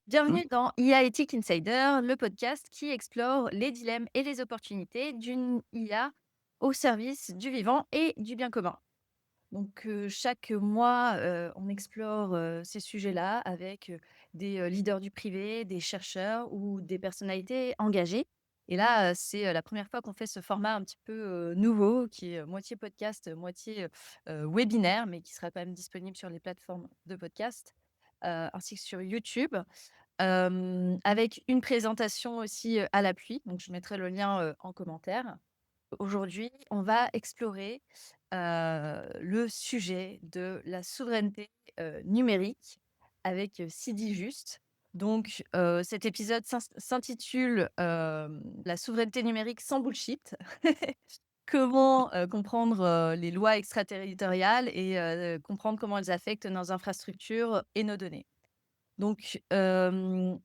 Mmh. Bienvenue dans IA Ethic Insider, le podcast qui explore les dilemmes et les opportunités d'une IA au service du vivant et du bien commun. Chaque mois, on explore ces sujets-là avec des leaders du privé, des chercheurs ou des personnalités engagées. Et là, c'est la première fois qu'on fait ce format un petit peu nouveau, qui est moitié podcast, moitié webinaire, mais qui sera quand même disponible sur les plateformes de podcast ainsi que sur YouTube. Avec une présentation aussi, à l'appui, donc je mettrai le lien, en commentaire. Aujourd'hui, on va explorer, le sujet de la souveraineté, numérique avec, Sidi Juste. Cet épisode s'intitule, «La souveraineté numérique sans bullshit». Comment, comprendre, les lois extraterritoriales et comprendre comment elles affectent nos infrastructures et nos données.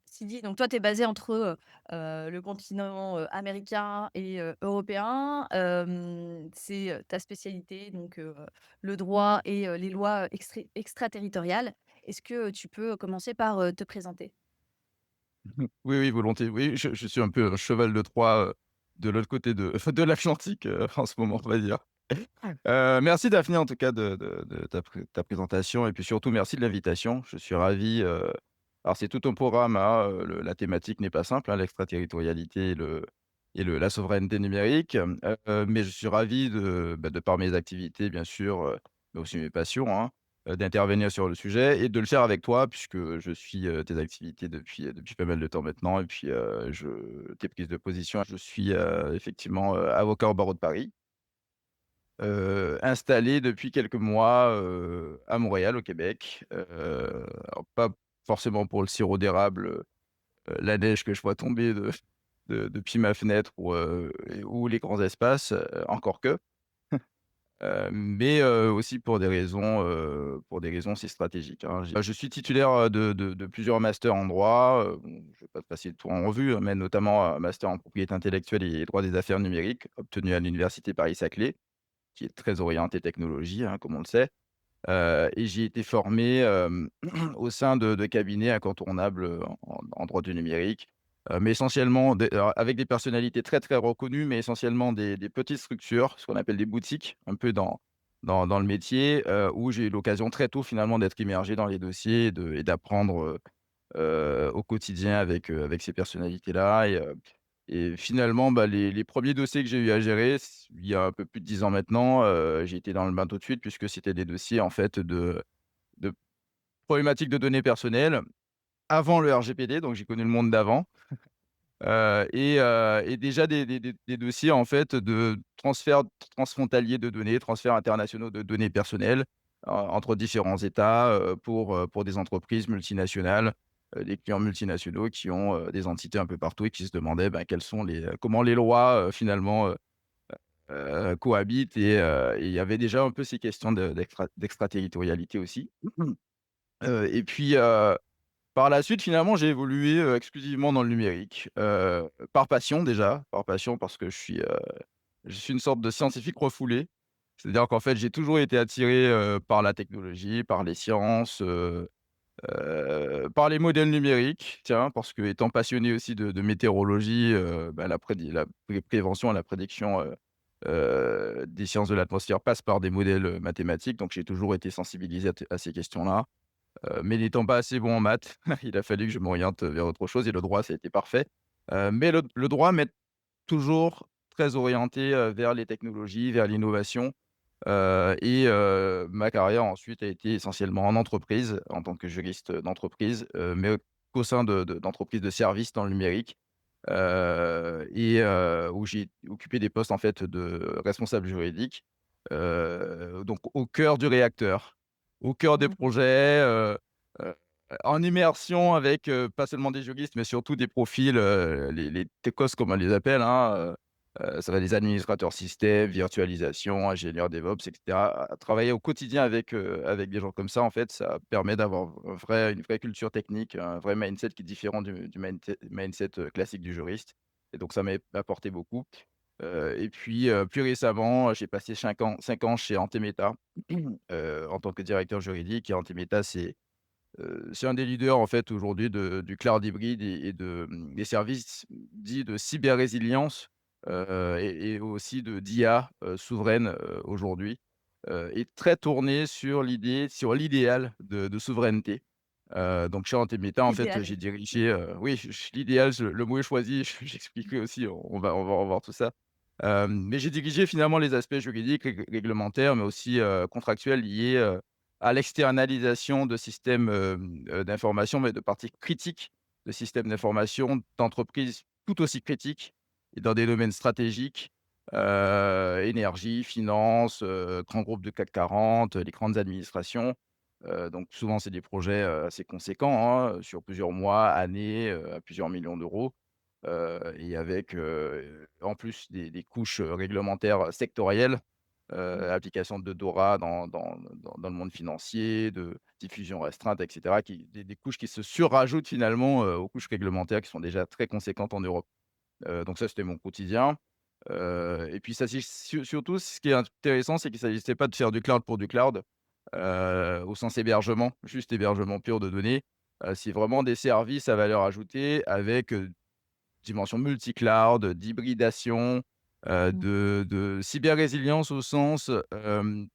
Sidi, donc toi, tu es basé entre, le continent, américain et européen. C'est, ta spécialité, le droit et les lois extraterritoriales. Est-ce que tu peux commencer par, te présenter? Oui, oui, volontiers. Oui, je suis un peu un cheval de Troie, de l'autre côté de de l'Atlantique, en ce moment, on va dire. Merci Daphné, en tout cas, de ta présentation et puis surtout merci de l'invitation. Je suis ravi, alors c'est tout un programme, hein, la thématique n'est pas simple, hein, l'extraterritorialité et la souveraineté numérique, mais je suis ravi de par mes activités bien sûr, mais aussi mes passions, hein, d'intervenir sur le sujet et de le faire avec toi puisque je suis, tes activités depuis pas mal de temps maintenant et puis, tes prises de position. Je suis, effectivement, avocat au barreau de Paris. Installé depuis quelques mois, à Montréal, au Québec. Alors pas forcément pour le sirop d'érable, la neige que je vois tomber depuis ma fenêtre ou les grands espaces, encore que. Mais aussi pour des raisons aussi stratégiques, hein. Je suis titulaire, de plusieurs masters en droit, bon, je vais pas te passer le tout en revue, hein, mais notamment un master en propriété intellectuelle et droit des affaires numériques, obtenu à l'université Paris-Saclay, qui est très orienté technologie, hein, comme on le sait. Et j'ai été formé, au sein de cabinets incontournables, en droit du numérique, mais essentiellement alors avec des personnalités très, très reconnues, mais essentiellement des petites structures, ce qu'on appelle des boutiques, un peu dans le métier, où j'ai eu l'occasion très tôt finalement d'être immergé dans les dossiers et d'apprendre, au quotidien avec ces personnalités-là et finalement, bah, les 1ers dossiers que j'ai eu à gérer, il y a un peu plus de 10 ans maintenant, j'ai été dans le bain tout de suite puisque c'était des dossiers en fait de problématiques de données personnelles avant le RGPD, donc j'ai connu le monde d'avant, et déjà des dossiers en fait de transferts transfrontaliers de données, transferts internationaux de données personnelles, entre différents États, pour des entreprises multinationales, des clients multinationaux qui ont, des entités un peu partout et qui se demandaient, bah, quelles sont comment les lois, finalement, cohabitent et il y avait déjà un peu ces questions d'extraterritorialité aussi. Et puis, par la suite, finalement, j'ai évolué, exclusivement dans le numérique, par passion déjà, par passion parce que je suis une sorte de scientifique refoulé. C'est-à-dire qu'en fait, j'ai toujours été attiré, par la technologie, par les sciences, par les modèles numériques, tiens, parce que étant passionné aussi de météorologie, bah, la prévention et la prédiction, des sciences de l'atmosphère passe par des modèles, mathématiques, donc j'ai toujours été sensibilisé à ces questions-là. Mais n'étant pas assez bon en maths, il a fallu que je m'oriente vers autre chose et le droit, ça a été parfait. Mais le droit m'est toujours très orienté, vers les technologies, vers l'innovation, ma carrière ensuite a été essentiellement en entreprise, en tant que juriste, d'entreprise, mais qu'au sein d'entreprises de services dans le numérique, où j'ai occupé des postes en fait de responsable juridique, donc au cœur du réacteur, au cœur des Mmh. projets, heu, en immersion avec, pas seulement des juristes, mais surtout des profils, les techos comme on les appelle, hein, ça va des administrateurs système, virtualisation, ingénieurs DevOps et cetera. À travailler au quotidien avec des gens comme ça, en fait, ça permet d'avoir une vraie culture technique, un vrai mindset qui est différent du mindset, classique du juriste et donc ça m'a apporté beaucoup. Et puis, plus récemment, j'ai passé 5 ans chez Antemeta, en tant que directeur juridique et Antemeta, c'est c'est un des leaders en fait aujourd'hui du cloud hybride et des services dits de cyber-résilience, et aussi d'IA, souveraine, aujourd'hui, et très tourné sur l'idéal de souveraineté. Donc chez Antemeta, en fait, Idéal. j'ai dirigé, oui, l'idéal, le mot est choisi, j'expliquerai aussi, on va revoir tout ça. Mais j'ai dirigé finalement les aspects juridiques, réglementaires, mais aussi, contractuels liés, à l'externalisation de systèmes, d'information, mais de parties critiques de systèmes d'information d'entreprises tout aussi critiques et dans des domaines stratégiques, énergie, finance, grands groupes de CAC 40, les grandes administrations. Donc souvent, c'est des projets, assez conséquents, hein, sur plusieurs mois, années, à plusieurs millions d'euros, et avec, en plus des couches, réglementaires sectorielles, Mmh. application de DORA dans le monde financier, de diffusion restreinte et cetera, des couches qui se surrajoutent finalement, aux couches réglementaires qui sont déjà très conséquentes en Europe. Donc ça, c'était mon quotidien, et puis ça, c'est surtout ce qui est intéressant, c'est qu'il ne s'agissait pas de faire du cloud pour du cloud, au sens hébergement, juste hébergement pur de données. C'est vraiment des services à valeur ajoutée avec, dimension multi-cloud, d'hybridation, Mmh. de cyber-résilience au sens,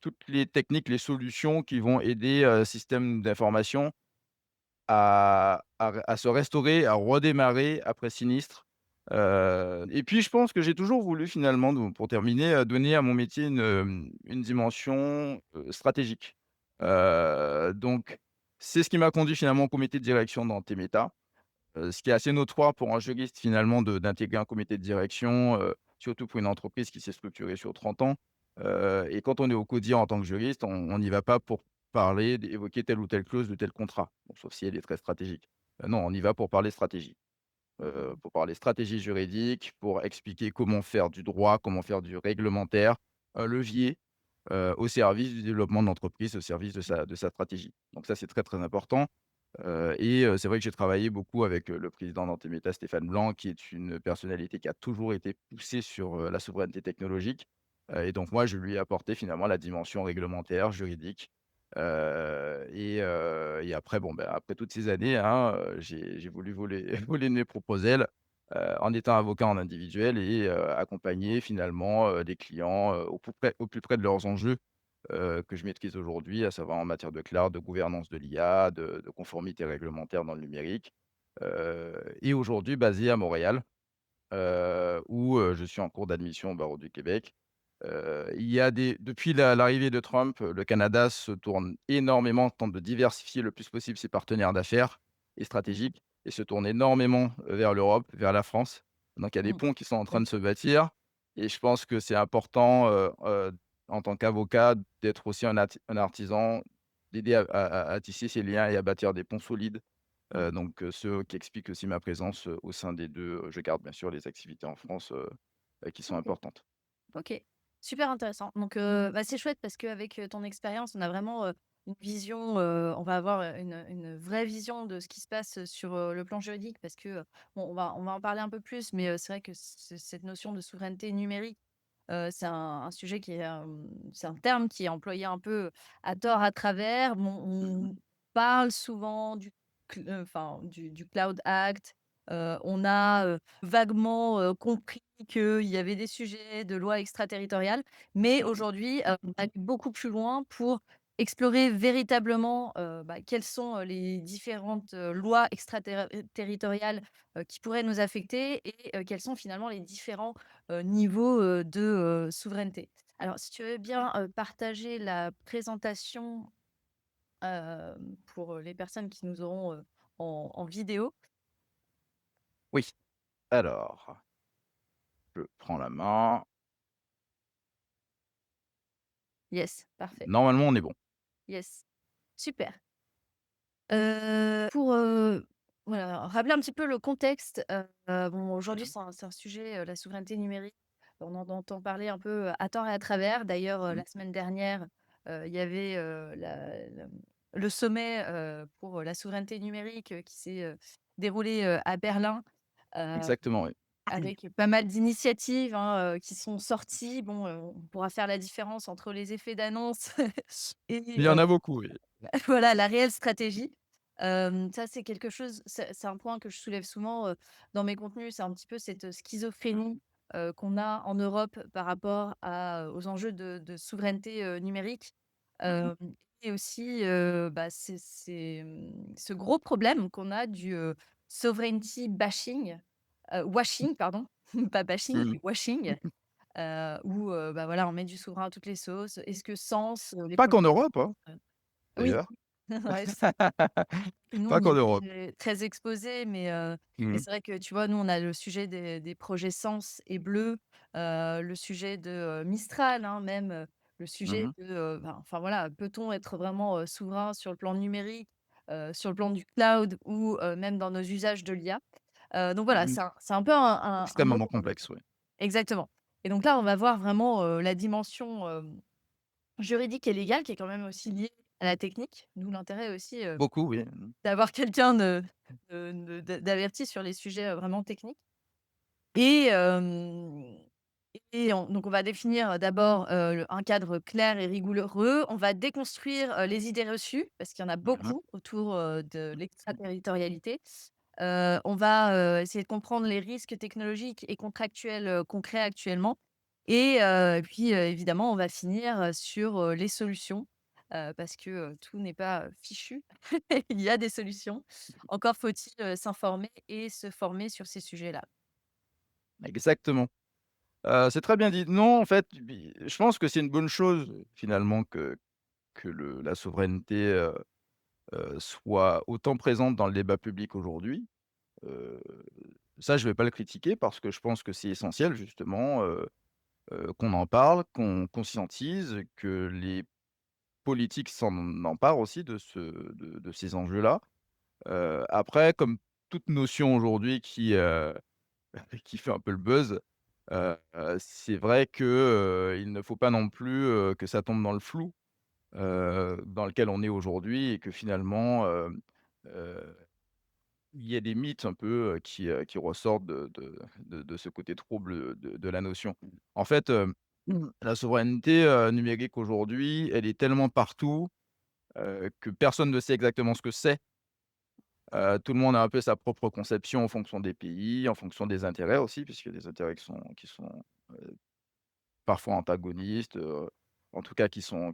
toutes les techniques, les solutions qui vont aider, système d'information à se restaurer, à redémarrer après sinistre. Et puis je pense que j'ai toujours voulu finalement, donc pour terminer, donner à mon métier une dimension, stratégique. Donc c'est ce qui m'a conduit finalement au comité de direction dans Temeta. Ce qui est assez notoire pour un juriste finalement d'intégrer un comité de direction, surtout pour une entreprise qui s'est structurée sur 30 ans. Et quand on est au CODIR en tant que juriste, on n'y va pas pour parler, d'évoquer telle ou telle clause de tel contrat, bon, sauf si elle est très stratégique. Non, on y va pour parler stratégie, pour parler stratégie juridique, pour expliquer comment faire du droit, comment faire du réglementaire, un levier, au service du développement de l'entreprise, au service de sa stratégie. Donc ça, c'est très, très important. C'est vrai que j'ai travaillé beaucoup avec, le président d'Antemeta, Stéphane Blanc, qui est une personnalité qui a toujours été poussée sur, la souveraineté technologique. Et donc moi, je lui ai apporté finalement la dimension réglementaire, juridique. Et après bon, ben, après toutes ces années, hein, j'ai voulu voler voler de mes propres ailes, en étant avocat en individuel et accompagner finalement, les clients, au plus près de leurs enjeux, que je maîtrise aujourd'hui, à savoir en matière de cloud, de gouvernance de l'IA, de conformité réglementaire dans le numérique, et aujourd'hui basé à Montréal, où, je suis en cours d'admission au barreau du Québec. Il y a depuis l'arrivée de Trump, le Canada se tourne énormément, tente de diversifier le plus possible ses partenaires d'affaires et Mmh. stratégiques et se tourne énormément, vers l'Europe, vers la France. Donc il y a des Mmh. ponts qui sont en train OK. de se bâtir et je pense que c'est important, en tant qu'avocat, d'être aussi un artisan, d'aider à tisser ces liens et à bâtir des ponts solides. Mmh. Ce qui explique aussi ma présence, au sein des 2. Je garde bien sûr les activités en France, qui sont OK. importantes. OK. Super intéressant. Donc, bah, c'est chouette parce qu'avec, ton expérience, on a vraiment, une vision, on va avoir, une vraie vision de ce qui se passe, sur, le plan juridique parce que, bon, on va en parler un peu plus, mais, c'est vrai que cette notion de souveraineté numérique, c'est un sujet qui est, c'est un terme qui est employé un peu à tort, à travers. Bon, Mmh. on parle souvent enfin, du Cloud Act. On a, vaguement, compris qu'il y avait des sujets de loi extraterritoriale, mais Mmh. aujourd'hui, on va aller beaucoup plus loin pour explorer véritablement, bah, quelles sont, les différentes, lois territoriales, qui pourraient nous affecter et quels sont finalement les différents, niveaux, de, souveraineté. Alors si tu veux bien, partager la présentation, pour, les personnes qui nous auront, en vidéo. Oui, alors, je prends la main. Yes, parfait. Normalement, on est bon. Yes, super. Pour, voilà, rappeler un petit peu le contexte, bon, aujourd'hui, Mmh. c'est un sujet, la souveraineté numérique. On en entend parler un peu, à tort et à travers. D'ailleurs, Mmh. la semaine dernière, il y avait, le sommet, pour, la souveraineté numérique, qui s'est, déroulé, à Berlin, heu, Exactement, oui. avec pas mal d'initiatives, hein, qui sont sorties. Bon, on pourra faire la différence entre les effets d'annonce et Il y en a beaucoup, oui. voilà, la réelle stratégie. Ça, c'est quelque chose c'est un point que je soulève souvent, dans mes contenus. C'est un petit peu cette, schizophrénie, qu'on a en Europe par rapport aux enjeux de souveraineté, numérique. Hem et aussi, bah, ce gros problème qu'on a du, sovereignty bashing, washing pardon, pas bashing, Mmh. mais washing, où, bah, voilà, on met du souverain à toutes les sauces. Est-ce que Sens, les Pas qu'en premiers Europe, hein, oui, d'ailleurs. ouais, nous, Pas on y qu'en est Europe. très exposés, mais Mmh. c'est vrai que, tu vois, nous, on a le sujet des projets Sens et Bleu, le sujet de, Mistral, hein, même, le Mmh sujet mh. de, ben, enfin, voilà, peut-on être vraiment, souverain sur le plan numérique, sur le plan du cloud ou même dans nos usages de l'IA? Donc voilà, Mmh. c'est un peu un mot Extrêmement qu'on complexe, ouais. exactement. Et donc là, on va voir vraiment, la dimension, juridique et légale qui est quand même aussi liée à la technique, d'où l'intérêt aussi, Beaucoup, oui. Mmh. d'avoir quelqu'un d'averti sur les sujets, vraiment techniques et hem et on va définir, d'abord, un cadre clair et rigoureux. On va déconstruire, les idées reçues, parce qu'il y en a Mmh. beaucoup autour, de l'extraterritorialité. On va, essayer de comprendre les risques technologiques et contractuels, qu'on crée actuellement et puis, évidemment, on va finir, sur, les solutions, parce que, tout n'est pas, fichu. Il y a des solutions. Encore faut-il, s'informer et se former sur ces sujets-là. Exactement. C'est très bien dit. Non, en fait, je pense que c'est une bonne chose, finalement, que la souveraineté, soit autant présente dans le débat public aujourd'hui. Heu, Ça, je vais pas le critiquer parce que je pense que c'est essentiel justement, qu'on en parle, qu'on conscientise, que les politiques s'en emparent aussi de ces enjeux-là. Après, comme toute notion aujourd'hui qui fait un peu le buzz, c'est vrai que, il ne faut pas non plus, que ça tombe dans le flou, dans lequel on est aujourd'hui et que finalement, heu, il y a des mythes un peu, qui ressortent de ce côté trouble, de la notion. En fait, la souveraineté, numérique aujourd'hui, elle est tellement partout, que personne ne sait exactement ce que c'est. Tout le monde a un peu sa propre conception en fonction des pays, en fonction des intérêts aussi, puisqu'il y a des intérêts qui sont, parfois antagonistes, en tout cas qui sont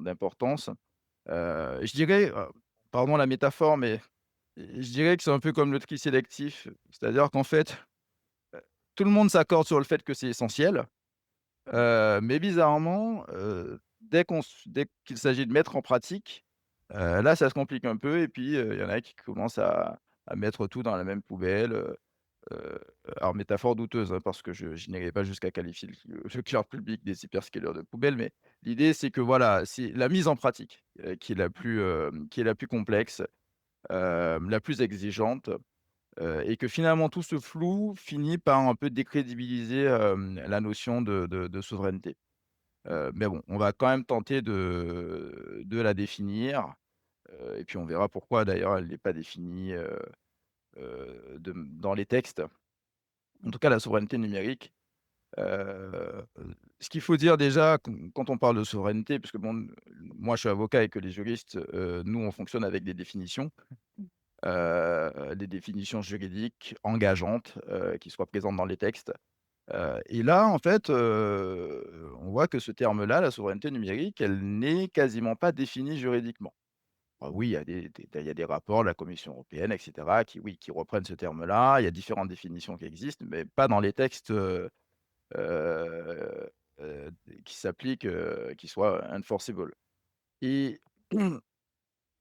d'importance. Je dirais, pardon la métaphore, mais je dirais que c'est un peu comme le tri sélectif. C'est-à-dire qu'en fait, heu, tout le monde s'accorde sur le fait que c'est essentiel, mais bizarrement, dès qu'il s'agit de mettre en pratique, là ça se complique un peu et puis, il y en a qui commencent à mettre tout dans la même poubelle, Heu, alors métaphore douteuse, hein, parce que je n'irai pas jusqu'à qualifier le cloud public des hyperscalers de poubelle, mais l'idée c'est que voilà, c'est la mise en pratique, qui est la plus complexe, la plus exigeante, et que finalement tout ce flou finit par un peu décrédibiliser, la notion de souveraineté. Mais bon, on va quand même tenter de la définir, et puis on verra pourquoi d'ailleurs elle n'est pas définie, dans les textes. En tout cas la souveraineté numérique. Heu, Ce qu'il faut dire déjà quand on parle de souveraineté, parce que bon, moi je suis avocat et que les juristes, nous on fonctionne avec des définitions juridiques engageantes, qui soient présentes dans les textes. Et là en fait, on voit que ce terme-là, la souveraineté numérique, elle n'est quasiment pas définie juridiquement. Ah oui, il y a des rapports de la Commission européenne et cetera qui oui, qui reprennent ce terme-là. Il y a différentes définitions qui existent, mais pas dans les textes, heu qui s'applique, qui soit enforceable et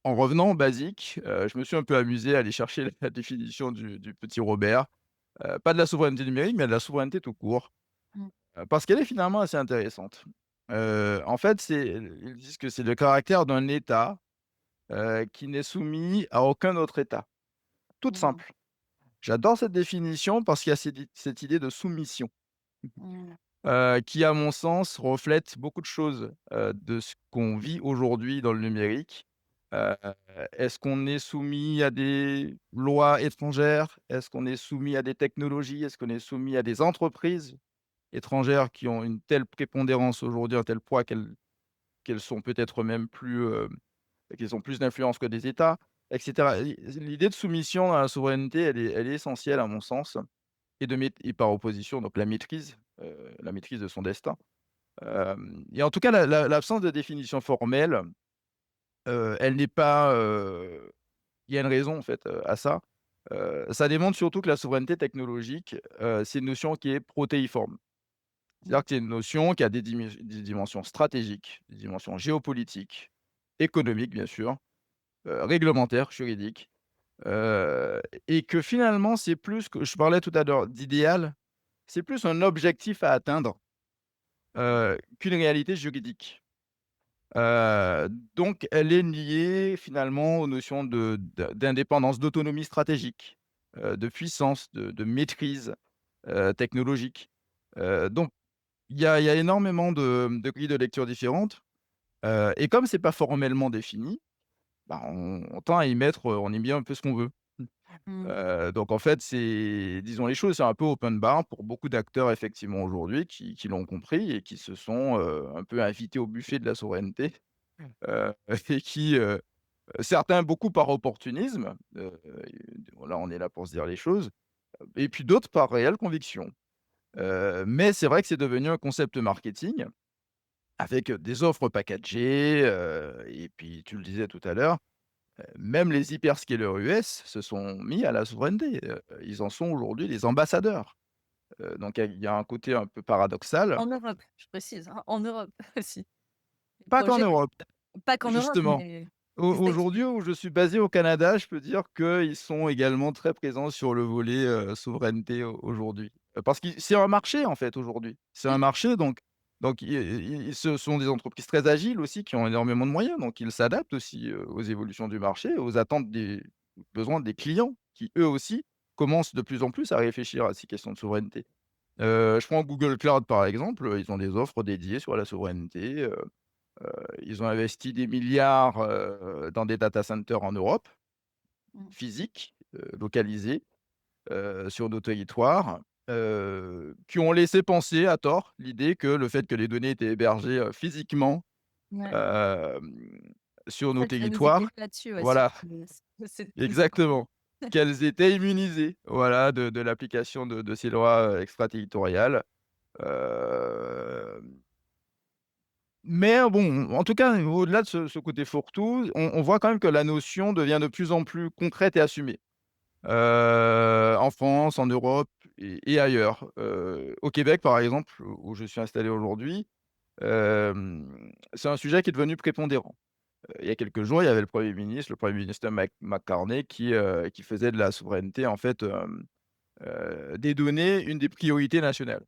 en revenant au basique, je me suis un peu amusé à aller chercher la définition du petit Robert, pas de la souveraineté numérique, mais de la souveraineté tout court, Mmh. parce qu'elle est finalement assez intéressante. En fait, ils disent que c'est le caractère d'un État, qui n'est soumis à aucun autre État. Toute Mmh. simple. J'adore cette définition parce qu'il y a cette idée de soumission. Mmh. Qui à mon sens reflète beaucoup de choses, de ce qu'on vit aujourd'hui dans le numérique. Heu, Est-ce qu'on est soumis à des lois étrangères? Est-ce qu'on est soumis à des technologies? Est-ce qu'on est soumis à des entreprises étrangères qui ont une telle prépondérance aujourd'hui, un tel poids qu'elles sont peut-être même plus, qu'elles ont plus d'influence que des États? et cetera. L'idée de soumission à la souveraineté, elle est essentielle à mon sens et par opposition, donc la maîtrise de son destin. Et en tout cas, l'absence de définition formelle, elle n'est pas, il y a une raison en fait, à ça. Ça démontre surtout que la souveraineté technologique, c'est une notion qui est protéiforme. Mmh. C'est-à-dire que c'est une notion qui a des dimensions stratégiques, des dimensions géopolitiques, économiques bien sûr, réglementaires, juridiques, et que finalement c'est plus que je parlais tout à l'heure d'idéal, c'est plus un objectif à atteindre, qu'une réalité juridique. Donc elle est liée finalement aux notions d'indépendance, d'autonomie stratégique, de puissance, de maîtrise, technologique. Donc il y a énormément de grilles de lecture différentes, et comme c'est pas formellement défini, bah, on tend à y mettre, on y met un peu ce qu'on veut. Mmh. Donc en fait, c'est disons les choses, c'est un peu open bar pour beaucoup d'acteurs effectivement aujourd'hui qui l'ont compris et qui se sont, un peu invités au buffet de la souveraineté, et certains beaucoup par opportunisme, là on est là pour se dire les choses, et puis d'autres par réelle conviction. Mais c'est vrai que c'est devenu un concept marketing avec, des offres packagées, et puis tu le disais tout à l'heure, même les hyperscalers US se sont mis à la souveraineté, ils en sont aujourd'hui les ambassadeurs. Donc il y a un côté un peu paradoxal. En Europe, je précise, hein, en Europe aussi. Les Pas qu'en projets Europe, pas qu'en Europe, justement. mais Au aux États-Unis. Aujourd'hui où je suis basé au Canada, je peux dire qu'ils sont également très présents sur le volet, souveraineté aujourd'hui. Parce que c'est un marché en fait aujourd'hui. C'est un Mmh. marché donc ce sont des entreprises très agiles aussi qui ont énormément de moyens, donc ils s'adaptent aussi, aux évolutions du marché, aux attentes des besoins des clients qui eux aussi commencent de plus en plus à réfléchir à ces questions de souveraineté. Je prends Google Cloud par exemple, ils ont des offres dédiées sur la souveraineté, ils ont investi des milliards, dans des data centers en Europe, Mmh. physiques, localisés, sur nos territoires, qui ont laissé penser à tort l'idée que le fait que les données étaient hébergées, physiquement, Ouais. hem, sur nos Ça nous éclaire territoires, là-dessus, ouais, voilà, c'est plus important. exactement, qu'elles étaient immunisées, voilà, de l'application de ces lois, extraterritoriales. Hem Mais bon, en tout cas, au-delà de ce côté fourre-tout, on voit quand même que la notion devient de plus en plus concrète et assumée, en France, en Europe et ailleurs. Au Québec, par exemple, où je suis installé aujourd'hui, c'est un sujet qui est devenu prépondérant. Il y a quelques jours, il y avait le premier ministre McCartney qui faisait de la souveraineté, en fait, des données, une des priorités nationales.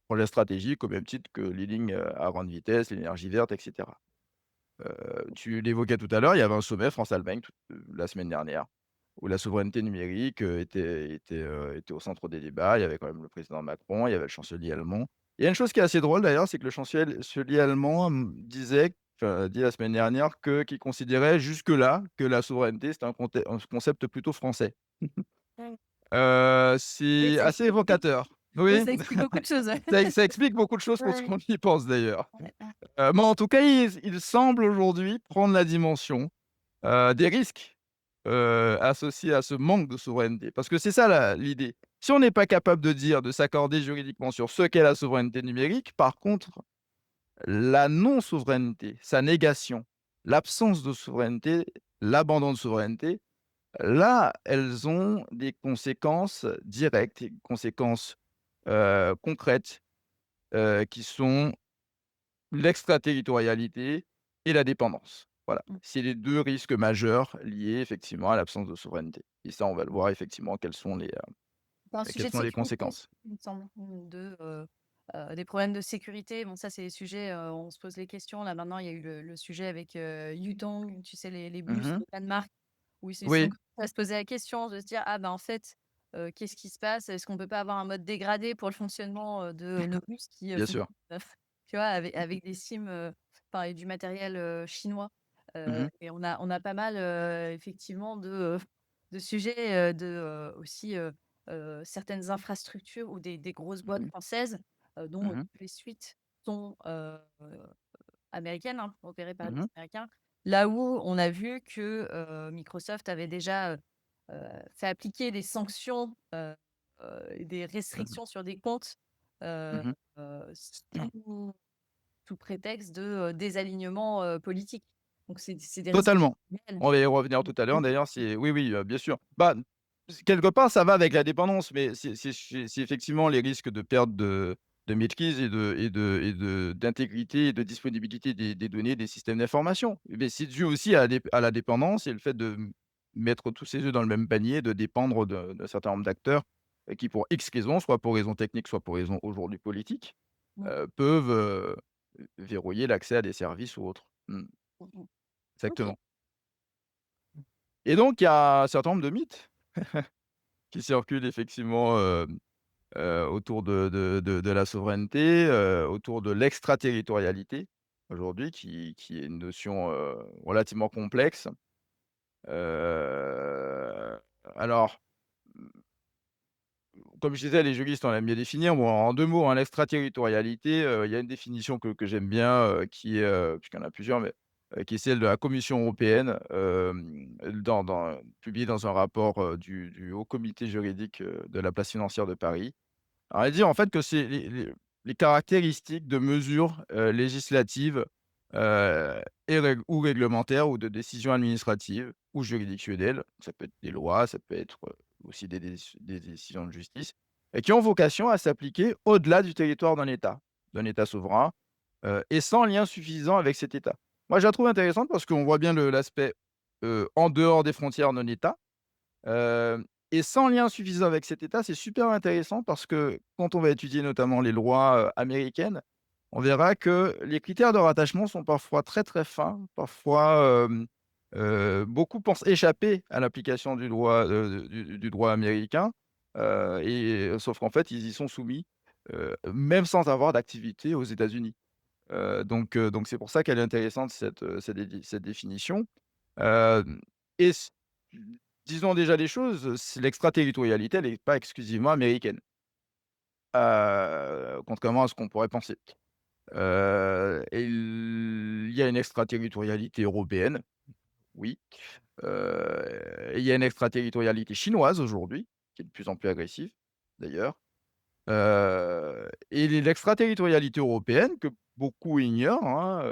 Projet stratégique au même titre que les lignes, à grande vitesse, l'énergie verte et cetera. Tu l'évoquais tout à l'heure, il y avait un sommet France-Allemagne la semaine dernière, où la souveraineté numérique, était au centre des débats. Il y avait quand même le président Macron, il y avait le chancelier allemand. Il y a une chose qui est assez drôle d'ailleurs, c'est que le chancelier allemand, dit la semaine dernière qu'il considérait jusque-là que la souveraineté, c'était un concept plutôt français. Mmh. Oui, C'est ça assez explique beaucoup. évocateur. Oui, Oui, ça explique beaucoup de choses, ouais. ça explique beaucoup de choses pour ce Ouais, qu'on y pense d'ailleurs. ouais, ouais. Mais en tout cas, il semble aujourd'hui prendre la dimension, des risques, associés à ce manque de souveraineté. Parce que c'est ça l'idée. Si on n'est pas capable de dire, de s'accorder juridiquement sur ce qu'est la souveraineté numérique, par contre, la non-souveraineté, sa négation, l'absence de souveraineté, l'abandon de souveraineté, là, elles ont des conséquences directes, des conséquences, concrètes, qui sont l'extraterritorialité et la dépendance. Voilà, Mmh. c'est les 2 risques majeurs liés effectivement à l'absence de souveraineté et ça, on va le voir effectivement C'est un quelles sujet de sont les sécurité, conséquences. il me semble, des problèmes de sécurité. Bon, ça, c'est des sujets, on se pose les questions. Là, maintenant, il y a eu le sujet avec, Yutong, tu sais, les bus Mmh. au Danemark, où ils ont Oui, commencé à se poser la question, de se dire: «Ah, ben, en fait, qu'est-ce qui se passe? Est-ce qu'on peut pas avoir un mode dégradé pour le fonctionnement, de nos bus qui, bien sûr. fonctionnent, tu vois, avec des SIM, enfin, et du matériel, chinois?» Mmh. Et on a pas mal, effectivement de sujets, aussi, certaines infrastructures ou des grosses boîtes Mmh. françaises, dont, Mmh. les suites sont, américaines, hein, opérées par des Mmh. Américains, Là où on a vu que, Microsoft avait déjà, fait appliquer des sanctions, et des Mmh restrictions sur des comptes, heu mh. sous prétexte de, désalignement, politique. Donc c'est des restrictions Totalement. réelles. On va y revenir tout à l'heure d'ailleurs, c'est oui, oui, bien sûr. Bah, quelque part, ça va avec la dépendance, mais c'est effectivement les risques de perte de maîtrise et d'intégrité et de disponibilité des données, des systèmes d'information. Mais c'est dû aussi à la dépendance et le fait de mettre tous ses œufs dans le même panier, de dépendre d'un certain nombre d'acteurs, qui pour X raisons, soit pour raisons techniques, soit pour raisons aujourd'hui politiques, Mmh. peuvent, verrouiller l'accès à des services ou autres. Mmh, Mmh mh. OK. exactement. Et donc il y a un certain nombre de mythes qui circulent effectivement, autour de la souveraineté, autour de l'extraterritorialité aujourd'hui qui est une notion, relativement complexe. Heu, alors, comme je disais, les juristes on aime bien définir. Bon, en 2 mots, hein, l'extraterritorialité, il y a une définition que j'aime bien, qui est, puisqu'il y en a plusieurs, mais, qui est celle de la Commission européenne, publiée dans un rapport, du Haut Comité juridique, de la place financière de Paris. Alors elle dit en fait que c'est les caractéristiques de mesures, législatives, et ou réglementaires ou de décisions administratives ou juridictionnelles. Ça peut être des lois, ça peut être, aussi des décisions de justice et qui ont vocation à s'appliquer au-delà du territoire d'un État souverain, et sans lien suffisant avec cet État. Moi, je la trouve intéressante parce qu'on voit bien l'aspect, en dehors des frontières d'un État. Heu et sans lien suffisant avec cet État, c'est super intéressant parce que quand on va étudier notamment les lois, américaines, on verra que les critères de rattachement sont parfois très, très fins. Parfois, beaucoup pensent échapper à l'application du droit, du droit américain, sauf qu'en fait, ils y sont soumis, même sans avoir d'activité aux États-Unis. Donc c'est pour ça qu'elle est intéressante cette définition. Hem et disons déjà les choses, l'extraterritorialité, elle n'est pas exclusivement américaine, contrairement à ce qu'on pourrait penser. Il y a une extraterritorialité européenne, oui, et il y a une extraterritorialité chinoise aujourd'hui, qui est de plus en plus agressive d'ailleurs, et l'extraterritorialité européenne que beaucoup ignorent, hein,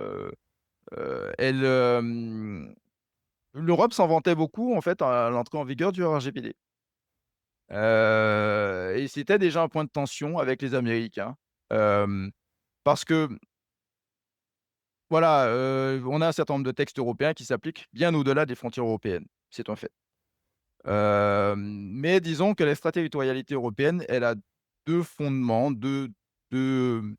l'Europe s'en vantait beaucoup en fait à l'entrée en vigueur du RGPD. Et c'était déjà un point de tension avec les Américains, parce que voilà, on a un certain nombre de textes européens qui s'appliquent bien au-delà des frontières européennes. C'est un fait. Mais disons que l'extraterritorialité européenne, elle a 2 fondements, 2 2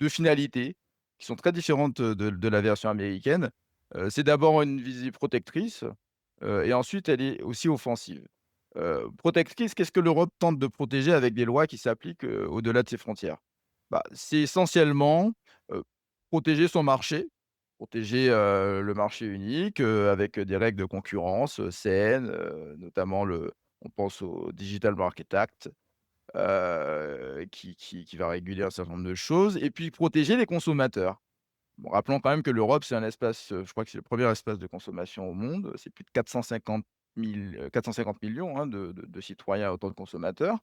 finalités qui sont très différentes, de la version américaine. C'est d'abord une visée protectrice, et ensuite elle est aussi offensive. Protectrice, qu'est-ce que l'Europe tente de protéger avec des lois qui s'appliquent, au-delà de ses frontières? Bah, c'est essentiellement, heu, protéger son marché, protéger, le marché unique, avec des règles de concurrence, saines, notamment on pense au Digital Market Act, qui va réguler un certain nombre de choses et puis protéger les consommateurs. Bon, rappelons quand même que l'Europe, c'est un espace, je crois que c'est le premier espace de consommation au monde. C'est plus de 450 millions, hein, de citoyens, autant de consommateurs.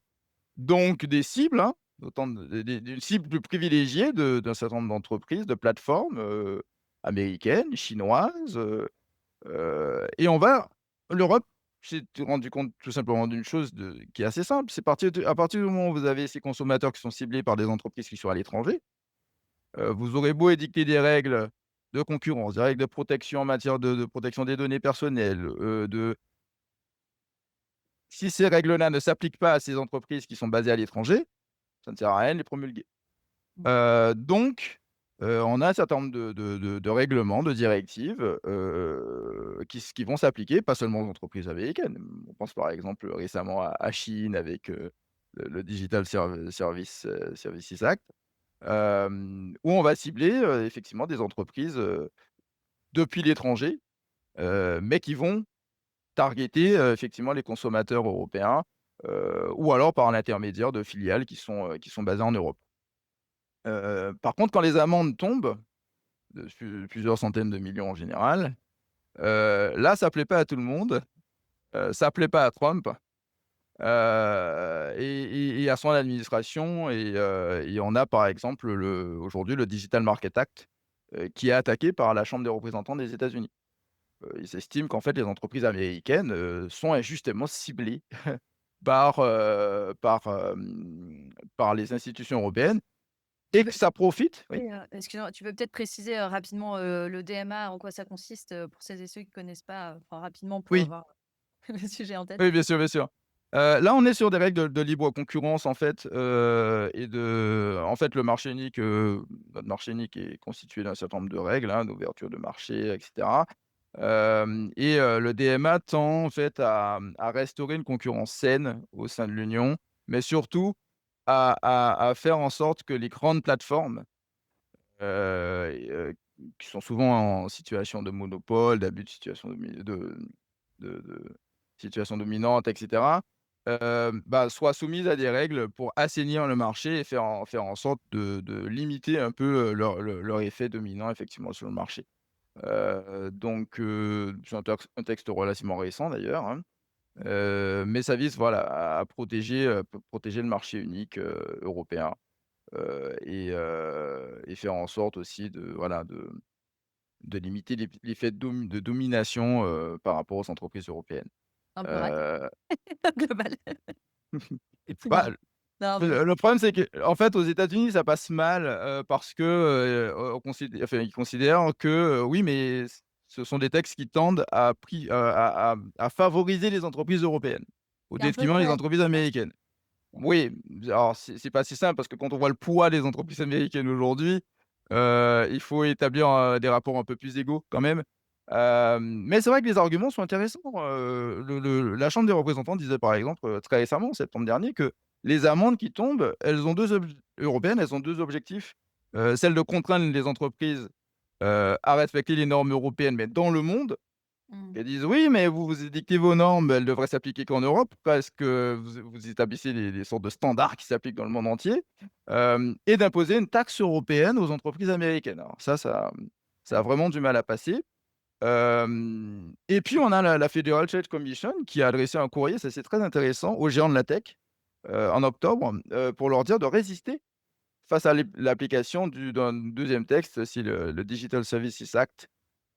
Donc des cibles, hein, autant d'une cible plus privilégiée d'un certain nombre d'entreprises, de plateformes, américaines, chinoises, et l'Europe s'est rendu compte tout simplement d'une chose qui est assez simple, c'est à partir du moment où vous avez ces consommateurs qui sont ciblés par des entreprises qui sont à l'étranger, vous aurez beau édicter des règles de concurrence, des règles de protection en matière de protection des données personnelles, si ces règles-là ne s'appliquent pas à ces entreprises qui sont basées à l'étranger, ça ne sert à rien de les promulguer. Donc, on a un certain nombre de règlements, de directives, qui vont s'appliquer, pas seulement aux entreprises américaines. On pense par exemple récemment à Chine avec, le Digital Services Act, où on va cibler, effectivement des entreprises, depuis l'étranger, mais qui vont targeter, effectivement les consommateurs européens, ou alors par l'intermédiaire de filiales qui sont basées en Europe. Par contre, quand les amendes tombent, plusieurs centaines de millions en général. Là, ça plaît pas à tout le monde, ça plaît pas à Trump, et à son administration et on a par exemple aujourd'hui le Digital Market Act, qui est attaqué par la Chambre des représentants des États-Unis. Ils estiment qu'en fait les entreprises américaines, sont injustement ciblées par les institutions européennes Tu et peux que ça profite oui? oui, excuse-moi, tu peux peut-être préciser, rapidement, le DMA, en quoi ça consiste, pour celles et ceux qui connaissent pas, enfin rapidement pour Oui. avoir le sujet en tête? Oui, bien sûr, bien sûr. Là, on est sur des règles de libre concurrence, en fait, et en fait, le marché unique, notre marché unique est constitué d'un certain nombre de règles, hein, d'ouverture de marché et cetera. Le DMA tend, en fait, à restaurer une concurrence saine au sein de l'Union, mais surtout à faire en sorte que les grandes plateformes, qui sont souvent en situation de monopole, d'abus de situation de situation dominante et cetera, soient soumises à des règles pour assainir le marché et faire en sorte de limiter un peu, leur effet dominant effectivement sur le marché. C'est un texte relativement récent d'ailleurs, hein, mais ça vise voilà à protéger le marché unique, européen. Et faire en sorte aussi de limiter l'effet de domination, par rapport aux entreprises européennes. Un peu raciste, Heu, global. bah, Non, non, mais le problème, c'est qu'en fait, aux États-Unis, ça passe mal, parce que, ils considèrent que, oui, mais ce sont des textes qui tendent à favoriser les entreprises européennes, au c'est un peu détriment des clair. entreprises Ouais, américaines. ouais. Oui, alors c'est pas si simple parce que quand on voit le poids des entreprises américaines aujourd'hui, il faut établir, des rapports un peu plus égaux quand même. Mais c'est vrai que les arguments sont intéressants. La Chambre des représentants disait par exemple, très récemment, en septembre dernier, que les amendes qui tombent, elles ont 2 objectifs. Celle de contraindre les entreprises, à respecter les normes européennes, mais dans le monde. Mmh. Elles disent: «Oui, mais vous édictez vos normes, elles devraient s'appliquer qu'en Europe parce que vous établissez des sortes de standards qui s'appliquent dans le monde entier», et d'imposer une taxe européenne aux entreprises américaines. Alors ça a Ouais. vraiment du mal à passer. Et puis on a la Federal Trade Commission qui a adressé un courrier, ça c'est très intéressant, aux géants de la tech, en octobre, pour leur dire de résister face à l'application d'un deuxième texte, c'est le Digital Services Act,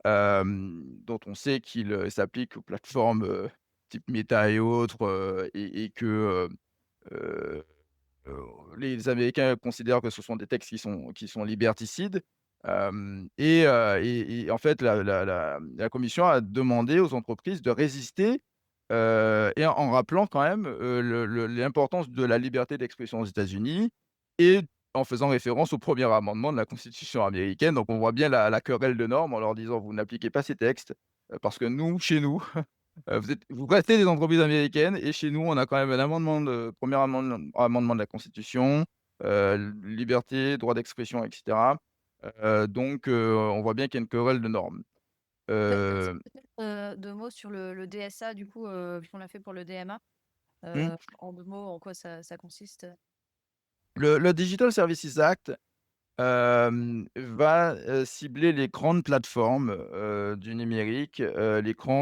dont on sait qu'il, s'applique aux plateformes, type Meta et autres, et que, heu heu, les Américains considèrent que ce sont des textes qui sont liberticides. En fait, la commission a demandé aux entreprises de résister, et en rappelant quand même, l'importance de la liberté d'expression aux États-Unis et en faisant référence au premier amendement de la Constitution américaine. Donc on voit bien la querelle de normes en leur disant: «Vous n'appliquez pas ces textes, parce que nous, chez nous, vous restez des entreprises américaines et chez nous, on a quand même un amendement de premier amendement de la Constitution, liberté, droit d'expression et cetera». On voit bien qu'il y a une querelle de normes. Heu, Peut-être, 2 mots sur le DSA du coup, puisqu'on l'a fait pour le DMA. mmh, En 2 mots, en quoi ça consiste? le Digital Services Act, va, cibler les grandes plateformes, du numérique, les grands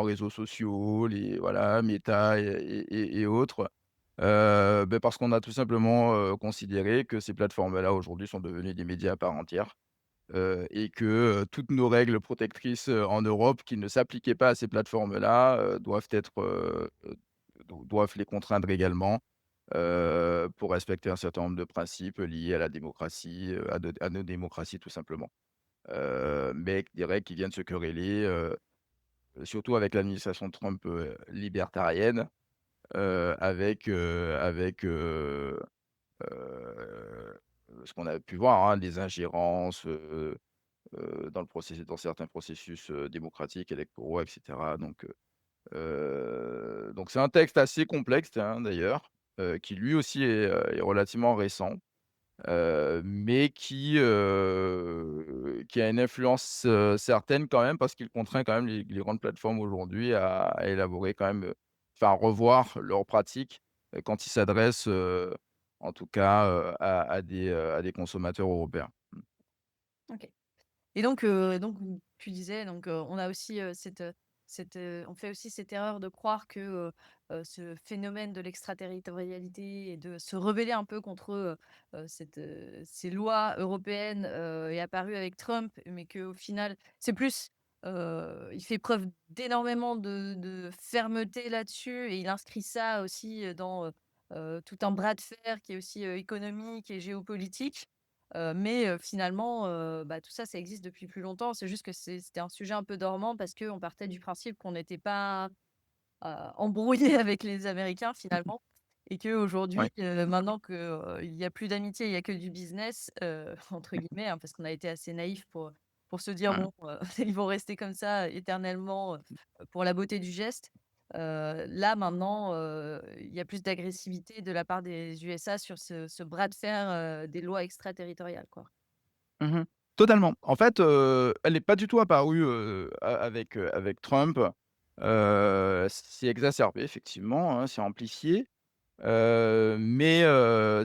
réseaux sociaux, les voilà, Meta et autres. Parce qu'on a tout simplement, considéré que ces plateformes-là, aujourd'hui, sont devenues des médias à part entière, et que, toutes nos règles protectrices, en Europe qui ne s'appliquaient pas à ces plateformes-là, doivent les contraindre également, pour respecter un certain nombre de principes liés à la démocratie, à nos démocraties tout simplement. Mais des règles qui viennent se quereller, surtout avec l'administration de Trump, libertarienne, heu, ce qu'on a pu voir, hein, des ingérences, dans certains processus, démocratiques, électoraux et cetera. Donc c'est un texte assez complexe, hein, d'ailleurs, qui lui aussi est relativement récent, mais qui a une influence, certaine quand même parce qu'il contraint quand même les grandes plateformes aujourd'hui à élaborer quand même, enfin revoir leurs pratiques, quand ils s'adressent, en tout cas, à des consommateurs européens. Mmh. OK. Et donc tu disais donc, on a aussi, on fait aussi cette erreur de croire que, ce phénomène de l'extraterritorialité et de se rebeller un peu contre, ces lois européennes, est apparu avec Trump, mais qu'au final, c'est plus, il fait preuve d'énormément de fermeté là-dessus et il inscrit ça aussi, dans, tout un bras de fer qui est aussi, économique et géopolitique. Mais finalement, bah, tout ça, ça existe depuis plus longtemps. C'est juste que c'était un sujet un peu dormant parce qu'on partait du principe qu'on n'était pas, embrouillé avec les Américains finalement et Ouais. qu'aujourd'hui, maintenant que, il y a plus d'amitié, il y a que du business, entre guillemets, hein, parce qu'on a été assez naïfs pour se dire: Mmh. «Bon, ils vont rester comme ça éternellement, pour la beauté du geste». Là maintenant, il y a plus d'agressivité de la part des USA sur ce bras de fer, des lois extraterritoriales, quoi. Mmh. Totalement. En fait, elle n'est pas du tout apparue, avec Trump. C'est exacerbé effectivement, hein, c'est amplifié. Mais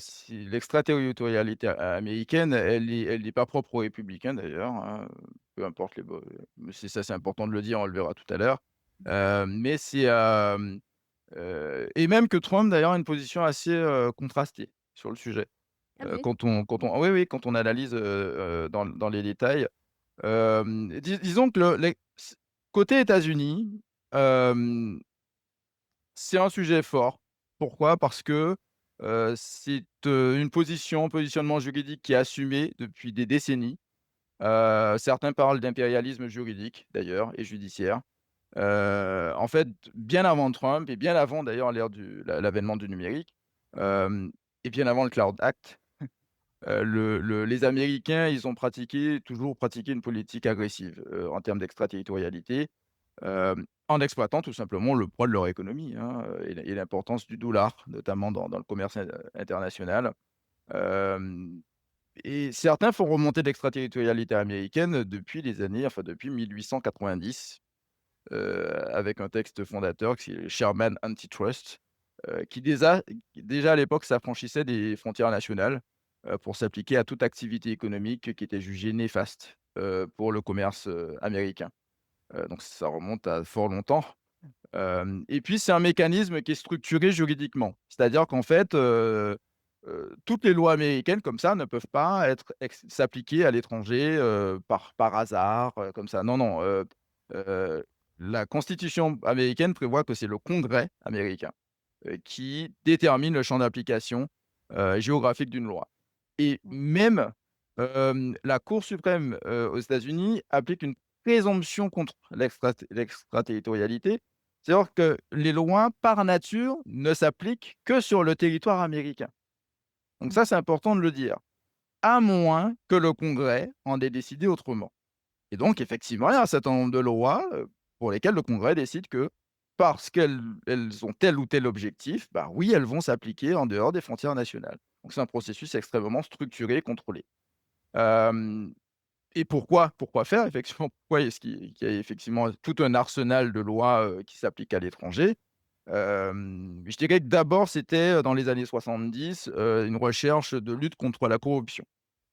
si l'extraterritorialité américaine, elle n'est pas propre aux républicains d'ailleurs, hein, peu importe mais c'est important de le dire, on le verra tout à l'heure. Mais et même que Trump d'ailleurs a une position assez, contrastée sur le sujet. Ah oui? Oui, oui, quand on analyse, dans les détails, disons que côté États-Unis, hem c'est un sujet fort. Pourquoi? Parce que, c'est, un positionnement juridique qui est assumé depuis des décennies. Certains parlent d'impérialisme juridique d'ailleurs et judiciaire. En fait, bien avant Trump et bien avant d'ailleurs l'avènement du numérique, hem et bien avant le Cloud Act, les Américains, ils ont toujours pratiqué une politique agressive, en termes d'extraterritorialité. En exploitant tout simplement le poids de leur économie, hein, et l'importance du dollar, notamment dans le commerce international. Hem et certains font remonter l'extraterritorialité américaine depuis 1890, avec un texte fondateur qui est le Sherman Antitrust, qui déjà à l'époque s'affranchissait des frontières nationales, pour s'appliquer à toute activité économique qui était jugée néfaste, pour le commerce, américain. Donc ça remonte à fort longtemps. Et puis c'est un mécanisme qui est structuré juridiquement. C'est-à-dire qu'en fait, toutes les lois américaines comme ça ne peuvent pas s'appliquer à l'étranger, par hasard, comme ça. Non, non, heu, la constitution américaine prévoit que c'est le Congrès américain, qui détermine le champ d'application, géographique d'une loi. Et Mmh. même, la Cour suprême, aux États-Unis applique une présomption contre l'extraterritorialité. C'est-à-dire que les lois, par nature, ne s'appliquent que sur le territoire américain. Donc Mmh. ça, c'est important de le dire, à moins que le Congrès en ait décidé autrement. Et donc effectivement, il y a un certain nombre de lois, pour lesquelles le Congrès décide que, parce qu'elles ont tel ou tel objectif, bah, oui, elles vont s'appliquer en dehors des frontières nationales. Donc c'est un processus extrêmement structuré et contrôlé. Hem Et pourquoi faire effectivement? Pourquoi est-ce qu'il y a effectivement tout un arsenal de lois, qui s'appliquent à l'étranger? Je dirais que d'abord c'était, dans les années 70, une recherche de lutte contre la corruption.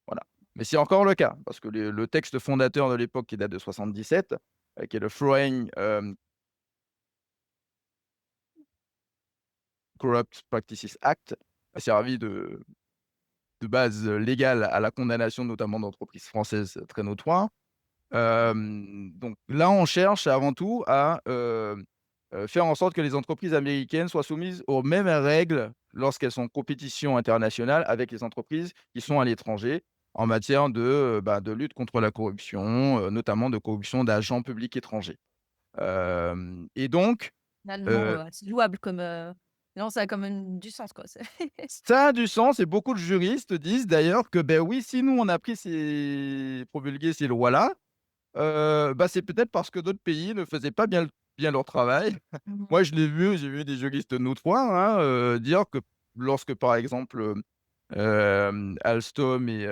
Voilà. Mais c'est encore le cas parce que le texte fondateur de l'époque qui date de 77, qui est le Foreign, Corrupt Practices Act, a servi de base, légale à la condamnation notamment d'entreprises françaises très notoires. Donc là, on cherche avant tout à, faire en sorte que les entreprises américaines soient soumises aux mêmes règles lorsqu'elles sont en compétition internationale avec les entreprises qui sont à l'étranger en matière de lutte contre la corruption, notamment de corruption d'agents publics étrangers. Et donc, Finalement, heu, c'est louable comme, non, ça a quand même du sens, quoi, c'est ça a du sens et beaucoup de juristes disent d'ailleurs que, ben oui, si nous on a promulgué ces lois-là, bah, c'est peut-être parce que d'autres pays ne faisaient pas bien leur travail. Mmh. Moi, j'ai vu des juristes notoires, hein, dire que lorsque, par exemple, Alstom et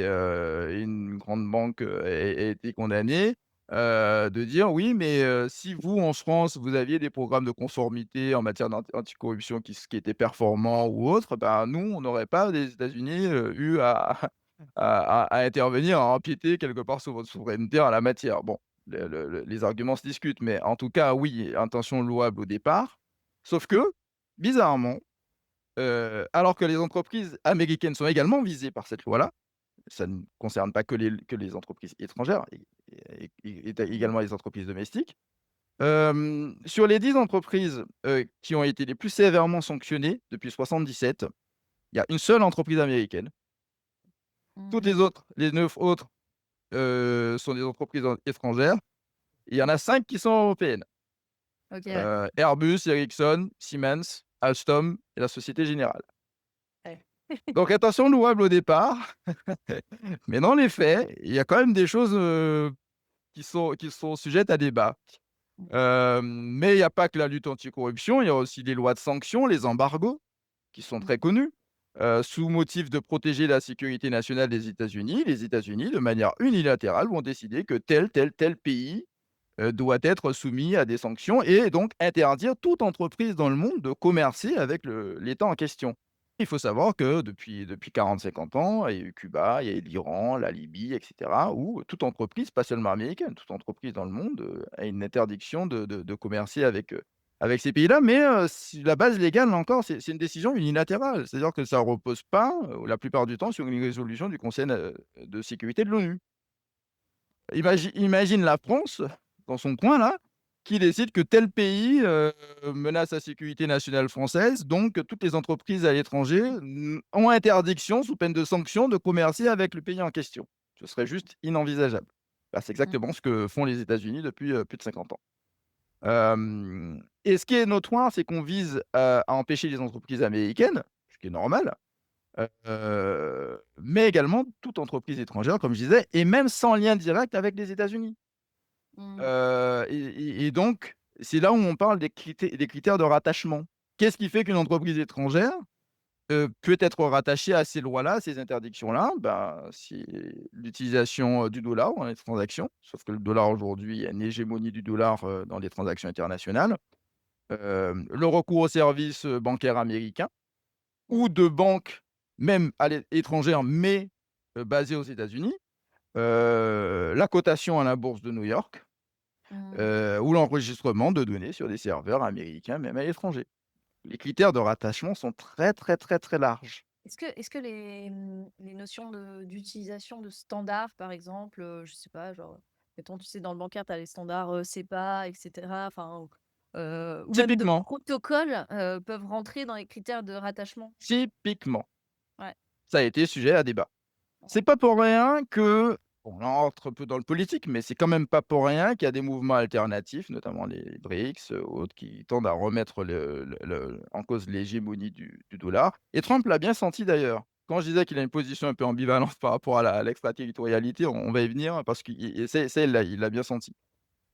une grande banque, a été condamnée, de dire: «Oui, mais si vous, en France, vous aviez des programmes de conformité en matière anticorruption qui étaient performants ou autres, ben, nous, on n'aurait pas, les États-Unis, eu à à intervenir, à empiéter quelque part sur votre souveraineté en la matière. Bon, les arguments se discutent, mais en tout cas, oui, intention louable au départ. Sauf que, bizarrement, alors que les entreprises américaines sont également visées par cette loi-là, ça ne concerne pas que les entreprises étrangères et Mmh. également les entreprises domestiques. Sur les 10 entreprises, qui ont été les plus sévèrement sanctionnées depuis 77, il y a une seule entreprise américaine. Toutes les Mmh. autres, les 9 autres, sont des entreprises étrangères. Il y en a 5 qui sont européennes. OK, ouais. Airbus, Ericsson, Siemens, Alstom et la Société Générale. Ouais. Donc attention louable au départ, mais dans les faits, il y a quand même des choses, qui sont sujettes à débat. Mmh. Mais il y a pas que la lutte anticorruption, il y a aussi les lois de sanctions, les embargos, qui sont Mmh. très connus. Sous motif de protéger la sécurité nationale des États-Unis, les États-Unis, de manière unilatérale, vont décider que tel pays, doit être soumis à des sanctions et donc interdire toute entreprise dans le monde de commercer avec l'État en question. Il faut savoir que depuis 40-50 ans, il y a eu Cuba, il y a eu l'Iran, la Libye et cetera, où toute entreprise, pas seulement américaine, toute entreprise dans le monde, a une interdiction de commercer avec ces pays-là. Mais, si la base légale, là encore, c'est une décision unilatérale. C'est-à-dire que ça ne repose pas, la plupart du temps, sur une résolution du Conseil de sécurité de l'ONU. Imagine la France, dans son coin là, qui décide que tel pays, menace la sécurité nationale française, donc toutes les entreprises à l'étranger, ont interdiction, sous peine de sanction, de commercer avec le pays en question. Ce serait juste inenvisageable. Bah, c'est Mmh. exactement ce que font les États-Unis depuis, plus de 50 ans. Et ce qui est notoire, c'est qu'on vise à empêcher les entreprises américaines, ce qui est normal, mais également toute entreprise étrangère, comme je disais, et même sans lien direct avec les États-Unis. Mmh. Et donc, c'est là où on parle des critères de rattachement. Qu'est-ce qui fait qu'une entreprise étrangère, peut être rattachée à ces lois-là, ces interdictions-là? Ben, c'est l'utilisation, du dollar dans les transactions, sauf que le dollar aujourd'hui, il y a une hégémonie du dollar, dans les transactions internationales. Le recours aux services, bancaires américains ou Mmh. de banques même étrangères, mais, basées aux États-Unis. La cotation à la bourse de New York. Mmh. Ou l'enregistrement de données sur des serveurs américains, même à l'étranger. Les critères de rattachement sont très, très, très, très larges. Est-ce que les notions d'utilisation de standards, par exemple, je sais pas, genre, mettons, tu sais, dans le bancaire, tu as les standards, CEPA et cetera, enfin, ou même de Typiquement, protocoles, peuvent rentrer dans les critères de rattachement? typiquement, Ouais. ça a été sujet à débat. Ouais. C'est pas pour rien que on entre un peu dans le politique, mais c'est quand même pas pour rien qu'il y a des mouvements alternatifs, notamment les BRICS, autres, qui tendent à remettre en cause l'hégémonie du dollar. Et Trump l'a bien senti d'ailleurs. Quand je disais qu'il a une position un peu ambivalente par rapport à l'extraterritorialité, on va y venir parce qu'il et c'est il l'a bien senti.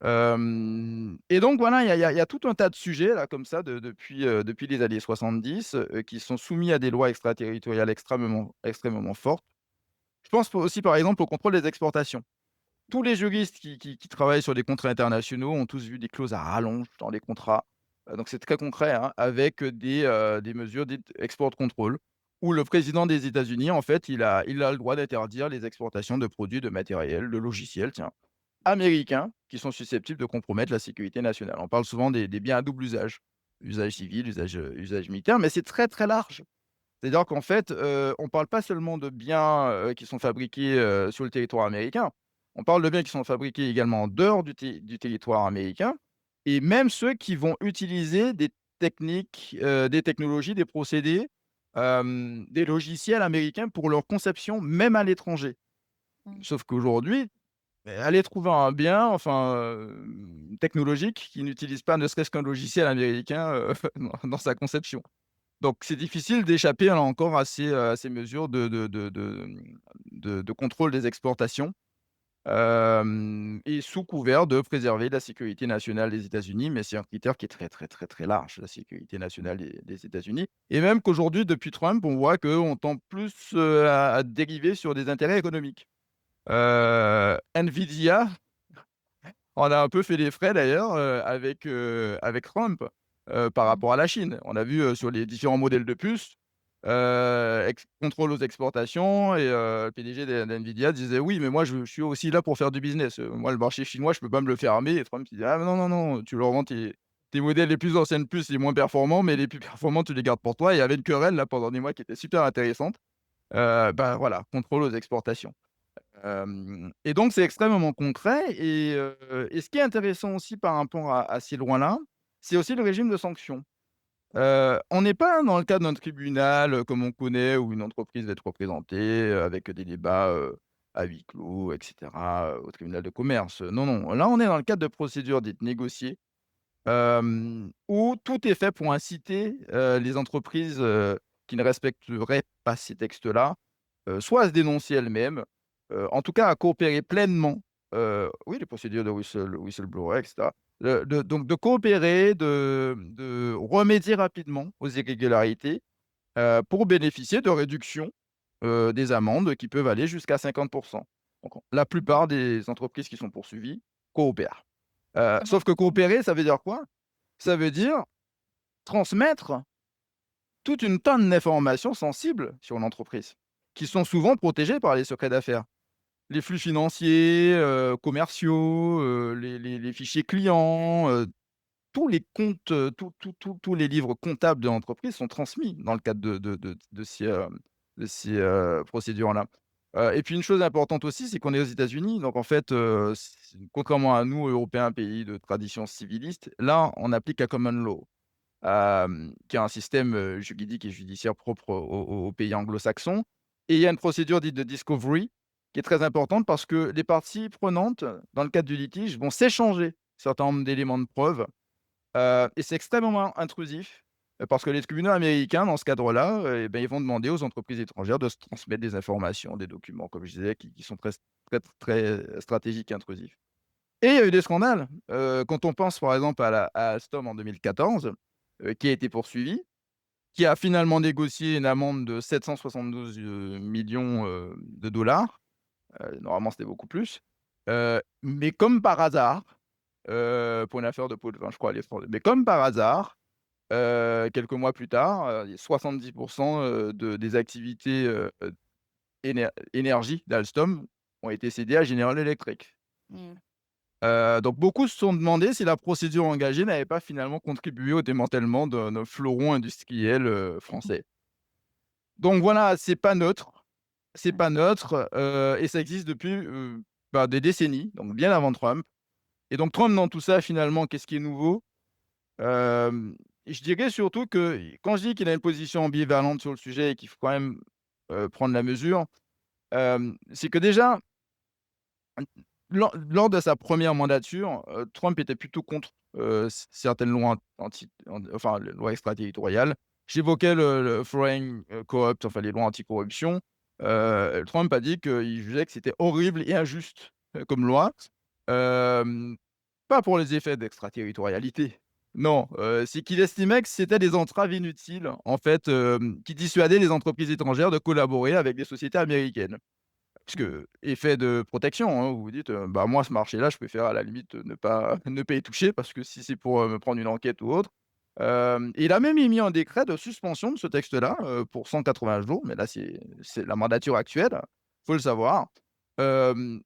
Et donc voilà, il y a tout un tas de sujets là comme ça depuis les années 70, qui sont soumis à des lois extraterritoriales extrêmement fortes. Je pense aussi par exemple au contrôle des exportations. Tous les juristes qui travaillent sur des contrats internationaux ont tous vu des clauses à rallonge dans les contrats. Donc c'est très concret, hein, avec des mesures dites export control, où le président des États-Unis, en fait, il a le droit d'interdire les exportations de produits, de matériel, de logiciels, tiens, américains qui sont susceptibles de compromettre la sécurité nationale. On parle souvent des biens à double usage, usage civil, usage militaire, mais c'est très, très large. C'est-à-dire qu'en fait, on ne parle pas seulement de biens, qui sont fabriqués, sur le territoire américain. On parle de biens qui sont fabriqués également en dehors du territoire américain et même ceux qui vont utiliser des techniques, des technologies, des procédés, des logiciels américains pour leur conception, même à l'étranger. Mmh. Sauf qu'aujourd'hui, aller trouver un bien, enfin, technologique qui n'utilise pas ne serait-ce qu'un logiciel américain, dans sa conception. Donc c'est difficile d'échapper là encore à ces mesures de contrôle des exportations, et sous couvert de préserver la sécurité nationale des États-Unis, mais c'est un critère qui est très, très, très, très large, la sécurité Mmh. nationale des États-Unis et même qu'aujourd'hui, depuis Trump, on voit qu'on tend plus, à dériver sur des intérêts économiques. Nvidia on a un peu fait les frais d'ailleurs, avec Trump, par Mmh. rapport à la Chine. On a vu, sur les différents modèles de puces. contrôle aux exportations et le PDG d'NVIDIA disait: «Oui, mais moi je suis aussi là pour faire du business, moi le marché chinois je peux pas me le fermer» et Trump il dit: «Ah non, non, non, tu leur vends tes modèles les plus anciennes puces les moins performants, mais les plus performants tu les gardes pour toi» et il y avait une querelle là pendant des mois qui était super intéressante. Bah, voilà, contrôle aux exportations. Et donc c'est extrêmement concret et ce qui est intéressant aussi par rapport à ces lois-là, c'est aussi le régime de sanctions. On n'est pas dans le cadre d'un tribunal, comme on connaît, où une entreprise va être représentée, avec des débats, à huis clos et cetera, au tribunal de commerce. Non, non, là, on est dans le cadre de procédures dites négociées, où tout est fait pour inciter, les entreprises, qui ne respecteraient pas ces textes-là, soit à se dénoncer elles-mêmes, en tout cas à coopérer pleinement, oui, les procédures de whistleblower et cetera. Donc de coopérer, de remédier rapidement aux irrégularités, pour bénéficier de réductions, des amendes qui peuvent aller jusqu'à 50. Donc la Mmh. plupart des entreprises qui sont poursuivies coopèrent. Mmh Sauf que coopérer, ça veut dire quoi? Ça veut dire transmettre toute une tonne d'informations sensibles sur l'entreprise, qui sont souvent protégées par les secrets d'affaires. Les flux financiers, commerciaux, les fichiers clients, tous les comptes, tous les livres comptables de l'entreprise sont transmis dans le cadre de ces, procédures-là. Et puis une chose importante aussi, c'est qu'on est aux États-Unis, donc en fait, contrairement à nous, Européens, pays de tradition civiliste, là, on applique la common law, qui est un système, juridique et judiciaire propre aux pays anglo-saxons et il y a une procédure dite de discovery qui est très importante parce que les parties prenantes, dans le cadre du litige, vont s'échanger un certain nombre d'éléments de preuve. Et c'est extrêmement intrusif, parce que les tribunaux américains, dans ce cadre-là, et ben, ils vont demander aux entreprises étrangères de se transmettre des informations, des documents, comme je disais, qui sont très, très stratégiques et intrusifs. Et il y a eu des scandales, quand on pense, par exemple, à Alstom en 2014, qui a été poursuivi, qui a finalement négocié une amende de 772, millions, de dollars. Normalement, c'était beaucoup plus. Mais comme par hasard, pour une affaire de pot de vin, je crois, à l'étranger. Mais comme par hasard, quelques mois plus tard, 70 des activités, énergie d'Alstom ont été cédées à General Electric. mh. Donc beaucoup se sont demandé si la procédure engagée n'avait pas finalement contribué au démantèlement de nos fleurons industriels, français. Donc voilà, c'est Ouais. pas neutre, et ça existe depuis, bah, des décennies, donc bien avant Trump. Et donc Trump dans tout ça finalement, qu'est-ce qui est nouveau? Je dirais surtout que quand je dis qu'il a une position ambivalente sur le sujet et qu'il faut quand même, prendre la mesure, c'est que déjà, lors de sa première mandature, Trump était plutôt contre, certaines lois enfin les lois extraterritoriales. J'évoquais le Foreign, Corrupt, enfin les lois anticorruption. Trump a dit qu'il jugeait que c'était horrible et injuste, comme loi. Hem Pas pour les effets d'extraterritorialité. Non, c'est qu'il estimait que c'était des entraves inutiles, en fait, qui dissuadaient les entreprises étrangères de collaborer avec des sociétés américaines. Puisque Mmh. effet de protection, hein, vous vous dites: «Bah, moi, ce marché-là, je préfère à la limite, ne pas ne pas y toucher parce que si c'est pour, me prendre une enquête ou autre». Et il a même émis un décret de suspension de ce texte-là, pour 180 jours, mais là, c'est la mandature actuelle, faut le savoir. Hem,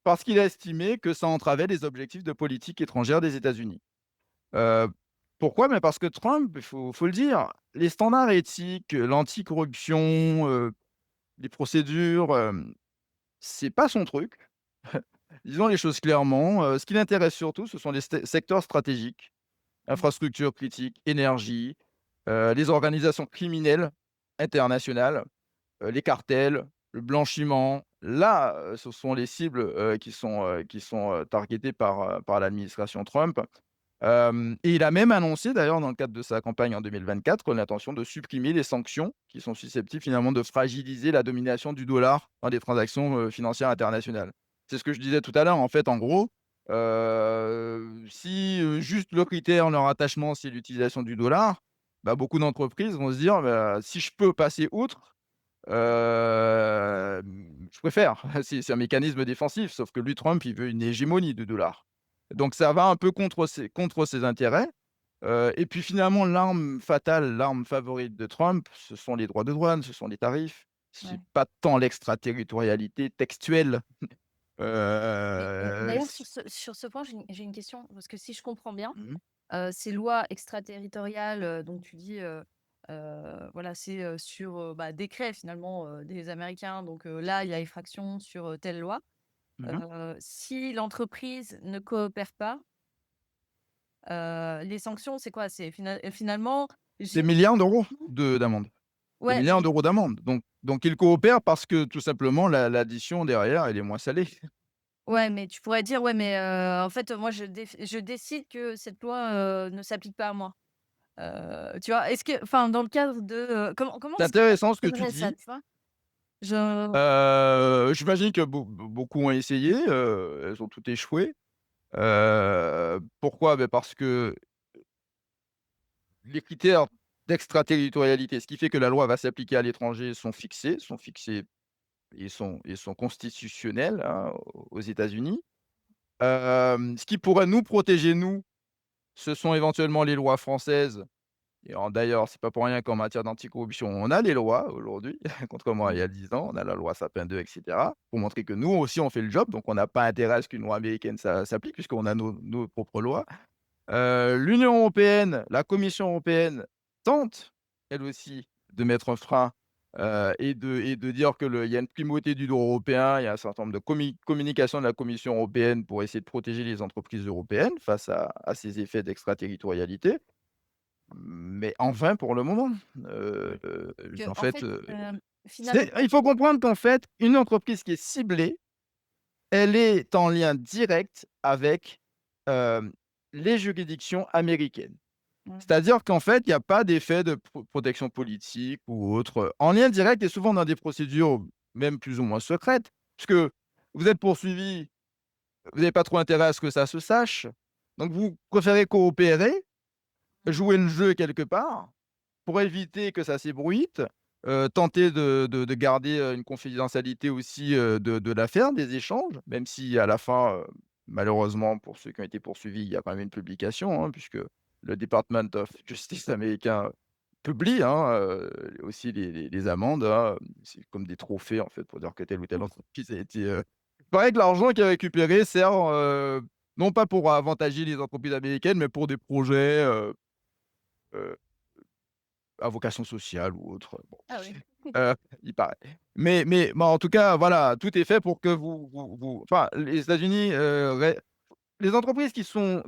Parce qu'il a estimé que ça entravait les objectifs de politique étrangère des États-Unis. Heu, Pourquoi? Mais parce que Trump, il faut le dire, les standards éthiques, l'anticorruption, les procédures, c'est pas son truc. Disons les choses clairement, ce qui l'intéresse surtout, ce sont les secteurs stratégiques, Mmh. infrastructures critiques, énergie, les organisations criminelles internationales, les cartels, le blanchiment. Là, ce sont les cibles, qui sont targetées par l'administration Trump. Et il a même annoncé d'ailleurs dans le cadre de sa campagne en 2024 l'intention de supprimer les sanctions qui sont susceptibles finalement de fragiliser la domination du dollar dans des transactions, financières internationales. C'est ce que je disais tout à l'heure, en fait, en gros, si, juste le critère, leur attachement, c'est l'utilisation du dollar, bah, beaucoup d'entreprises vont se dire: «Bah, si je peux passer outre, je préfère». C'est un mécanisme défensif, sauf que lui, Trump, il veut une hégémonie du dollar. Donc ça va un peu contre ses intérêts. Et puis finalement, l'arme fatale, l'arme favorite de Trump, ce sont les droits de douane, ce sont les tarifs. C'est Ouais. pas tant l'extraterritorialité textuelle. Mais d'ailleurs C sur ce point, j'ai une question parce que si je comprends bien, Mmh. ces lois extraterritoriales, donc tu dis, voilà, c'est, sur, bah, décret finalement, des Américains donc là, il y a effraction sur, telle loi. Mmh. Si l'entreprise ne coopère pas, les sanctions, c'est quoi? C'est finalement, Des j'ai milliards d'euros d'amende. Des ouais, milliards d'euros d'amende. Donc ils coopèrent parce que tout simplement l'addition derrière, elle est moins salée. ouais, mais tu pourrais dire: «Ouais, mais en fait, moi, je décide que cette loi, ne s'applique pas à moi». Tu vois? Est-ce que enfin, dans le cadre de, comment C'est est-ce qu'ils intéressant ce que tu fonctionnerait ça, dis. tu vois? Je J'imagine que beaucoup ont essayé, elles ont toutes échoué. Pourquoi? Beh, parce que les critères d'extraterritorialité, ce qui fait que la loi va s'appliquer à l'étranger sont fixés et sont constitutionnels, hein, aux États-Unis. Ce qui pourrait nous protéger, nous, ce sont éventuellement les lois françaises et en d'ailleurs, c'est pas pour rien qu'en matière d'anticorruption, on a les lois aujourd'hui, contrairement à il y mmh, a 10 ans, on a la loi Sapin 2 et cetera, pour montrer que nous aussi on fait le job, donc on n'a pas intérêt à ce qu'une loi américaine s'applique puisqu'on a nos propres lois. L'Union européenne, la Commission européenne tente, elle aussi, de mettre un frein, et de dire que le il y a une primauté du droit européen. Il y a un certain nombre de communications de la Commission européenne pour essayer de protéger les entreprises européennes face à ces effets d'extraterritorialité, mais en vain pour le moment. que En en fait, fait, finalement il faut comprendre qu'en fait, une entreprise qui est ciblée, elle est en lien direct avec, hem, les juridictions américaines. mmh, C'est-à-dire qu'en fait, il y a pas d'effet de protection politique ou autre, en lien direct et souvent dans des procédures même plus ou moins secrètes, puisque vous êtes poursuivi, vous n'avez pas trop intérêt à ce que ça se sache, donc vous préférez coopérer, mmh, jouer le jeu quelque part pour éviter que ça s'ébruite, tenter de garder, une confidentialité aussi, de l'affaire, des échanges, même si à la fin, malheureusement pour ceux qui ont été poursuivis, il y a quand même une publication, hein, puisque le Department of Justice américain publie, hein, aussi les amendes, hein, c'est comme des trophées en fait pour dire que telle ou telle entreprise a été, il paraît que l'argent qui est récupéré sert, non pas pour avantager les entreprises américaines, mais pour des projets, heu à vocation sociale ou autre, bon, ah oui. heu, il paraît. Mais en tout cas, voilà, tout est fait pour que vous enfin, les États-Unis, les entreprises qui sont,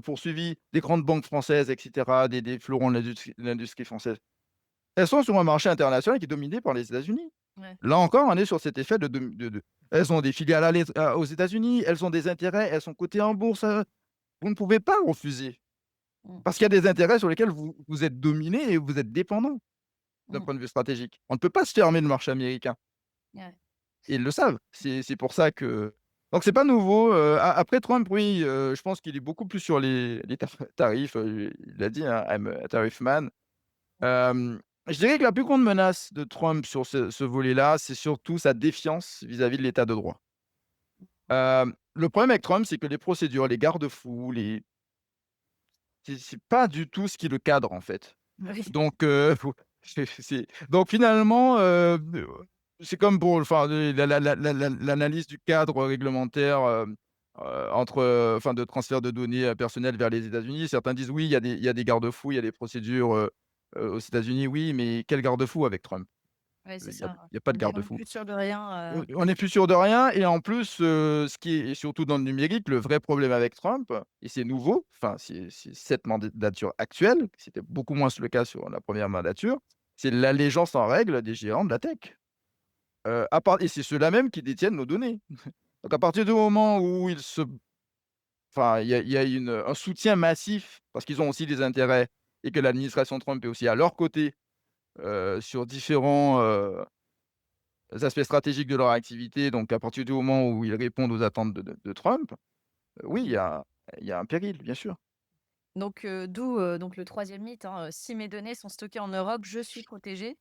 poursuivies, des grandes banques françaises et cetera, des fleurons de l'industrie française, elles sont sur un marché international qui est dominé par les États-Unis. Ouais, Là encore, on est sur cet effet de elles ont des filiales aux États-Unis, elles ont des intérêts, elles sont cotées en bourse, vous ne pouvez pas refuser. mmh, Parce qu'il y a des intérêts sur lesquels vous êtes dominé et vous êtes dépendant. D'un mmh, point de vue stratégique. On ne peut pas se fermer le marché américain ouais, et ils le savent. C'est pour ça que donc c'est pas nouveau, après Trump, oui, je pense qu'il est beaucoup plus sur les tarifs, il l'a dit, hein: «I'm a tariff man». Je dirais que la plus grande menace de Trump sur ce volet-là, c'est surtout sa défiance vis-à-vis de l'état de droit. Le problème avec Trump, c'est que les procédures, les garde-fous, c'est pas du tout ce qui le cadre, en fait. oui, Donc faut c'est donc finalement, c'est comme pour enfin l'analyse du cadre réglementaire, entre, enfin de transfert de données, personnelles vers les États-Unis. Certains disent: «Oui, il y a des garde-fous, il y a des procédures, aux États-Unis». Oui, mais quel garde-fou avec Trump? ouais, c'est Il y a ça. il y a pas de On est garde-fou. plus sûr de rien, On n'est plus sûr de rien et en plus, ce qui est et surtout dans le numérique, le vrai problème avec Trump et c'est nouveau, enfin c'est cette mandature actuelle, c'était beaucoup moins le cas sur la première mandature, c'est l'allégeance en règle des géants de la tech. À part et c'est ceux-là même qui détiennent nos données. Donc à partir du moment où ils se enfin il y a un soutien massif parce qu'ils ont aussi des intérêts et que l'administration Trump est aussi à leur côté, sur différents, aspects stratégiques de leur activité, donc à partir du moment où ils répondent aux attentes de Trump, oui, mmh. il y a un péril, bien sûr. Donc d'où, donc le troisième mythe, hein, si mes données sont stockées en Europe, je suis protégé.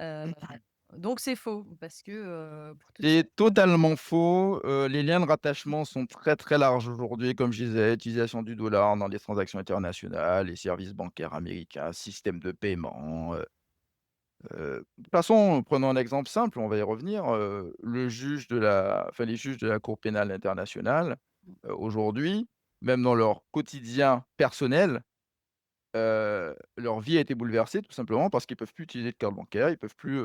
Heu, Mmh. Donc c'est faux parce que, pour toutes ces C'est raisons. totalement faux, les liens de rattachement sont très, très larges aujourd'hui, comme je disais, utilisation du dollar dans les transactions internationales, les services bancaires américains, système de paiement, de toute façon, prenons un exemple simple, on va y revenir, les juges de la Cour pénale internationale, aujourd'hui, même dans leur quotidien personnel, leur vie a été bouleversée tout simplement parce qu'ils peuvent plus utiliser de carte bancaire, ils peuvent plus,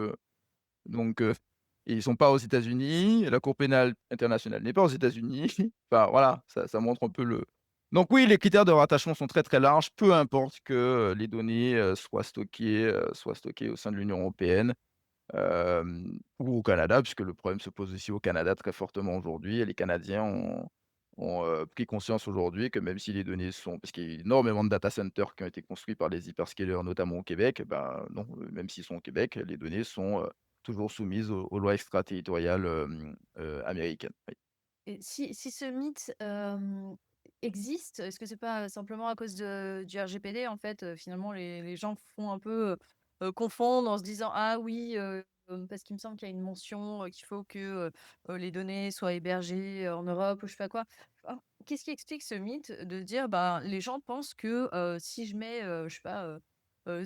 donc et ils sont pas aux États-Unis, la Cour pénale internationale n'est pas aux États-Unis. Enfin voilà, ça montre un peu le donc oui, les critères de rattachement sont très, très larges, peu importe que, les données, soient stockées au sein de l'Union européenne, ou au Canada, puisque le problème se pose aussi au Canada très fortement aujourd'hui et les Canadiens ont pris conscience aujourd'hui que même si les données sont parce qu'il y a énormément de data centers qui ont été construits par les hyperscalers, notamment au Québec, ben, non, même s'ils sont au Québec, les données sont, toujours soumises aux lois extraterritoriales, américaines. Oui. Et si ce mythe, existe, est-ce que c'est pas simplement à cause du RGPD en fait, finalement les gens font un peu, confondent en se disant: «Ah oui, parce qu'il me semble qu'il y a une mention, qu'il faut que, les données soient hébergées, en Europe» ou je sais pas quoi. Ah, qu'est-ce qui explique ce mythe de dire, bah, les gens pensent que, si je mets, je sais pas,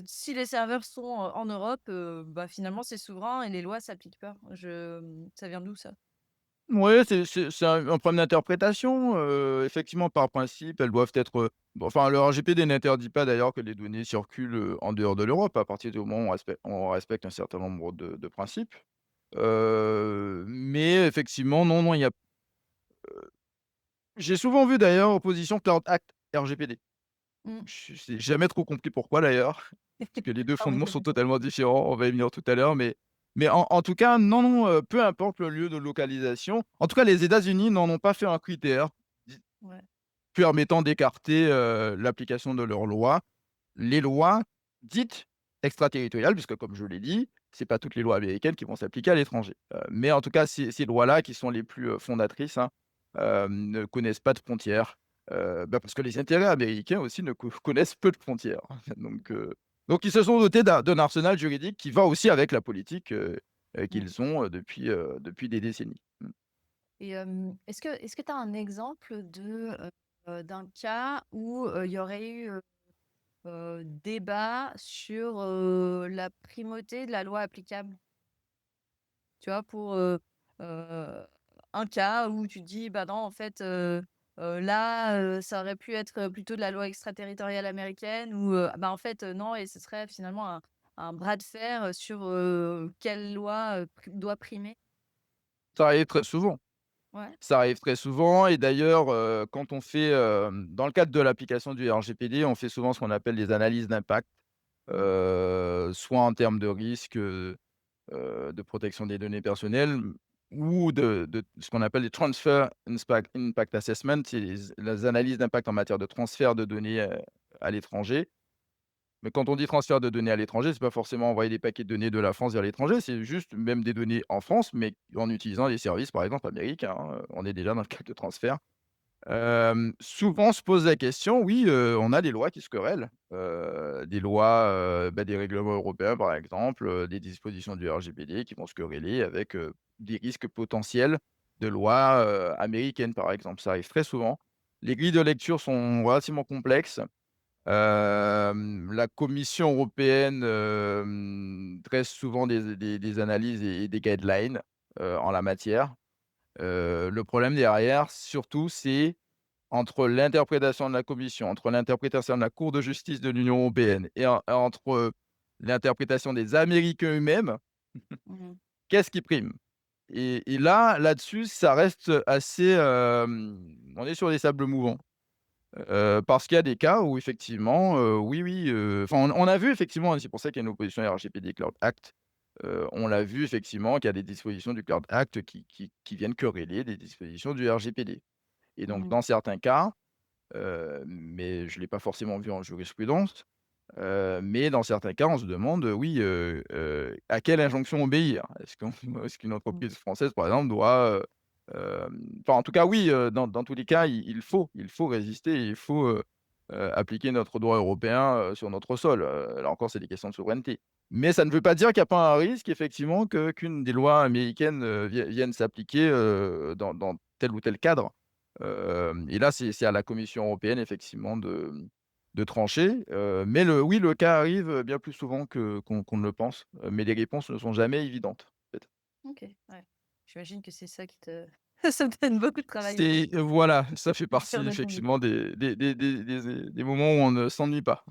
si les serveurs sont, en Europe, bah, finalement c'est souverain et les lois s'appliquent pas. Ça vient d'où ça? Ouais, c'est un problème d'interprétation, effectivement, par principe, elles doivent être, bon, enfin, le RGPD n'interdit pas d'ailleurs que les données circulent, en dehors de l'Europe, à partir du moment où on respecte un certain nombre de principes. Mais effectivement, non, non, il y a j'ai souvent vu d'ailleurs opposition Cloud Act, RGPD. Mmh. Je n'ai jamais trop compris pourquoi d'ailleurs, parce que les 2 Ah oui. fondements sont totalement différents, on va y venir tout à l'heure, mais en tout cas, non, non, peu importe le lieu de localisation, en tout cas, les États-Unis n'en ont pas fait un critère Ouais. permettant d'écarter, l'application de leurs lois. Les lois dites extraterritoriales, puisque comme je l'ai dit, c'est pas toutes les lois américaines qui vont s'appliquer à l'étranger. Mais en tout cas, ces lois-là qui sont les plus, fondatrices, hein, ne connaissent pas de frontières, bah, parce que les intérêts américains aussi ne connaissent peu de frontières. Donc ils se sont dotés d'un arsenal juridique qui va aussi avec la politique, Mmh. qu'ils ont, depuis des décennies. Mmh. Et est-ce que tu as un exemple d'un cas où, il y aurait eu, débat sur, la primauté de la loi applicable? Tu vois? Pour, un cas où tu te dis: «Bah, non, en fait, là, ça aurait pu être, plutôt de la loi extraterritoriale américaine» ou, bah, en fait, non et ce serait finalement un bras de fer, sur, quelle loi, doit primer? Ça arrive très souvent. Ouais. Ça arrive très souvent et d'ailleurs, quand on fait, dans le cadre de l'application du RGPD, on fait souvent ce qu'on appelle des analyses d'impact, Mmh. soit en termes de risque, de protection des données personnelles, ou de ce qu'on appelle les transfer impact assessment, c'est les analyses d'impact en matière de transfert de données, à l'étranger. Mais quand on dit transfert de données à l'étranger, c'est pas forcément envoyer des paquets de données de la France vers l'étranger, c'est juste même des données en France, mais en utilisant des services, par exemple, américains, hein, on est déjà dans le cadre de transfert. Souvent se pose la question, oui, on a des lois qui se querellent, des lois, bah, des règlements européens, par exemple, des dispositions du RGPD qui vont se quereller avec, des risques potentiels de lois, américaines, par exemple. Ça arrive très souvent. Les grilles de lecture sont relativement complexes. La Commission européenne, dresse souvent des analyses et des guidelines, en la matière. Le problème derrière, surtout, c'est entre l'interprétation de la Commission, entre l'interprétation de la Cour de justice de l'Union européenne entre l'interprétation des Américains eux-mêmes, Mmh. qu'est-ce qui prime? Et là-dessus, ça reste assez, on est sur des sables mouvants. Parce qu'il y a des cas où effectivement, oui, oui, enfin on a vu effectivement, et c'est pour ça qu'il y a une opposition RGPD Cloud Act, on l'a vu effectivement qu'il y a des dispositions du Cloud Act qui viennent quereller des dispositions du RGPD. Et donc Mmh. dans certains cas, mais je ne l'ai pas forcément vu en jurisprudence, mais dans certains cas, on se demande, oui, à quelle injonction obéir? Est-ce qu'une Mmh. entreprise française, par exemple, doit, enfin, en tout cas, oui, dans tous les cas, il faut résister, il faut, appliquer notre droit européen, sur notre sol. Là encore, c'est des questions de souveraineté. Mais ça ne veut pas dire qu'il y a pas un risque effectivement qu'une des lois américaines, vienne s'appliquer, dans tel ou tel cadre. Et là, c'est à la Commission européenne effectivement de trancher, mais oui, le cas arrive, bien plus souvent qu'on ne le pense, mais les réponses ne sont jamais évidentes, en fait. OK, ouais. J'imagine que c'est ça qui te ça te donne beaucoup de travail aussi, C'est voilà, ça fait de faire partie de ton mieux. effectivement des moments où on ne s'ennuie pas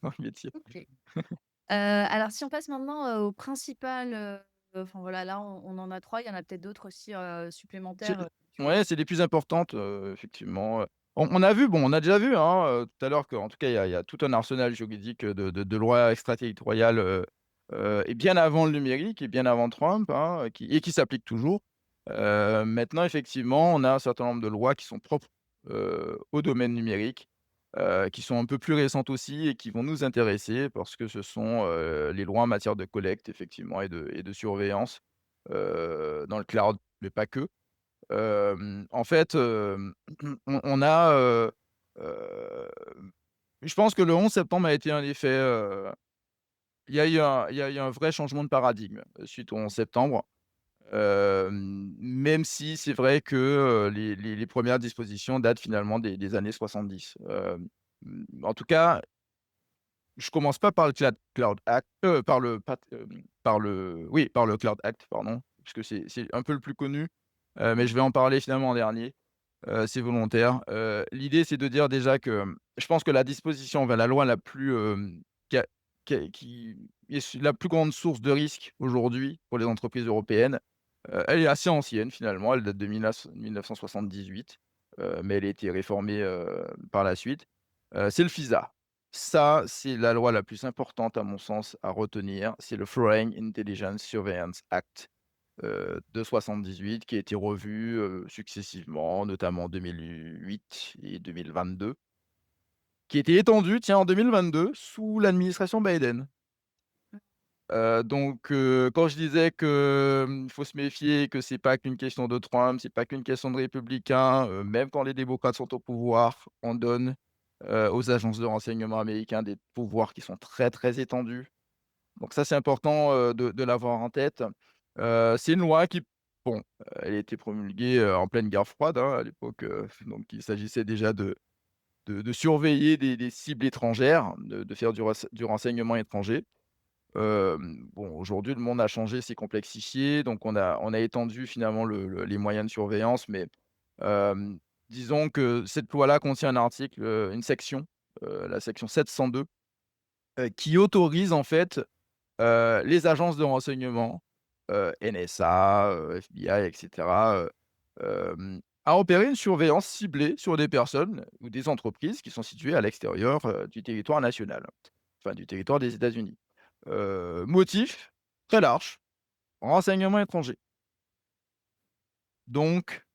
dans le métier. OK. Alors si on passe maintenant, aux principales, enfin voilà, là on en a 3. Il y en a peut-être d'autres aussi, C'est supplémentaires, tu veux ouais, c'est les plus importantes, effectivement, on a vu, bon, on a déjà vu, hein, tout à l'heure qu'en tout cas, il y a tout un arsenal juridique, de lois extraterritoriales, et bien avant le numérique et bien avant Trump, hein, qui s'appliquent toujours. Maintenant, effectivement, on a un certain nombre de lois qui sont propres, au domaine numérique, qui sont un peu plus récentes aussi et qui vont nous intéresser parce que ce sont, les lois en matière de collecte effectivement et de surveillance, dans le cloud, mais pas que. En fait, on a, heu, je pense que le 11 septembre a été un effet, il y a eu un vrai changement de paradigme, suite au 11 septembre. Même si c'est vrai que, les 1 dispositions datent finalement des années 70. En tout cas, je commence pas par le Cloud Act, par le pas par le oui, par le Cloud Act, pardon, puisque c'est un peu le plus connu, mais je vais en parler finalement en dernier. C'est volontaire. L'idée, c'est de dire déjà que, je pense que la disposition, enfin la loi la plus, qui est la plus grande source de risque aujourd'hui pour les entreprises européennes, elle est assez ancienne finalement, elle date de 1978, mais elle a été réformée, par la suite. C'est le FISA. Ça, c'est la loi la plus importante à mon sens à retenir, c'est le Foreign Intelligence Surveillance Act, de 78 qui a été revu, successivement, notamment en 2008 et 2022, qui a été étendu, tiens, en 2022 sous l'administration Biden. Quand je disais que, il faut se méfier, que c'est pas qu'une question de Trump, c'est pas qu'une question de républicains, même quand les démocrates sont au pouvoir, on donne, aux agences de renseignement américains des pouvoirs qui sont très, très étendus. Donc ça, c'est important, de l'avoir en tête. C'est une loi qui bon, elle a été promulguée, en pleine guerre froide, hein, à l'époque, donc il s'agissait déjà de surveiller des cibles étrangères, de faire du renseignement étranger. Bon, aujourd'hui, le monde a changé, s'est complexifié, donc on a étendu finalement les moyens de surveillance, mais hem, disons que cette loi-là contient un article, une section, la section 702, qui autorise en fait, les agences de renseignement, NSA, FBI et cetera, à opérer une surveillance ciblée sur des personnes ou des entreprises qui sont situées à l'extérieur, du territoire national, enfin du territoire des États-Unis. Motif très large, renseignement étranger. Donc,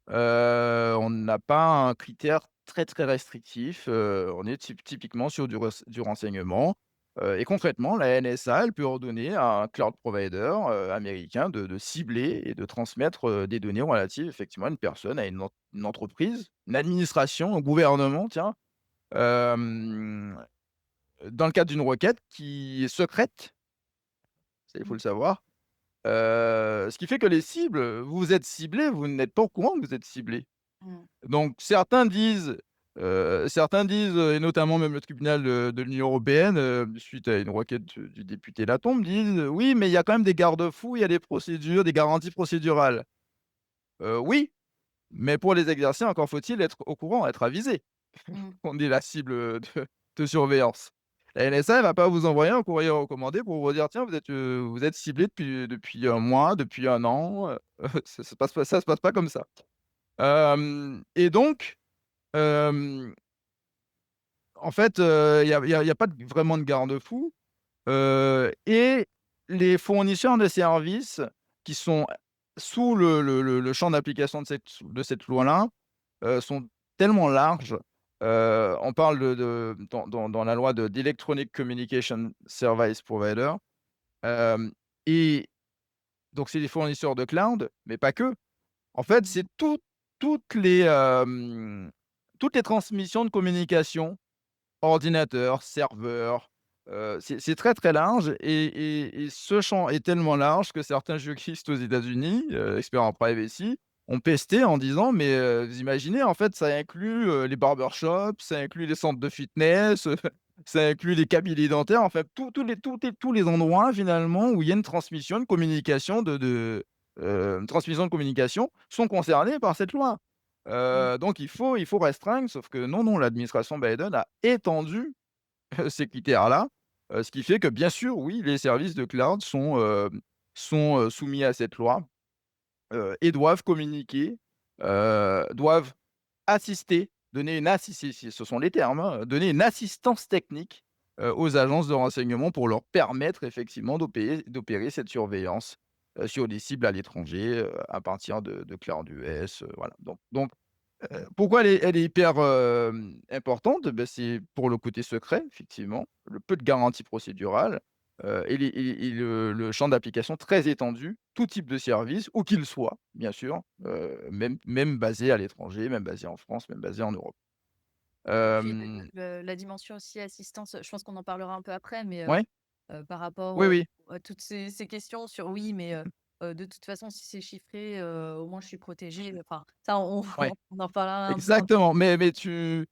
on n'a pas un critère très, très restrictif, on est typiquement sur du renseignement, et concrètement, la NSA, elle peut ordonner à un cloud provider, américain de cibler et de transmettre, des données relatives effectivement à une personne, à une entreprise, une administration, un gouvernement, tiens, hem, dans le cadre d'une requête qui est secrète, ça il faut Mmh. le savoir. Ce qui fait que les cibles, vous êtes ciblés, vous n'êtes pas au courant que vous êtes ciblés. Mmh. Donc certains disent, et notamment même le tribunal, de l'Union européenne, suite à une requête du député Latombe, disent: «Oui, mais il y a quand même des garde-fous, il y a des procédures, des garanties procédurales». Oui, mais pour les exercer, encore faut-il être au courant, être avisé Mmh. qu'on est la cible, de surveillance. La NSA, elle va pas vous envoyer un courrier recommandé pour vous dire: «Tiens, vous êtes ciblé depuis un mois, depuis un an», ça se passe pas comme ça. Et donc, hem, en fait, il y a pas vraiment de garde-fou, et les fournisseurs de services qui sont sous le champ d'application de cette loi-là, sont tellement larges. On parle dans la loi d'Electronic Communication Service Provider, hem et donc c'est des fournisseurs de cloud, mais pas que. En fait, Mmh. c'est toutes les transmissions de communication, ordinateur, serveur, c'est très, très large et ce champ est tellement large que certains juristes aux États-Unis, experts en privacy, ont pesté en disant: «Mais, vous imaginez, en fait, ça inclut, les barbershops, ça inclut les centres de fitness, ça inclut les cabinets dentaires, en fait, tous les endroits finalement où il y a une transmission, une communication une transmission de communication sont concernés par cette loi». Mmh. Donc il faut restreindre, sauf que non, non, l'administration Biden a étendu ces critères-là, ce qui fait que bien sûr, oui, les services de cloud sont soumis à cette loi, et doivent communiquer, doivent assister, donner une assi ce sont les termes, hein, donner une assistance technique, aux agences de renseignement pour leur permettre effectivement d'opérer cette surveillance, sur des cibles à l'étranger, à partir de cloud US, voilà. Pourquoi elle est hyper, importante? Bah, c'est pour le côté secret, effectivement, le peu de garanties procédurales, et le champ d'application très étendu, tout type de service, où qu'il soit, bien sûr, même basé à l'étranger, même basé en France, même basé en Europe. Et puis Hem, la dimension aussi assistance, je pense qu'on en parlera un peu après, mais ouais, par rapport, oui, oui. à toutes ces questions sur oui, mais de toute façon, si c'est chiffré, au moins je suis protégée. Enfin, ça, on Ouais, on en parlera un peu. exactement, mais tu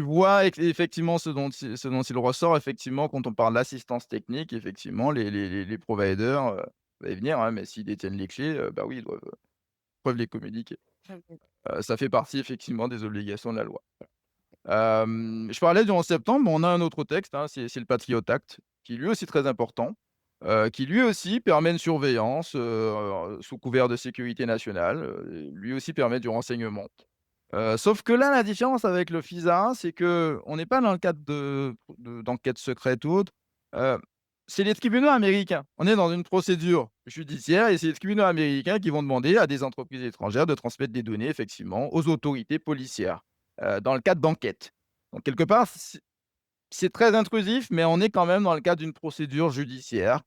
vois effectivement ce dont il ressort effectivement quand on parle d'assistance technique, effectivement les providers, va y venir, hein, mais s'ils détiennent les clés, bah oui, ils doivent les communiquer. Ça fait partie effectivement des obligations de la loi. Je parlais du 11 septembre, mais on a un autre texte, hein, c'est le Patriot Act, qui lui aussi très important, qui lui aussi permet une surveillance, sous couvert de sécurité nationale, lui aussi permet du renseignement. Sauf que là, la différence avec le FISA, c'est qu'on n'est pas dans le cadre d'enquêtes secrètes ou autres, heu, c'est les tribunaux américains. On est dans une procédure judiciaire et c'est les tribunaux américains qui vont demander à des entreprises étrangères de transmettre des données effectivement aux autorités policières, dans le cadre d'enquêtes. Donc quelque part, c'est très intrusif, mais on est quand même dans le cadre d'une procédure judiciaire.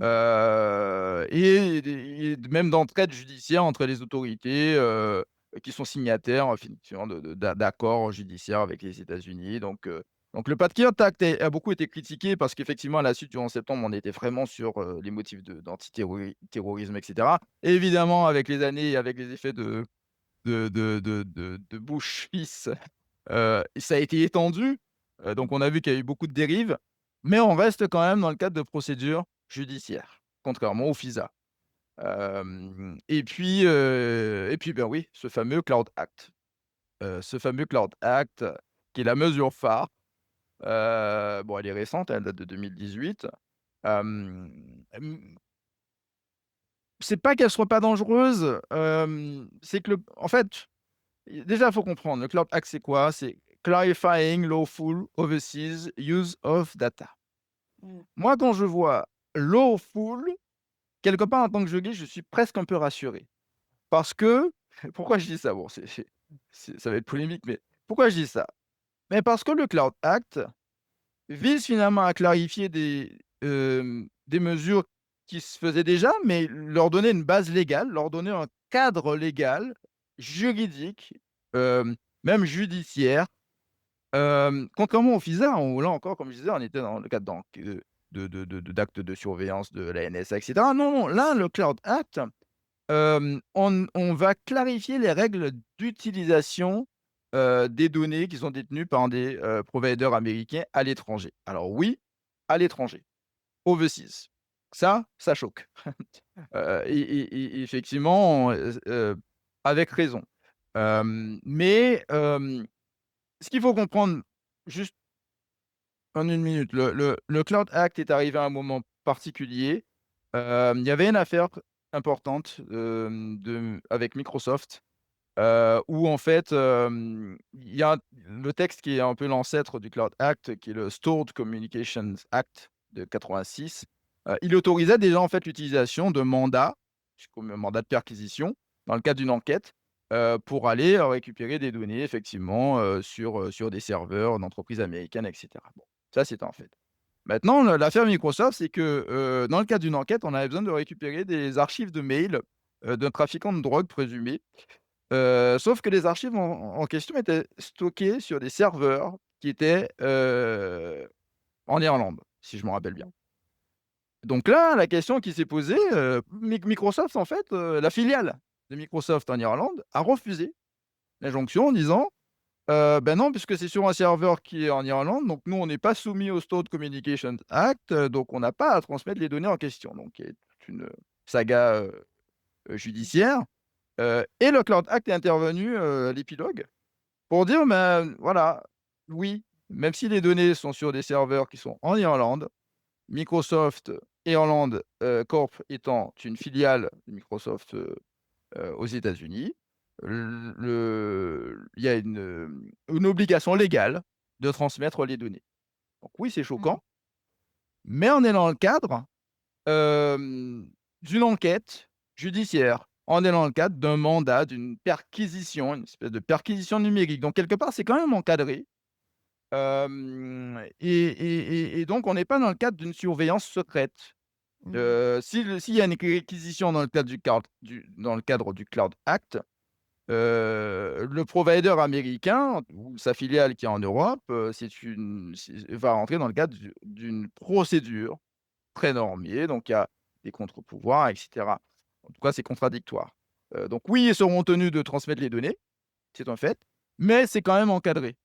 Et même d'entraide judiciaire entre les autorités, qui sont signataires, effectivement d'accords judiciaires avec les États-Unis. Donc le Patriot Act a beaucoup été critiqué parce qu'effectivement, à la suite du 11 septembre, on était vraiment sur, les motifs d'antiterrorisme et cetera. Et évidemment, avec les années et avec les effets de Bush fils, ça a été étendu, donc on a vu qu'il y a eu beaucoup de dérives, mais on reste quand même dans le cadre de procédures judiciaires, contrairement au FISA. Et puis, ben, oui, ce fameux Cloud Act, qui est la mesure phare, bon, elle est récente, elle date de 2018. C'est pas qu'elle soit pas dangereuse, c'est que en fait, déjà, il faut comprendre, le Cloud Act, c'est quoi? C'est Clarifying Lawful Overseas Use of Data. Mmh. Moi, quand je vois lawful, quelque part, en tant que juriste, je suis presque un peu rassuré. Parce que pourquoi je dis ça? Bon, ça va être polémique, mais pourquoi je dis ça? Mais parce que le Cloud Act vise finalement à clarifier des mesures qui se faisaient déjà, mais leur donner une base légale, leur donner un cadre légal, juridique, même judiciaire. Contrairement au FISA, où là encore, comme je disais, on était dans le cadre d'actes de surveillance de la NSA et cetera. Non, non, là, le Cloud Act, on va clarifier les règles d'utilisation, des données qui sont détenues par des, providers américains à l'étranger. Alors oui, à l'étranger, overseas. Ça choque. Et effectivement, avec raison. Ce qu'il faut comprendre, juste en une minute, le Cloud Act est arrivé à un moment particulier. Il y avait une affaire importante, avec Microsoft, où en fait, il y a le texte qui est un peu l'ancêtre du Cloud Act, qui est le Stored Communications Act de 86. Il autorisait déjà en fait l'utilisation de mandats, comme un mandat de perquisition, dans le cadre d'une enquête, pour aller, récupérer des données effectivement, sur des serveurs d'entreprises américaines et cetera. Bon, ça c'est un fait. Maintenant, l'affaire Microsoft, c'est que, dans le cadre d'une enquête, on avait besoin de récupérer des archives de mails, d'un trafiquant de drogue présumé. Sauf que les archives en question étaient stockées sur des serveurs qui était, en Irlande, si je me rappelle bien. Mmh. Donc là, la question qui s'est posée, Microsoft en fait, la filiale de Microsoft en Irlande a refusé l'injonction en disant: «Ben non, puisque c'est sur un serveur qui est en Irlande, donc nous on n'est pas soumis au Stored Communications Act, donc on n'a pas à transmettre les données en question». Donc il y a toute une saga, judiciaire, et le Cloud Act est intervenu, à l'épilogue pour dire: «Ben, voilà, oui, même si les données sont sur des serveurs qui sont en Irlande, Microsoft Ireland, Corp étant une filiale de Microsoft, aux États-Unis, il y a une obligation légale de transmettre les données». Donc oui, c'est Mmh. choquant, mais on est dans le cadre, d'une enquête judiciaire. On est dans le cadre d'un mandat, d'une perquisition, une espèce de perquisition numérique. Donc quelque part, c'est quand même encadré, et donc on n'est pas dans le cadre d'une surveillance secrète. Mmh. S'il y a une réquisition dans le cadre dans le cadre du Cloud Act, le provider américain ou sa filiale qui est en Europe, va rentrer dans le cadre d'une procédure très normée, donc il y a des contre-pouvoirs et cetera. En tout cas, c'est contradictoire. Donc oui, ils seront tenus de transmettre les données, c'est un fait, mais c'est quand même encadré.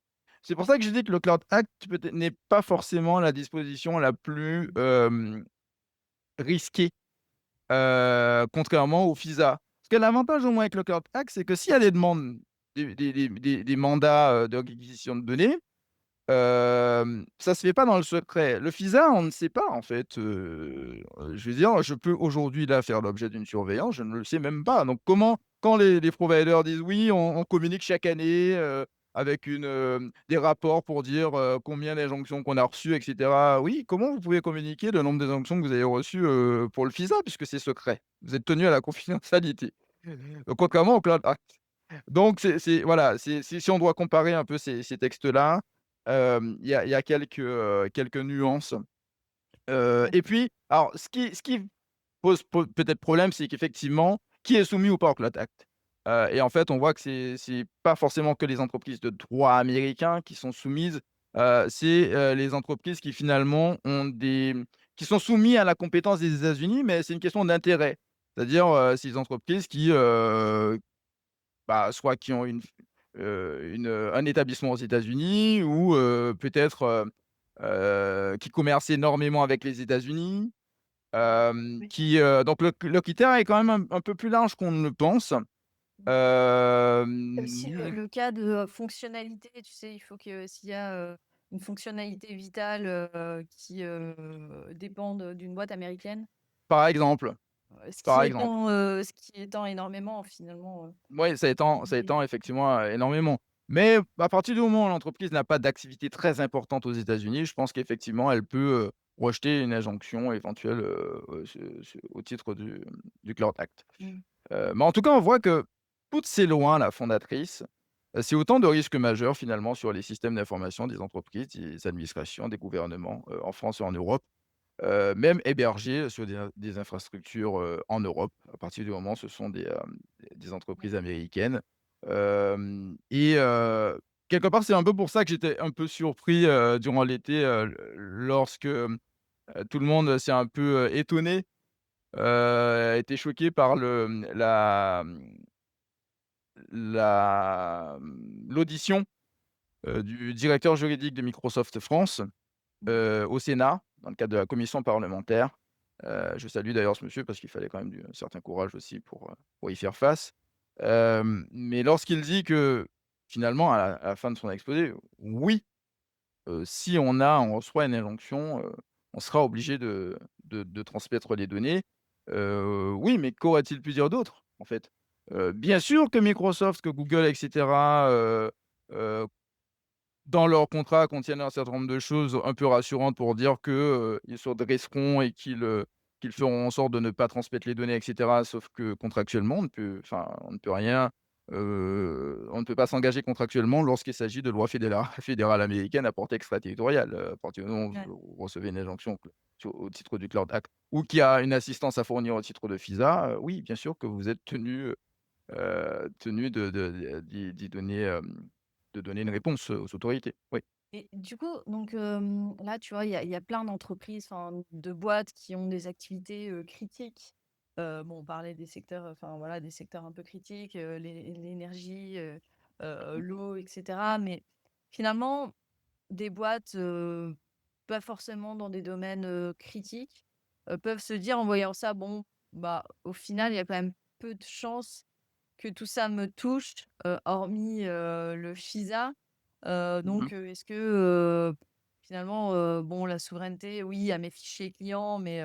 C'est pour ça que je dis que le Cloud Act peut-être n'est pas forcément la disposition la plus, risquée. Contrairement au FISA. Parce que l'avantage au moins avec le Cloud Act, c'est que s'il y a des demandes, des mandats, de réquisition de données, ça se fait pas dans le secret. Le FISA, on ne sait pas en fait, je veux dire, je peux aujourd'hui là faire l'objet d'une surveillance, je ne le sais même pas. Donc comment quand les providers disent: «Oui, on communique chaque année, avec des rapports pour dire, combien d'injonctions qu'on a reçues et cetera». Oui, comment vous pouvez communiquer le nombre d'injonctions que vous avez reçues, pour le FISA puisque c'est secret? Vous êtes tenu à la confidentialité. Contrairement au Cloud Act. Donc c'est voilà, si on doit comparer un peu ces textes-là, il y a quelques nuances. Et puis, alors ce qui pose peut-être problème, c'est qu'effectivement, qui est soumis ou pas au Cloud Act? Et en fait, on voit que c'est pas forcément que les entreprises de droit américain qui sont soumises, c'est, les entreprises qui finalement qui sont soumis à la compétence des États-Unis, mais c'est une question d'intérêt. C'est-à-dire, c'est des entreprises qui, bah, soit qui ont un établissement aux États-Unis ou, peut-être, qui commercent énormément avec les États-Unis, Oui. donc le critère est quand même un peu plus large qu'on ne le pense. Mmh. C'est aussi Mmh, le cas de, fonctionnalité, tu sais, il faut que s'il y a, une fonctionnalité vitale, qui, dépende d'une boîte américaine, par exemple, ce par qui exemple. étend, ce qui étend énormément finalement, Oui, ça les étend effectivement, énormément. Mais à partir du moment où l'entreprise n'a pas d'activité très importante aux États-Unis, je pense qu'effectivement elle peut, rejeter une injonction éventuelle, au titre du Cloud Act. mmh, Mais en tout cas, on voit que toutes ces lois-là fondatrices, c'est autant de risques majeurs finalement sur les systèmes d'information des entreprises, des administrations, des gouvernements, en France et en Europe, même hébergés sur des infrastructures, en Europe. À partir du moment où ce sont des entreprises mmh, américaines. Et quelque part, c'est un peu pour ça que j'étais un peu surpris, durant l'été, lorsque, tout le monde s'est un peu, étonné, été choqué par l'audition, du directeur juridique de Microsoft France, mmh, au Sénat, dans le cadre de la commission parlementaire. Je salue d'ailleurs ce monsieur parce qu'il fallait quand même un certain courage aussi pour y faire face. Mais lorsqu'il dit que finalement à la fin de son exposé, oui, si on reçoit une injonction, on sera obligé de transmettre les données. Oui, mais qu'aurait-il pu dire d'autre, en fait? Bien sûr que Microsoft, que Google et cetera, heu, dans leur contrat contiennent un certain nombre de choses un peu rassurantes pour dire que, ils se redresseront et qu'ils feront en sorte de ne pas transmettre les données et cetera. Sauf que contractuellement, on ne peut rien, on ne peut pas s'engager contractuellement lorsqu'il s'agit de lois fédérales américaines à portée extraterritoriale. À partir du moment où ouais. vous recevez une injonction au titre du Cloud Act ou qu'il y a une assistance à fournir au titre de FISA, oui, bien sûr que vous êtes tenu d'y donner, de donner une réponse aux autorités. Oui. Et du coup, donc, là, tu vois, il y a plein d'entreprises, enfin, de boîtes qui ont des activités, critiques. Bon, on parlait des secteurs, enfin, voilà, des secteurs un peu critiques, l'énergie, l'eau et cetera. Mais finalement, des boîtes, pas forcément dans des domaines, critiques, peuvent se dire en voyant ça: «Bon, bah, au final, il y a quand même peu de chances que tout ça me touche, hormis, le FISA». Mmh. Donc, est-ce que, finalement, bon, la souveraineté, oui, à mes fichiers clients, mais,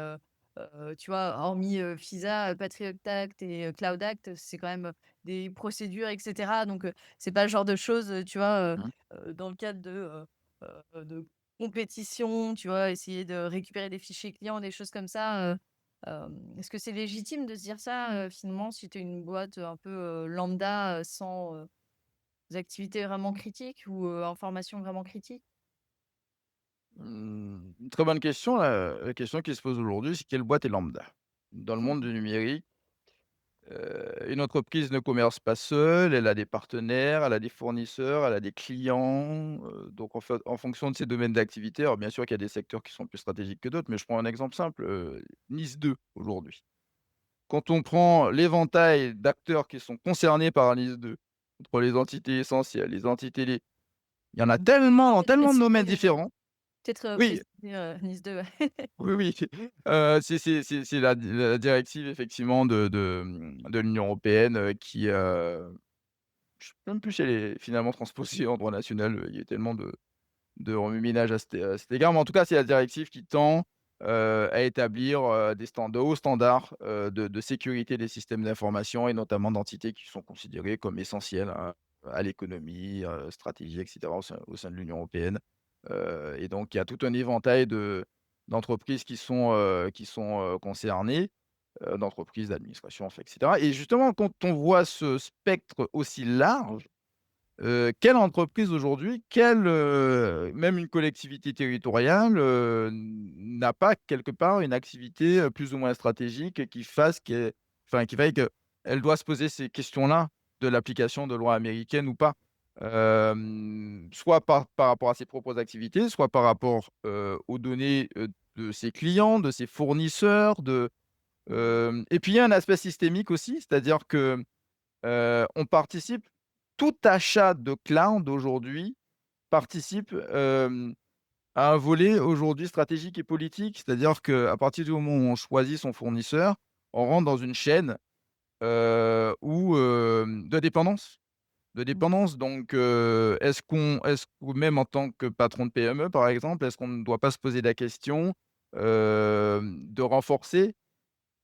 tu vois, hormis, FISA, Patriot Act et Cloud Act, c'est quand même, des procédures et cetera. Donc, c'est pas le genre de choses, tu vois, Mmh. dans le cadre de compétition, tu vois, essayer de récupérer des fichiers clients, des choses comme ça. Est-ce que c'est légitime de se dire ça, finalement, si tu es une boîte, un peu, lambda, sans, activités vraiment critiques ou, informations vraiment critiques? Très bonne question. La question qui se pose aujourd'hui, c'est quelle boîte est lambda? Dans le monde du numérique, une entreprise ne commerce pas seule, elle a des partenaires, elle a des fournisseurs, elle a des clients, donc en fait, en fonction de ses domaines d'activité, alors bien sûr qu'il y a des secteurs qui sont plus stratégiques que d'autres, mais je prends un exemple simple, NIS2 aujourd'hui. Quand on prend l'éventail d'acteurs qui sont concernés par NIS2, entre les entités essentielles, les entités les il y en a Mmh. tellement dans Peut-être tellement de domaines préciser, différents. Oui, préciser, NIS 2, ouais. oui, oui, c'est la directive effectivement de l'Union européenne, qui, je sais même plus si elle est finalement transposée en droit national, il y a tellement de remue-ménage à cet égard, mais en tout cas, c'est la directive qui tend, à établir, de hauts standards, de sécurité des systèmes d'information et notamment d'entités qui sont considérées comme essentielles à l'économie, stratégie et cetera au sein de l'Union européenne. Et donc il y a tout un éventail d'entreprises qui sont, concernées, d'entreprises, d'administrations, enfin et cetera, et justement quand on voit ce spectre aussi large, quelle entreprise aujourd'hui, même une collectivité territoriale, n'a pas quelque part une activité, plus ou moins stratégique qui fasse qui fasse qu'elle doit se poser ces questions-là de l'application de lois américaines ou pas? Soit par rapport à ses propres activités, soit par rapport, aux données, de ses clients, de ses fournisseurs, et puis il y a un aspect systémique aussi, c'est-à-dire que on participe tout achat de cloud aujourd'hui participe, à un volet aujourd'hui stratégique et politique. C'est-à-dire qu'à partir du moment où on choisit son fournisseur, on rentre dans une chaîne, de dépendance. De Mmh. dépendance, donc est-ce ou même en tant que patron de PME, par exemple, est-ce qu'on ne doit pas se poser la question, de renforcer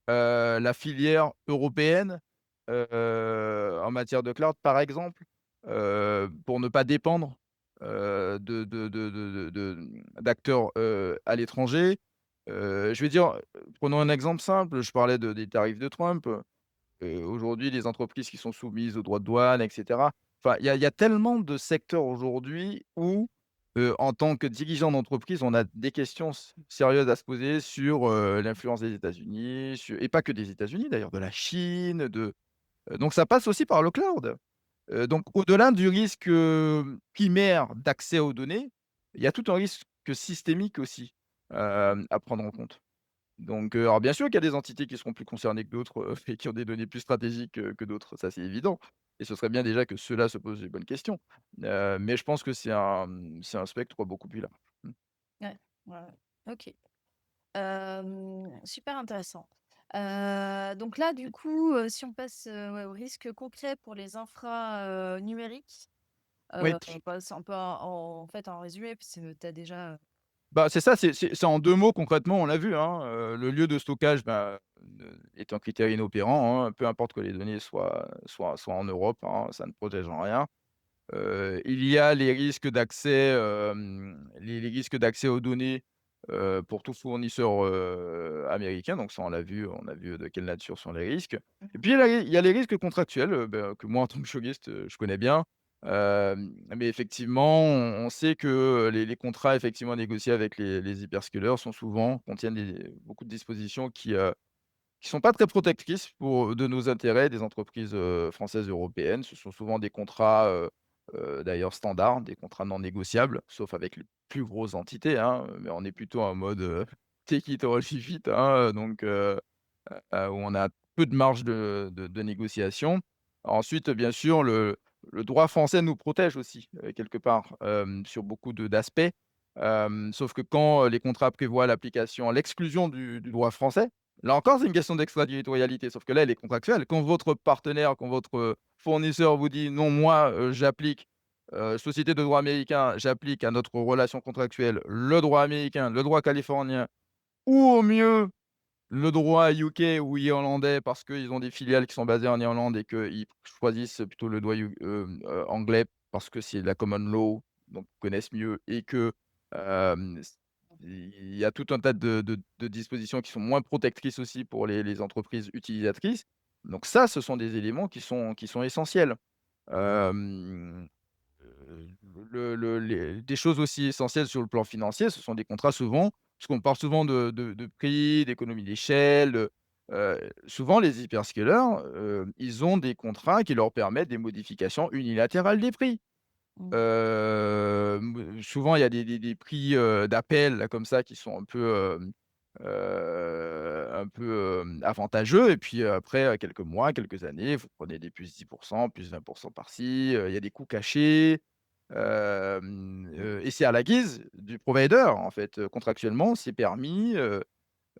la filière européenne, en matière de cloud, par exemple, pour ne pas dépendre, d'acteurs, à l'étranger. Je vais dire, prenons un exemple simple, je parlais des tarifs de Trump. Aujourd'hui, les entreprises qui sont soumises aux droits de douane et cetera. Enfin, il y a tellement de secteurs aujourd'hui où, en tant que dirigeant d'entreprise, on a des questions sérieuses à se poser sur, l'influence des États-Unis, et pas que des États-Unis d'ailleurs, de la Chine, donc ça passe aussi par le cloud. Donc au-delà du risque, primaire d'accès aux données, il y a tout un risque systémique aussi, à prendre en compte. Donc, alors bien sûr qu'il y a des entités qui seront plus concernées que d'autres, et qui ont des données plus stratégiques, que d'autres, ça c'est évident, et ce serait bien déjà que ceux-là se posent les bonnes questions. Mais je pense que c'est un spectre beaucoup plus large. Mmh. Ouais, ouais, ouais. OK. Super intéressant. Donc là, du coup, si on passe, ouais, aux risques concrets pour les infras, numériques, Oui. on passe un peu en fait, en résumé, parce que tu as déjà, Bah, c'est ça, c'est en 2 mots concrètement, on l'a vu, hein, le lieu de stockage, bah, est un critère inopérant, hein, peu importe que les données soient en Europe, hein, ça ne protège en rien. Il y a les risques d'accès, les risques d'accès aux données, pour tout fournisseur, américain, donc ça on a vu de quelle nature sont les risques. Et mmh puis il y a les risques contractuels, que moi en tant que juriste, je connais bien. Mais effectivement, on sait que les contrats effectivement négociés avec les hyperscalers contiennent beaucoup de dispositions qui sont pas très protectrices de nos intérêts des entreprises, françaises et européennes. Ce sont souvent des contrats, d'ailleurs standard, des contrats non négociables, sauf avec les plus grosses entités, hein, mais on est plutôt en mode, take it or leave it, hein, donc où on a peu de marge de négociation. Ensuite, bien sûr, le droit français nous protège aussi, quelque part, sur beaucoup d'aspects. Sauf que quand, les contrats prévoient l'exclusion du droit français, là encore, c'est une question d'extraterritorialité, sauf que là, elle est contractuelle. Quand votre partenaire, quand votre, fournisseur vous dit: «Non, moi, j'applique, société de droit américain, j'applique à notre relation contractuelle le droit américain, le droit californien ou au mieux le droit UK ou irlandais parce qu'ils ont des filiales qui sont basées en Irlande et qu'ils choisissent plutôt le droit anglais parce que c'est de la common law, donc ils connaissent mieux et que, s il y a tout un tas de dispositions qui sont moins protectrices aussi pour les entreprises utilisatrices. Donc ça, ce sont des éléments qui sont essentiels. Hem Heu, les des choses aussi essentielles sur le plan financier, ce sont des contrats souvent parce qu'on parle souvent de prix, d'économie d'échelle, souvent les hyperscalers, ils ont des contrats qui leur permettent des modifications unilatérales des prix. Mmh. Souvent il y a des prix, d'appel là comme ça qui sont un peu, avantageux et puis, après, quelques mois, quelques années, vous prenez des plus 10 plus 20 par-ci, il y a des coûts cachés, et c'est à la guise du provider, en fait, contractuellement, c'est permis,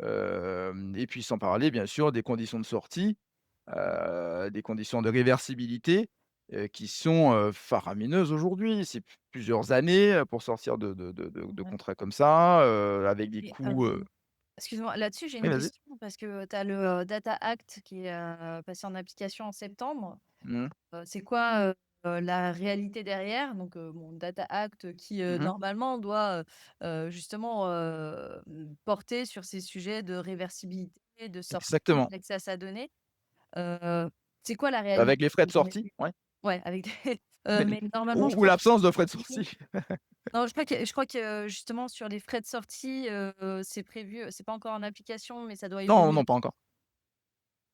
et puis sans parler bien sûr des conditions de sortie, des conditions de réversibilité, qui sont, faramineuses aujourd'hui. C'est plusieurs années, pour sortir de Ouais. contrats comme ça, avec des Et coûts, excuse-moi, là-dessus, j'ai oui, une vas-y. question parce que tu as le, Data Act qui est, passé en application en septembre. Mmh. C'est quoi, la réalité derrière? Donc, bon, Data Act qui, Mmh. normalement doit, justement, porter sur ces sujets de réversibilité, de sortie, Exactement. d'accès à sa donnée. Heu, c'est quoi la réalité? Avec les frais de sortie, ouais. Ouais, avec des mais normalement, je Ou crois que l'absence de frais de sortie. non, je crois que justement sur les frais de sortie, c'est prévu, c'est pas encore en application, mais ça doit Non, évoluer, non, pas encore.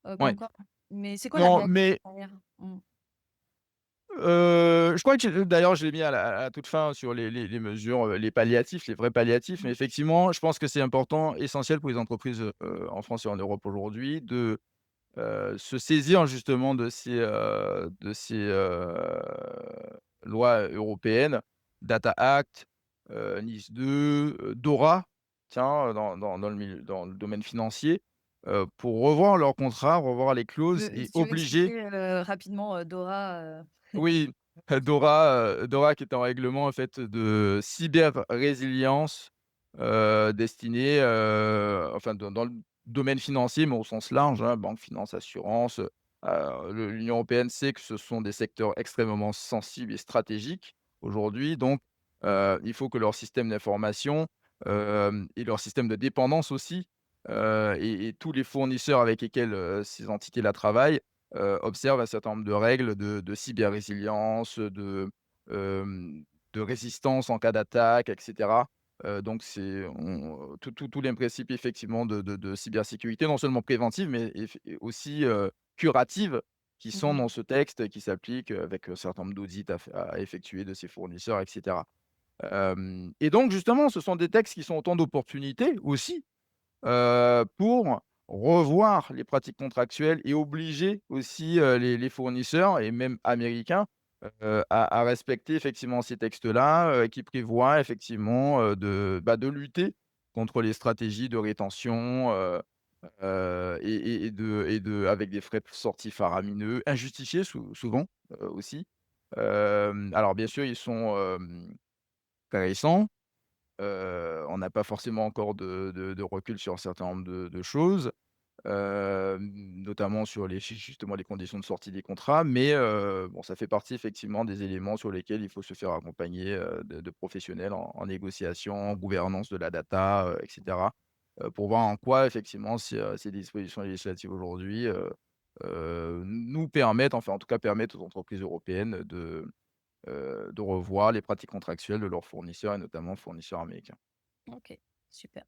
pas Ouais. encore? Mais c'est quoi la Non, réalité mais derrière? Mmh. je crois que d'ailleurs, je l'ai mis à la toute fin sur les mesures, les palliatifs, les vrais palliatifs, mais Mmh. effectivement, je pense que c'est important, essentiel pour les entreprises, en France et en Europe aujourd'hui de, se saisir justement de ces lois européennes, Data Act, NIS2, DORA, tiens, dans le domaine financier, pour revoir leurs contrats, revoir les clauses et Si tu veux obliger. expliquer, rapidement, Dora, Oui, DORA qui est un règlement en fait de cyber-résilience, destiné, enfin dans le domaine financier, mais au sens large, hein, banque, finance, assurance, l'Union européenne sait que ce sont des secteurs extrêmement sensibles et stratégiques aujourd'hui, donc il faut que leur système d'information, et leur système de dépendance aussi, et tous les fournisseurs avec lesquels, ces entités-là travaillent, observe un certain nombre de règles de cyber-résilience, de résistance en cas d'attaque et cetera. Donc tous les principes effectivement de cybersécurité, non seulement préventive, mais et aussi, curative, qui sont mmh. dans ce texte et qui s'appliquent, avec un certain nombre d'audits à effectuer de ces fournisseurs et cetera. Et donc justement, ce sont des textes qui sont autant d'opportunités aussi, pour revoir les pratiques contractuelles et obliger aussi, les fournisseurs et même américains, à respecter effectivement ces textes-là, qui prévoient effectivement, de lutter contre les stratégies de rétention, et avec des frais de sortie faramineux, injustifiés souvent, aussi. Alors bien sûr, ils sont, très récents. On n'a pas forcément encore de recul sur un certain nombre de choses, notamment sur justement les conditions de sortie des contrats, mais bon, ça fait partie effectivement des éléments sur lesquels il faut se faire accompagner, de professionnels en négociation, en gouvernance de la data, et cetera, pour voir en quoi effectivement ces dispositions législatives aujourd'hui, nous permettent, enfin en tout cas permettent aux entreprises européennes de revoir les pratiques contractuelles de leurs fournisseurs et notamment fournisseurs américains. OK, super.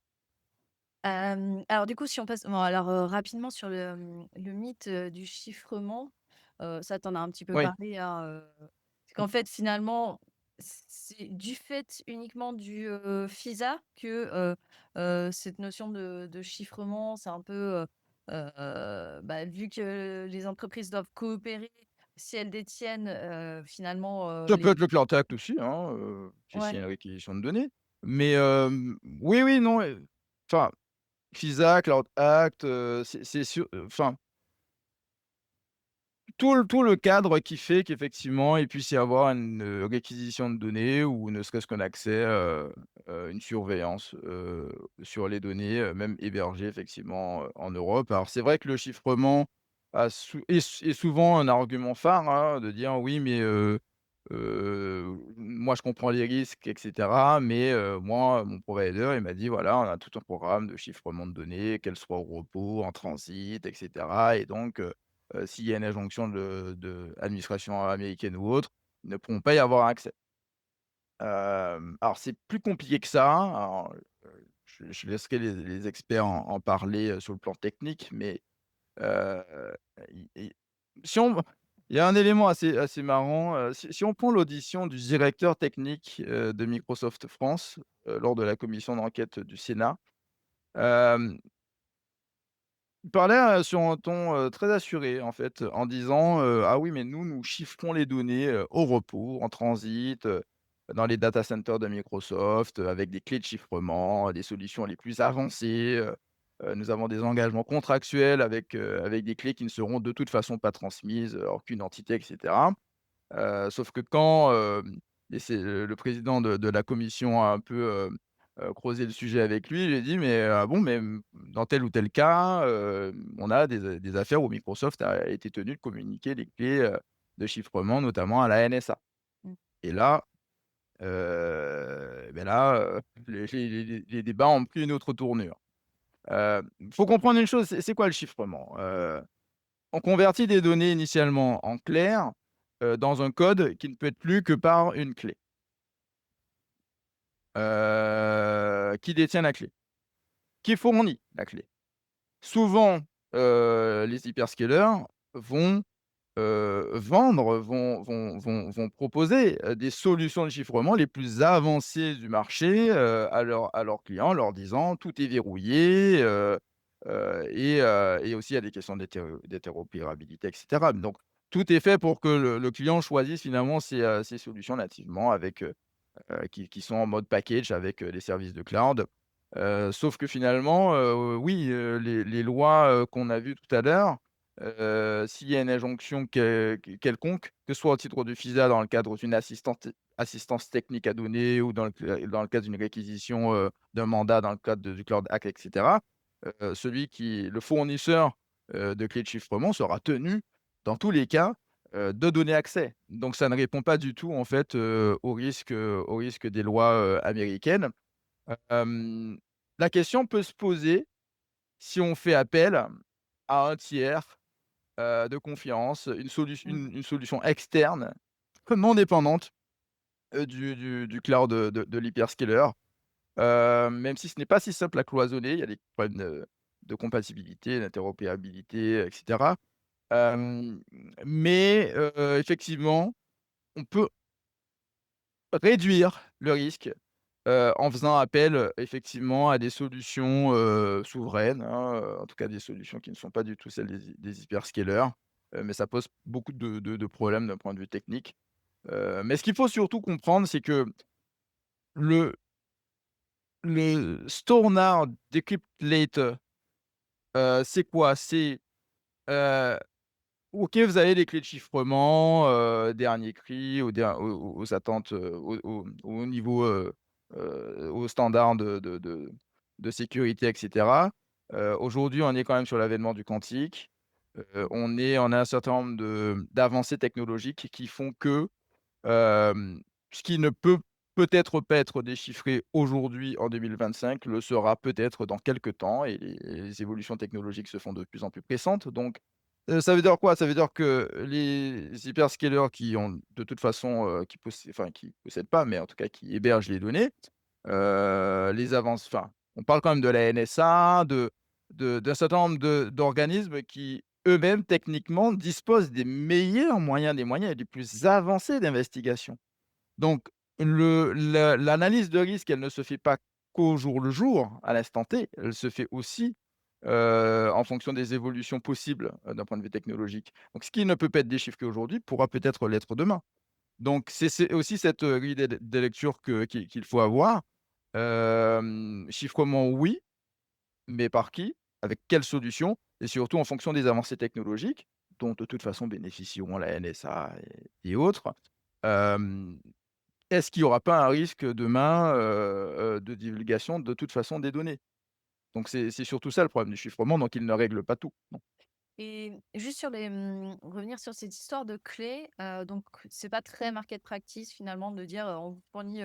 Alors du coup, si on passe bon alors, rapidement sur le mythe, du chiffrement, ça tu en as un petit peu Oui. parlé, hein, qu'en fait, finalement, c'est du fait uniquement du, FISA que, cette notion de chiffrement, c'est un peu, bah, vu que les entreprises doivent coopérer, si elles détiennent, finalement, Ça peut les être le Cloud Act aussi, hein, si c'est ouais. une réquisition de données. Mais, oui, oui, non, enfin, FISA, Cloud Act, c'est sûr, enfin, tout le cadre qui fait qu'effectivement, il puisse y avoir une, réquisition de données ou ne serait-ce qu'un accès, une surveillance, sur les données, même hébergées effectivement, en Europe. Alors c'est vrai que le chiffrement est souvent un argument phare, hein, de dire: «Oui, mais moi je comprends les risques et cetera, mais moi, mon provider, il m'a dit: "Voilà, on a tout un programme de chiffrement de données, qu'elles soient au repos, en transit et cetera et donc s'il y a une injonction de administration américaine ou autre, ils ne pourront pas y avoir accès." Alors c'est plus compliqué que ça, hein. Alors, je laisserai les experts en parler, sur le plan technique, mais Heu, i si on il y a un élément assez marrant, si on prend l'audition du directeur technique, de Microsoft France, lors de la commission d'enquête du Sénat, hem, il parlait, sur un ton, très assuré en fait, en disant, «Ah oui, mais nous chiffrons les données, au repos, en transit, dans les data centers de Microsoft, avec des clés de chiffrement, des solutions les plus avancées, nous avons des engagements contractuels avec des clés qui ne seront de toute façon pas transmises, à aucune entité» et cetera. Sauf que quand, et c'est le président de la commission a un peu, creusé le sujet avec lui, il lui a dit: «Mais, ah bon, mais, dans tel ou tel cas, on a des affaires où Microsoft a été tenu de communiquer les clés, de chiffrement, notamment à la NSA». Mmh. Et là, beh, là, les débats ont pris une autre tournure. Faut comprendre une chose, c'est quoi le chiffrement? On convertit des données initialement en clair, dans un code qui ne peut être lu que par une clé. Qui détient la clé? Qui fournit la clé? Souvent, les hyperscalers vont, vont proposer, des solutions de chiffrement les plus avancées du marché, à leurs clients, leur disant: «Tout est verrouillé», et aussi il y a des questions d'interopérabilité et cetera. Donc tout est fait pour que le client choisisse finalement ces solutions nativement avec, qui sont en mode package avec, les services de cloud. Sauf que finalement, oui, les lois, qu'on a vues tout à l'heure, s'il y a une injonction quelconque, que ce soit au titre du FISA dans le cadre d'une assistance technique à donner ou dans le cadre d'une réquisition, d'un mandat dans le cadre du Cloud Act et cetera, le fournisseur, de clés de chiffrement sera tenu, dans tous les cas, de donner accès. Donc ça ne répond pas du tout en fait, au risque des lois, américaines. Hem, la question peut se poser si on fait appel à un tiers, de confiance, Mmh. une solution externe, non dépendante, du cloud, de l'hyperscaler. Même si ce n'est pas si simple à cloisonner, il y a des problèmes de compatibilité, d'interopérabilité et cetera. Hem, mais effectivement, on peut réduire le risque, en faisant appel, effectivement à des solutions, souveraines, hein, en tout cas des solutions qui ne sont pas du tout celles des hyperscalers, mais ça pose beaucoup de problèmes d'un point de vue technique. Mais ce qu'il faut surtout comprendre, c'est que le store now, decrypt later, c'est quoi? C'est, heu OK, vous avez les clés de chiffrement, dernier cri aux attentes, au niveau, aux standards de sécurité et cetera. Aujourd'hui, on est quand même sur l'avènement du quantique. On a un certain nombre d'avancées technologiques qui font que, ce qui ne peut peut-être pas être déchiffré aujourd'hui en 2025 le sera peut-être dans quelque temps et les évolutions technologiques se font de plus en plus pressantes donc ça veut dire quoi? Ça veut dire que les hyperscalers qui ont de toute façon, qui possèdent pas, mais en tout cas qui hébergent les données, on parle quand même de la NSA, d'un certain nombre d'organismes qui, eux-mêmes, techniquement, disposent des meilleurs moyens, des moyens les plus avancés d'investigation. Donc l'analyse de risque, elle ne se fait pas qu'au jour le jour, à l'instant T, elle se fait aussi, en fonction des évolutions possibles, d'un point de vue technologique. Donc ce qui ne peut pas être déchiffré aujourd'hui pourra peut-être l'être demain. Donc c'est aussi cette, grille des lectures qu'il faut avoir. Chiffrement oui, mais par qui? Avec quelle solution? Et surtout en fonction des avancées technologiques, dont de toute façon bénéficieront la NSA et autres. Hem, Est-ce qu'il y aura pas un risque demain, de divulgation de toute façon des données? Donc c'est surtout ça le problème du chiffrement, donc il ne règle pas tout, non. Et juste sur revenir sur cette histoire de clé, donc c'est pas très market practice finalement de dire, on vous fournit,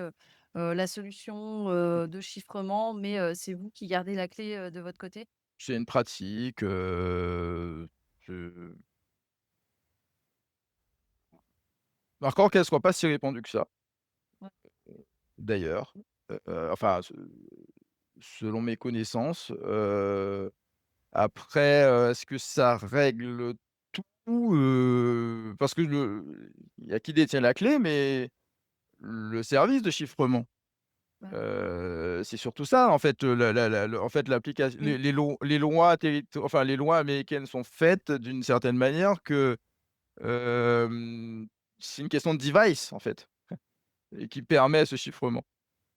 la solution, de chiffrement, mais c'est vous qui gardez la clé, de votre côté? C'est une pratique, je encore qu'elle soit pas si répandue que ça, Ouais. d'ailleurs, enfin selon mes connaissances, après, est-ce que ça règle tout? Parce que il y a qui détient la clé, mais le service de chiffrement. Ouais. C'est surtout ça en fait, la le en fait l'application Mmh. les lois enfin les lois américaines sont faites d'une certaine manière que, hem, c'est une question de device en fait et qui permet ce chiffrement.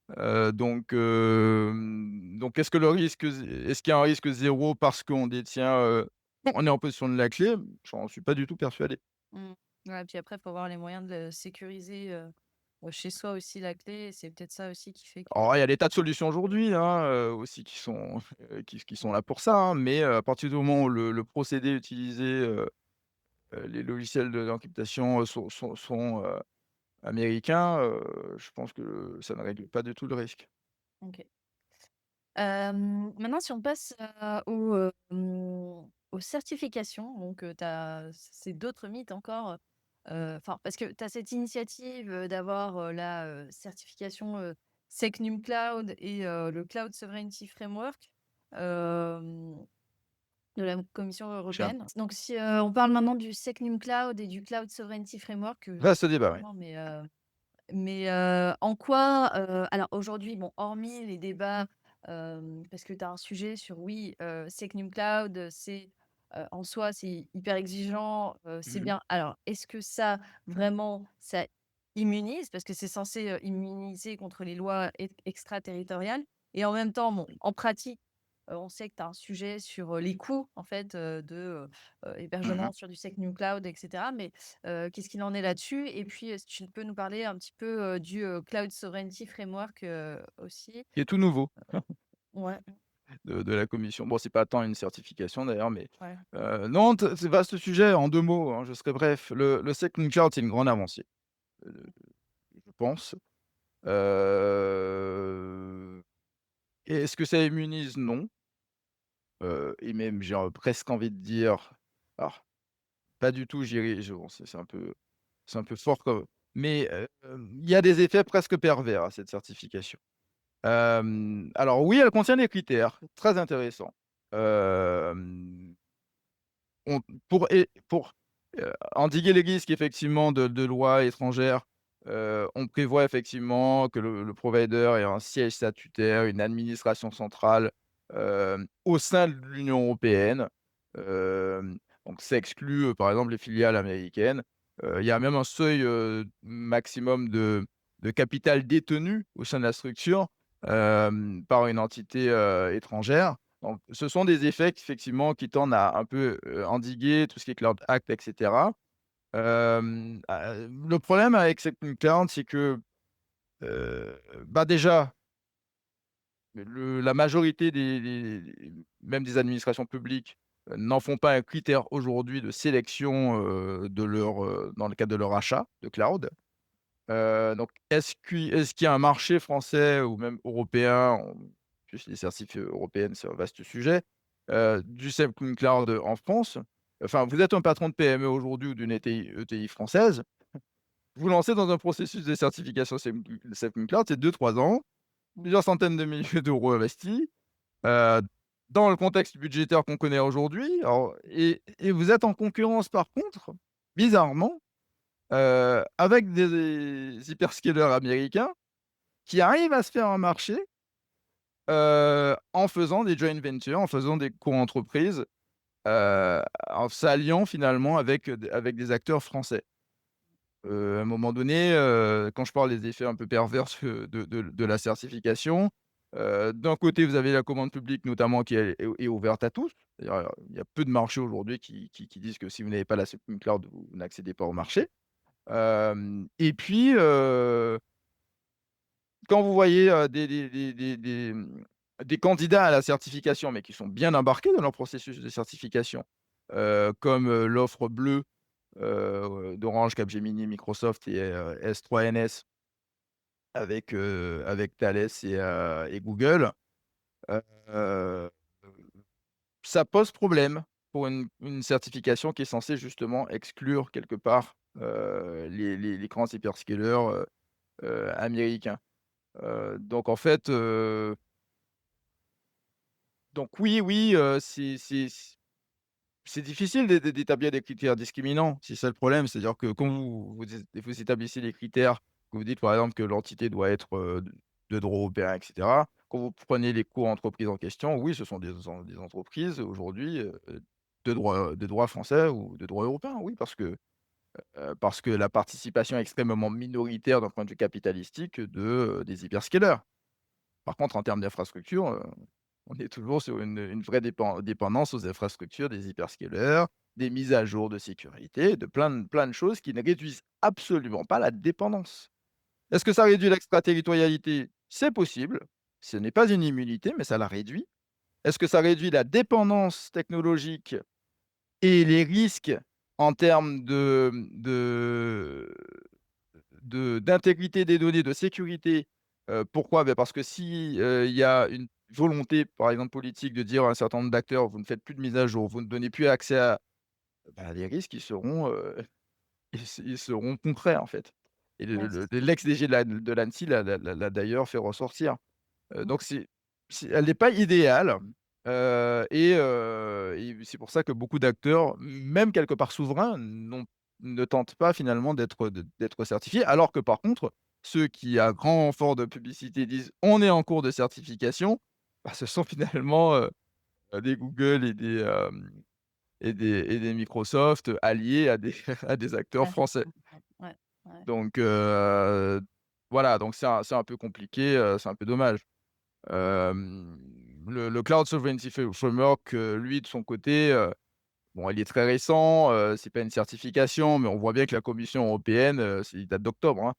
Donc est-ce que le risque z est-ce qu'il y a un risque zéro parce qu'on détient, on est en possession de la clé? J'en suis pas du tout persuadé. Mmh. Ouais, puis après, il faut avoir les moyens de le sécuriser, chez soi aussi la clé. C'est peut-être ça aussi qui fait que Alors il y a des tas de solutions aujourd'hui, hein, aussi qui sont, qui sont ouais. là pour ça, hein, mais à partir du moment où le procédé utilisé, les logiciels d'encryptation, sont américains, je pense que ça ne règle pas du tout le risque. OK. Maintenant si on passe, aux certifications, donc c'est d'autres mythes encore, enfin parce que tu as cette initiative, d'avoir, la, certification, SecNum Cloud et le Cloud Sovereignty Framework, hem, de la Commission J'ai un européenne. Donc si, on parle maintenant du SecNum Cloud et du Cloud Sovereignty Framework, vaste débat, oui. mais en quoi, alors aujourd'hui, bon, hormis les débats, parce que tu as un sujet sur oui, Secnum Cloud, c'est, en soi, c'est hyper exigeant, c'est Mmh. bien. Alors, est-ce que ça, vraiment, ça immunise? Parce que c'est censé, immuniser contre les lois extraterritoriales et en même temps, bon, en pratique, on sait que tu as un sujet sur, les coûts, en fait, Mmh. hébergement sur du Secnum Cloud et cetera. Mais qu'est-ce qu'il en est là-dessus? Et puis, si tu peux nous parler un petit peu, du, Cloud Sovereignty Framework, aussi? Qui est tout nouveau Ouais, de la commission. Bon, c'est pas tant une certification d'ailleurs, mais ouais. non, c'est vaste sujet en 2 mots, hein, je serai bref. Le Second Cloud, c'est une grande avancée, je pense. Heu et est-ce que ça immunise? Non, et même j'ai, presque envie de dire alors pas du tout, j'irai je bon, c'est un peu fort comme mais il y a des effets presque pervers à cette certification. Alors oui, elle contient des critères très intéressants. Hem, on pour, endiguer les risques effectivement de lois étrangères, on prévoit effectivement que le provider ait un siège statutaire, une administration centrale, au sein de l'Union européenne. Donc ça exclut, par exemple les filiales américaines. Il y a même un seuil, maximum de capital détenu au sein de la structure, par une entité, étrangère. Donc ce sont des effets effectivement qui tendent à un peu, endiguer tout ce qui est Cloud Act et cetera. Le problème avec cette cloud, c'est que, bah, déjà, la majorité même des administrations publiques, n'en font pas un critère aujourd'hui de sélection, de leur, dans le cadre de leur achat de cloud. Donc est-ce qu'il y a un marché français ou même européen, plus les certifs européennes, c'est un vaste sujet, du Self Cloud en France? Enfin, vous êtes un patron de PME aujourd'hui ou d'une ETI française, vous lancez dans un processus de certification Self Cloud, c'est 2-3 ans, Mmh. plusieurs centaines de milliers d'euros investis. Heu dans le contexte budgétaire qu'on connaît aujourd'hui, alors et vous êtes en concurrence par contre, bizarrement, avec des hyperscalers américains qui arrivent à se faire un marché, en faisant des joint ventures, en faisant des co-entreprises, en s'alliant finalement avec des acteurs français. À un moment donné, quand je parle des effets un peu pervers de la certification, d'un côté, vous avez la commande publique notamment qui est ouverte à tous. C'est-à-dire, il y a peu de marchés aujourd'hui qui disent que si vous n'avez pas la Supreme Cloud, vous n'accédez pas au marché. Et puis, quand vous voyez, des candidats à la certification, mais qui sont bien embarqués dans leur processus de certification, comme, l'offre bleue, d'Orange, Capgemini, Microsoft et S3NS avec Thales et Google, heu, ça pose problème pour une certification qui est censée justement exclure quelque part, les grands hyperscalers, américains. Donc en fait, donc oui, oui, c'est difficile d'établir des critères discriminants, c'est ça le problème. C'est-à-dire que quand vous établissez les critères, que vous dites par exemple que l'entité doit être, de droit européen et cetera. Quand vous prenez les co-entreprises en question, oui, ce sont des entreprises aujourd'hui, de droit français ou de droit européen, oui, parce que la participation est extrêmement minoritaire d'un point de vue capitalistique des hyperscalers. Par contre, en termes d'infrastructure, on est toujours sur une vraie dépendance aux infrastructures des hyperscalers, des mises à jour de sécurité, de plein de choses qui ne réduisent absolument pas la dépendance. Est-ce que ça réduit l'extraterritorialité? C'est possible. Ce n'est pas une immunité, mais ça la réduit. Est-ce que ça réduit la dépendance technologique et les risques en termes d'intégrité des données, de sécurité? Pourquoi? Parce que si, il y a une volonté, par exemple politique, de dire à un certain nombre d'acteurs: «Vous ne faites plus de mise à jour, vous ne donnez plus accès à», les risques, ils seront concrets, en fait. Et Ouais, c'est ça. l'ex-DG de l'ANSSI l'a d'ailleurs fait ressortir. Mmh. Donc elle n'est pas idéale, et c'est pour ça que beaucoup d'acteurs, même quelque part souverains, ne tentent pas finalement d'être certifiés. Alors que par contre, ceux qui, à grand renfort de publicité, disent: «On est en cours de certification», ce sont finalement, des Google et des Microsoft alliés à des à des acteurs Ouais, c'est français. ça. Ouais, ouais. Donc voilà, donc c'est un peu compliqué, c'est un peu dommage. Hem, le Cloud Sovereignty Framework, lui, de son côté, bon, il est très récent, c'est pas une certification, mais on voit bien que la Commission européenne, il date d'octobre, hein,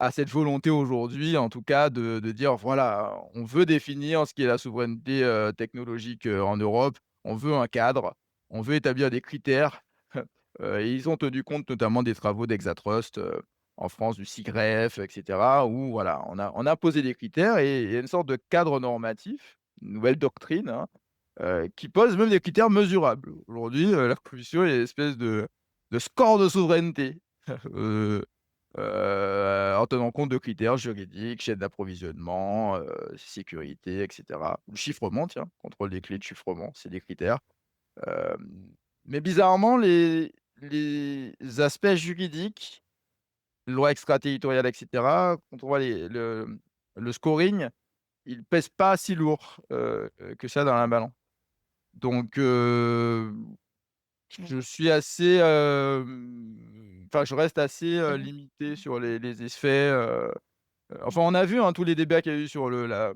a cette volonté aujourd'hui, en tout cas, de dire: «Voilà, on veut définir ce qui est la souveraineté, technologique, en Europe. On veut un cadre, on veut établir des critères». Et ils ont tenu compte notamment des travaux d'Exatrust, en France, du CIGREF et cetera, où voilà, on a posé des critères et il y a une sorte de cadre normatif, une nouvelle doctrine, hein, qui pose même des critères mesurables. Aujourd'hui, la Commission, il y a une espèce de score de souveraineté, heu en tenant compte de critères juridiques, chaîne d'approvisionnement, sécurité et cetera. Le chiffrement, tiens, contrôle des clés de chiffrement, c'est des critères. Hem, mais bizarrement, les aspects juridiques, loi extraterritoriale et cetera, quand on voit le scoring, il pèse pas si lourd, que ça dans la balance. Donc Mmh. je suis assez, enfin, je reste assez, Étonné. limité sur les effets, enfin, on a vu, hein, tous les débats qu'il y a eu sur heu,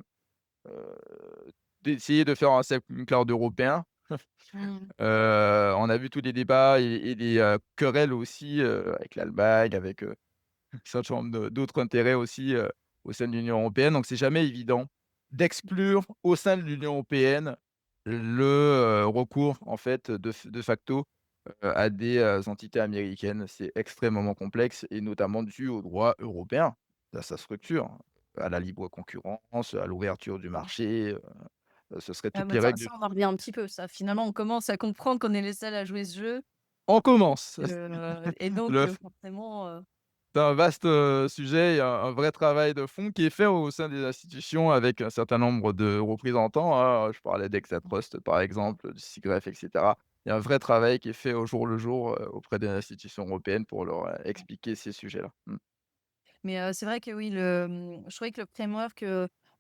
d'essayer de faire un Sacred Cloud européen. Mmh. On a vu tous les débats et les, querelles aussi, avec l'Allemagne, avec, un certain nombre d'autres intérêts aussi, au sein de l'Union européenne. Donc c'est jamais évident d'exclure au sein de l'Union européenne le, recours en fait de facto, à des, entités américaines. C'est extrêmement complexe et notamment dû au droit européen, à sa structure, à la libre concurrence, à l'ouverture du Mmh. marché, ce serait Ah toutes bah, les ça règles du ça, on en revient un petit peu, ça. Finalement, on commence à comprendre qu'on est les seuls à jouer ce jeu, on commence! et donc Le forcément, C'est un vaste, sujet. Il y a un vrai travail de fond qui est fait au sein des institutions avec un certain nombre de représentants, hein. Je parlais d'Exatrust, par exemple, du SIGREF et cetera. Il y a un vrai travail qui est fait au jour le jour, auprès des institutions européennes pour leur, expliquer ces sujets-là. Mmh. Mais c'est vrai que oui, je trouvais que le framework,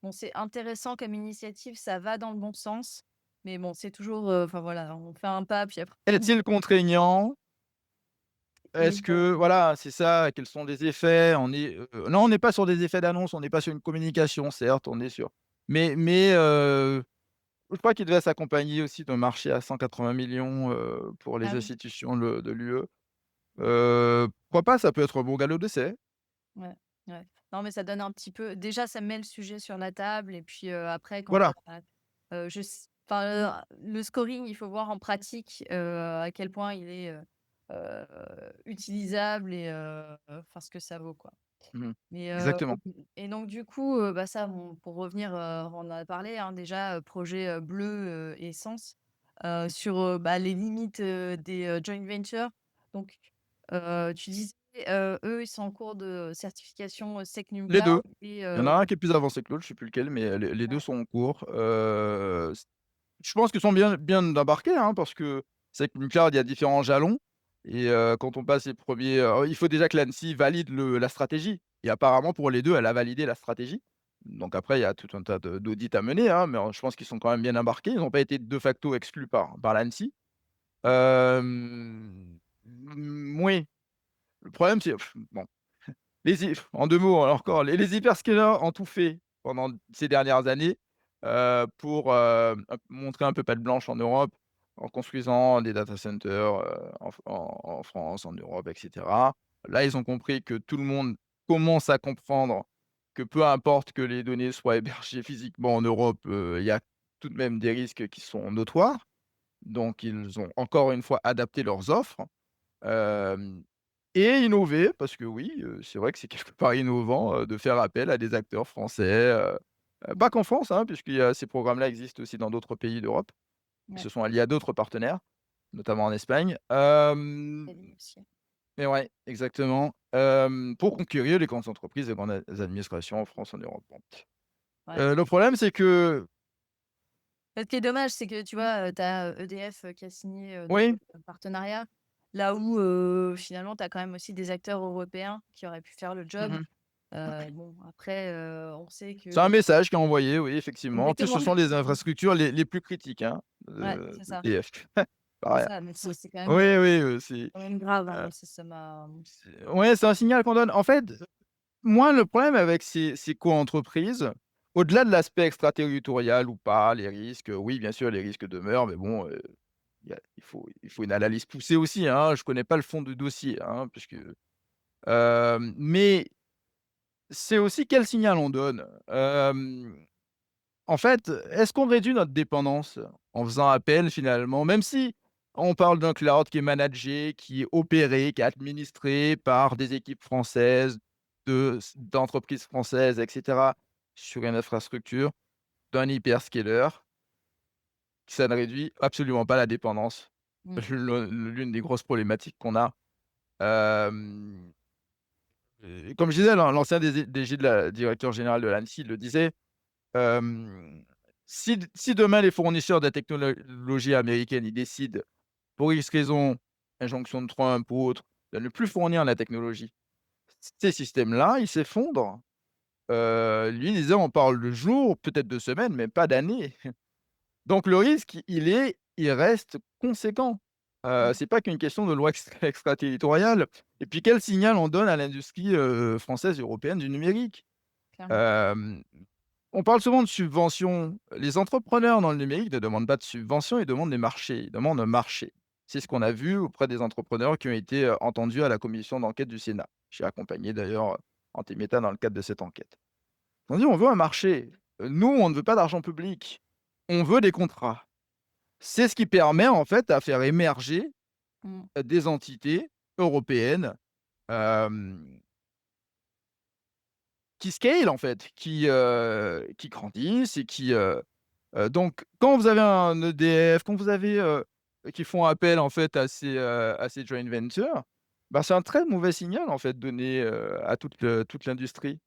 bon, c'est intéressant comme initiative, ça va dans le bon sens, mais bon, c'est toujours, enfin voilà, on fait un pas, puis après Est-il contraignant? oui, Est-ce que voilà, c'est ça, quels sont les effets? Non, on n'est pas sur des effets d'annonce, on n'est pas sur une communication, certes, on est sur je crois qu'il devait s'accompagner aussi d'un marché à 180 millions pour ah les oui, institutions de l'UE. mmh, Pourquoi pas? Ça peut être un bon galop d'essai. ouais, ouais. Non, mais ça donne un petit peu déjà, ça met le sujet sur la table et puis, après quand Voilà. je s enfin, le scoring, il faut voir en pratique, à quel point il est, utilisable et enfin ce que ça vaut, quoi. Mmh. Mais Exactement. et donc du coup, bah, ça bon, pour revenir, on en a parlé, hein, déjà, projet, bleu, essence, sur, bah, les limites, des, joint ventures. Donc tu disais, eux, ils sont en cours de certification, SecNum Les 2. Cloud et Il y en a un qui est plus avancé que l'autre, je sais plus lequel, mais les 2 ouais, sont en cours. Je pense qu'ils sont bien embarqués, hein, parce que c'est que Cloud, il y a différents jalons et quand on passe les premiers, il faut déjà que l'ANSSI valide la stratégie et apparemment pour les 2, elle a validé la stratégie. Donc après, il y a tout un tas d'audits à mener, hein, mais je pense qu'ils sont quand même bien embarqués. Ils n'ont pas été de facto exclus par l'ANSSI. Moui, le problème c'est bon, en 2 mots, encore, les hyperscalers ont tout fait pendant ces dernières années, pour, montrer un peu patte blanche en Europe, en construisant des data centers, en France, en Europe et cetera. Là, ils ont compris que tout le monde commence à comprendre que peu importe que les données soient hébergées physiquement en Europe, il y a tout de même des risques qui sont notoires. Donc ils ont encore une fois adapté leurs offres. Hem Et innover parce que oui, c'est vrai que c'est quelque part innovant, de faire appel à des acteurs français, mmh, pas qu'en France, hein, puisqu'il y a ces programmes-là existent aussi dans d'autres pays d'Europe. Ils ouais, se sont alliés à d'autres partenaires, notamment en Espagne. Italie aussi. Mais ouais, exactement, pour conquérir les grandes entreprises et grandes administrations en France, en Europe, bon. Ouais. Le problème, c'est que Ce qui est dommage, c'est que tu vois, tu as, EDF, qui a signé, donc oui, un partenariat, là où, finalement, tu as quand même aussi des acteurs européens qui auraient pu faire le job. mmh Bon après, on sait c'est un que message qui est envoyé, oui, effectivement. En plus, ce exactement. sont les infrastructures les plus critiques, hein, Ouais, c'est ça, d'EDF. c'est Pareil. ça, mais c'est Oui, oui, c'est quand même grave, hein, heu, moi ça m'a ouais, c'est un signal qu'on donne. En fait, moi, le problème avec ces coentreprises, au-delà de l'aspect extraterritorial ou pas, les risques, oui, bien sûr, les risques demeurent, mais bon, il faut une analyse poussée aussi, hein. Je connais pas le fond du dossier, hein, puisque mais c'est aussi quel signal on donne? En fait, est-ce qu'on réduit notre dépendance en faisant appel finalement, même si on parle d'un cloud qui est managé, qui est opéré, qui est administré par des équipes françaises, d'entreprises françaises et cetera, sur une infrastructure d'un hyperscaler, ça ne réduit absolument pas la dépendance. mmh, L'une des grosses problématiques qu'on a, hem, comme je disais, l'ancien DG de la directeur général de l'ANSSI le disait. Si demain les fournisseurs de la technologie américaine, ils décident pour X raison, injonction de Trump ou autre, de ne plus fournir la technologie, ces systèmes-là, ils s'effondrent. Lui il disait: «On parle de jours, peut-être de semaines, mais pas d'années». Donc le risque, il reste conséquent. mmh, C'est pas qu'une question de loi extraterritoriale et puis quel signal on donne à l'industrie, française et européenne du numérique? clairement. Hem On parle souvent de subventions. Les entrepreneurs dans le numérique ne demandent pas de subventions, ils demandent des marchés, ils demandent un marché. C'est ce qu'on a vu auprès des entrepreneurs qui ont été, entendus à la commission d'enquête du Sénat. J'ai accompagné d'ailleurs, Antimeta dans le cadre de cette enquête. Ils ont dit: «On veut un marché. Nous, on ne veut pas d'argent public. On veut des contrats». C'est ce qui permet en fait à faire émerger, Mmh, des entités européennes, hem qui scale en fait, qui grandissent et donc quand vous avez un EDF, quand vous avez, qui font appel en fait à ces joint ventures, Bah, c'est un très mauvais signal, en fait, donné, à toute l'industrie,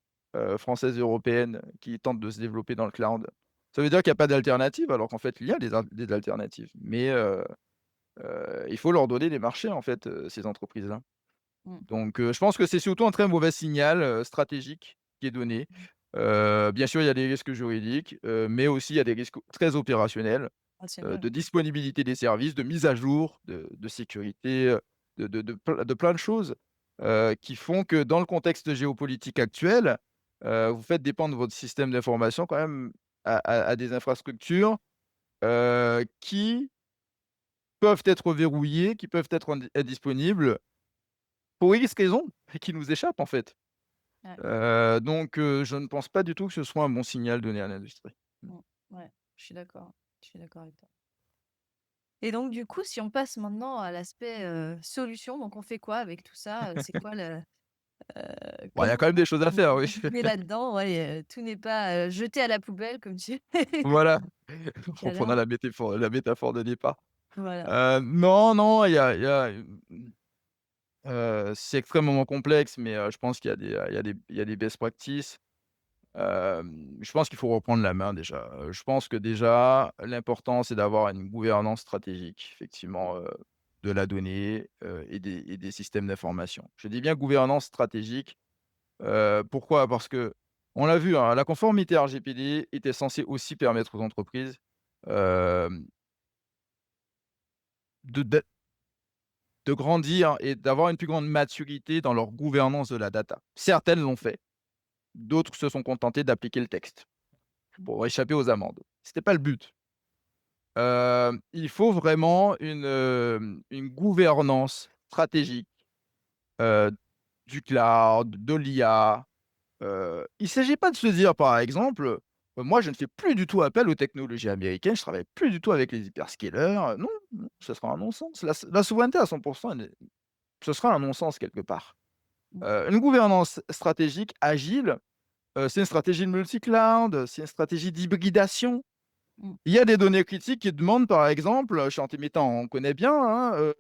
française et européenne qui tente de se développer dans le cloud. Ça veut dire qu'il y a pas d'alternative, alors qu'en fait, il y a des alternatives, mais il faut leur donner des marchés, en fait, ces entreprises-là. Mmh. Donc je pense que c'est surtout un très mauvais signal, stratégique qui est donné. Mmh. Bien sûr, il y a des risques juridiques, mais aussi il y a des risques très opérationnels, Ah, c'est vrai. de disponibilité des services, de mise à jour, de sécurité, de plein de choses, qui font que dans le contexte géopolitique actuel, vous faites dépendre votre système d'information quand même à des infrastructures, qui peuvent être verrouillées, qui peuvent être indisponibles pour X raisons et qui nous échappent en fait. Ouais. Donc je ne pense pas du tout que ce soit un bon signal donné à l'industrie. Mmh. Ouais, je suis d'accord. Je suis d'accord avec toi. Et donc du coup, si on passe maintenant à l'aspect, solution, donc on fait quoi avec tout ça? C'est quoi le Bon, il y a comment quand même des choses à faire, oui. on met là-dedans? Ouais, tout n'est pas, jeté à la poubelle comme tu Voilà, tout à reprenant l'heure. la métaphore de départ. Voilà. Non, non, c'est extrêmement complexe, mais je pense qu'il y a des best practices. Je pense qu'il faut reprendre la main déjà. Je pense que déjà, l'important, c'est d'avoir une gouvernance stratégique, effectivement, de la donnée, et des systèmes d'information. Je dis bien gouvernance stratégique, pourquoi? Parce qu'on l'a vu, hein, la conformité RGPD était censée aussi permettre aux entreprises, hem, de grandir et d'avoir une plus grande maturité dans leur gouvernance de la data. Certaines l'ont fait, d'autres se sont contentées d'appliquer le texte Mmh. pour échapper aux amendes. C'était pas le but. Il faut vraiment une gouvernance stratégique, heu, du cloud, de l'IA. Il s'agit pas de se dire, par exemple, «Moi, je ne fais plus du tout appel aux technologies américaines, je travaille plus du tout avec les hyperscalers». Non, non, ce sera un non-sens. La souveraineté à 100, elle est ce sera un non-sens quelque part. Mmh. Une gouvernance stratégique agile, c'est une stratégie de multi-cloud, c'est une stratégie d'hybridation. Mmh. Il y a des données critiques qui demandent, par exemple, chez Antimeta, on connaît bien, hein,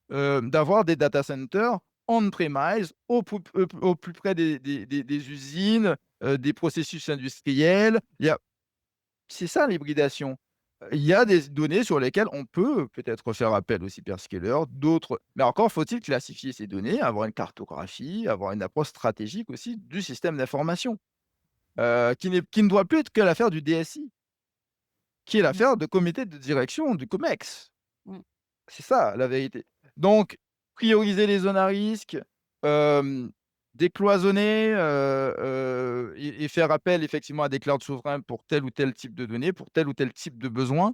d'avoir des data centers on-premise au plus près des usines, des processus industriels. C'est ça l'hybridation. Il y a des données sur lesquelles on peut peut-être faire appel aux hyperscalers, d'autres mais encore faut-il classifier ces données, avoir une cartographie, avoir une approche stratégique aussi du système d'information, qui ne doit plus être que l'affaire du DSI. Qui est Mmh. l'affaire de comité de direction du COMEX. Mmh. C'est ça la vérité. Donc prioriser les zones à risque, hem, décloisonner, et faire appel effectivement à des clouds souverains pour tel ou tel type de données, pour tel ou tel type de besoin,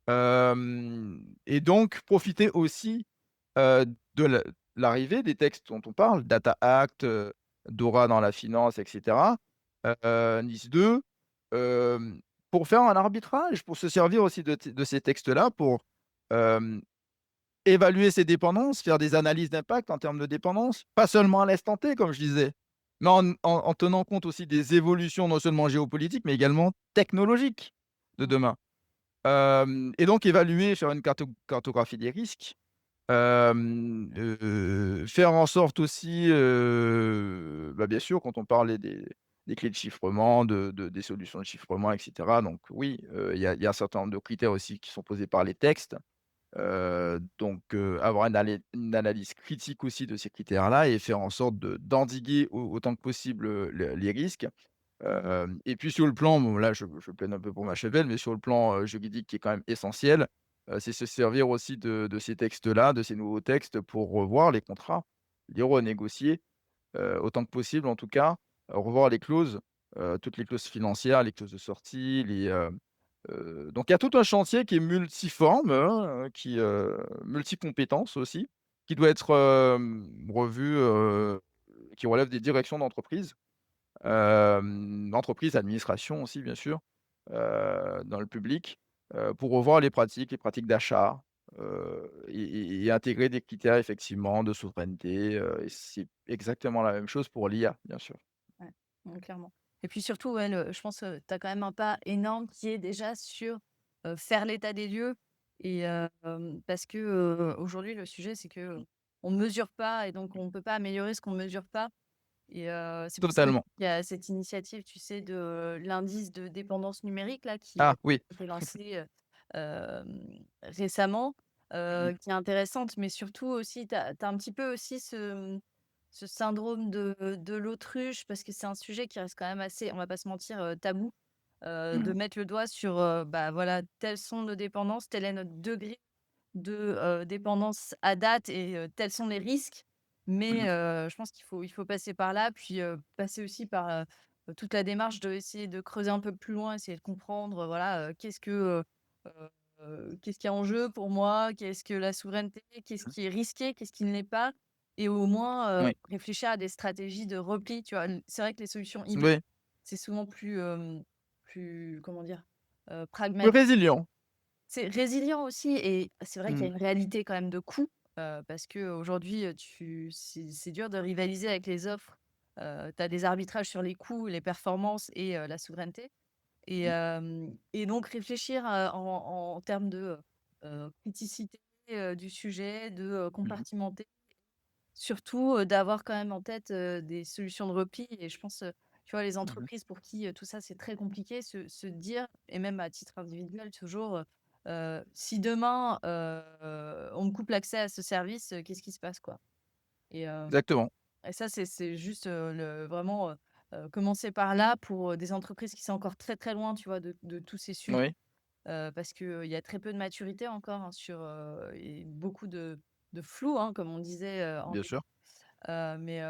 et donc profiter aussi, de l'arrivée des textes dont on parle, Data Act, DORA dans la finance et cetera, NIS 2, pour faire un arbitrage, pour se servir aussi de ces textes-là pour, hem, évaluer ses dépendances, faire des analyses d'impact en termes de dépendance, pas seulement à l'instant T comme je disais, mais en tenant compte aussi des évolutions non seulement géopolitiques, mais également technologiques de Mmh. demain. Et donc évaluer, faire une cartographie des risques. Faire en sorte aussi, bah, bien sûr, quand on parlait des clés de chiffrement, des solutions de chiffrement et cetera, donc oui, il y a un certain nombre de critères aussi qui sont posés par les textes. Donc avoir une analyse critique aussi de ces critères-là et faire en sorte d'endiguer autant que possible, les risques. Mmh. Et puis sur le plan, bon là je plaide un peu pour ma chevelle, mais sur le plan, juridique qui est quand même essentiel, c'est se servir aussi de ces textes-là, de ces nouveaux textes pour revoir les contrats, les renégocier, autant que possible en tout cas, revoir les clauses, toutes les clauses financières, les clauses de sortie, donc il y a tout un chantier qui est multiforme, hein, multi-compétences aussi, qui doit être, revu, qui relève des directions d'entreprise. Entreprises, administration aussi bien sûr, dans le public, pour revoir les pratiques d'achat, et intégrer des critères effectivement de souveraineté, et c'est exactement la même chose pour l'IA, bien sûr. Ouais. Mmh, clairement. Et puis surtout, ouais, je pense, tu as quand même un pas énorme qui est déjà sur, faire l'état des lieux et parce que, aujourd'hui, le sujet, c'est que on mesure pas et donc on peut pas améliorer ce qu'on mesure pas et c'est pour ça aussi Totalement. qu'il y a cette initiative, tu sais, de l'indice de dépendance numérique là qui Ah oui. a été lancé, récemment, Mmh. qui est intéressante, mais surtout aussi tu as un petit peu aussi ce syndrome de l'autruche parce que c'est un sujet qui reste quand même assez, on va pas se mentir, tabou, de Mmh. mettre le doigt sur, bah, voilà, telles sont nos dépendances, tel est notre degré de, dépendance à date et tels sont les risques. Mais Mmh. je pense il faut passer par là, puis, passer aussi par, toute la démarche de essayer de creuser un peu plus loin, essayer de comprendre, voilà, qu'est-ce qu'il y a en jeu pour moi? Qu'est-ce que la souveraineté? Qu'est-ce qui est risqué? Qu'est-ce qui ne l'est pas? Et au moins, Oui. réfléchir à des stratégies de repli, tu vois? C'est vrai que les solutions hybrides, Oui. c'est souvent plus, plus comment dire? Plus Pragmatique. résilient. C'est résilient aussi et c'est vrai qu'il y Mmh. a une réalité quand même de coût, parce qu'aujourd'hui, tu c'est dur de rivaliser avec les offres. Tu as des arbitrages sur les coûts, les performances et la souveraineté Mmh. et donc réfléchir, en termes de, criticité, du sujet, de, Mmh. compartimenter. Surtout, d'avoir quand même en tête, des solutions de repli et je pense, tu vois, les Mmh. entreprises pour qui, tout ça, c'est très compliqué, se dire et même à titre individuel toujours, «Si demain, on me coupe l'accès à ce service, qu'est-ce qui se passe, quoi?» et Exactement. ça, c'est juste, le vraiment, commencer par là pour, des entreprises qui sont encore très, très loin, tu vois, de tous ces sujets, Oui, parce qu'il y a très peu de maturité encore, hein, sur, et beaucoup de flou, hein, comme on disait, en bien sûr. mais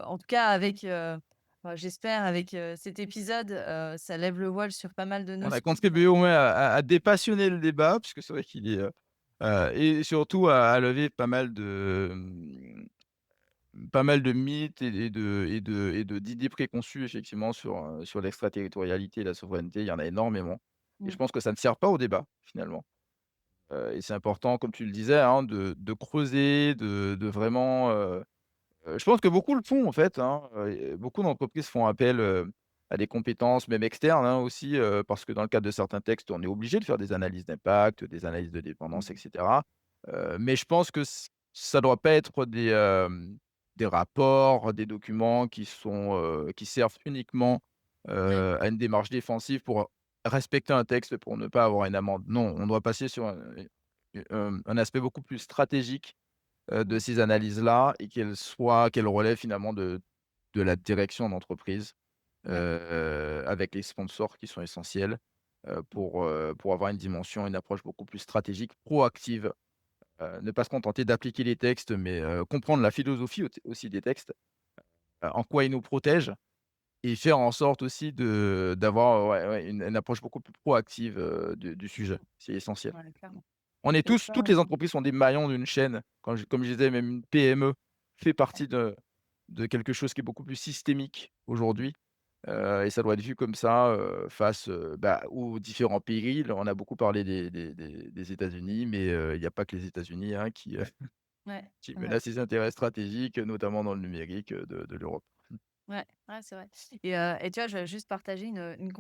en tout cas avec, enfin j'espère avec, cet épisode, ça lève le voile sur pas mal de On a notions. contribué au moins à dépassionner le débat, puisque c'est vrai qu'il est, et surtout à lever pas mal de mythes et d'idées préconçues effectivement sur l'extraterritorialité et la souveraineté. Il y en a énormément et je Mmh. pense que ça ne sert pas au débat finalement, et c'est important comme tu le disais, hein, de creuser, de vraiment, je pense que beaucoup le font en fait, hein, beaucoup d'entreprises font appel, à des compétences même externes, hein, aussi, parce que dans le cadre de certains textes, on est obligé de faire des analyses d'impact, des analyses de dépendance et Mmh. cetera. Mais je pense que ça doit pas être des rapports, des documents qui servent uniquement, Ouais. à une démarche défensive pour respecter un texte, pour ne pas avoir une amende. Non, on doit passer sur un aspect beaucoup plus stratégique de Mmh. ces analyses-là et qu'elles relèvent finalement de la direction d'entreprise, Ouais. avec les sponsors qui sont essentiels, pour avoir une dimension, une approche beaucoup plus stratégique, proactive, ne pas se contenter d'appliquer les textes, mais comprendre la philosophie aussi des textes, en quoi ils nous protègent et faire en sorte aussi d'avoir, ouais, ouais, une approche beaucoup plus proactive, du sujet. C'est essentiel. Ouais, clairement On est et tous ça, toutes les entreprises sont des maillons d'une chaîne. Comme je disais, même une PME fait partie de quelque chose qui est beaucoup plus systémique aujourd'hui, et ça doit être vu comme ça, face, bah, aux différents périls. On a beaucoup parlé des États-Unis, mais il y a pas que les États-Unis, hein, qui, ouais, qui ouais, menacent les intérêts stratégiques, notamment dans le numérique, de l'Europe. ouais, ouais, c'est vrai et tu vois, je vais juste partager une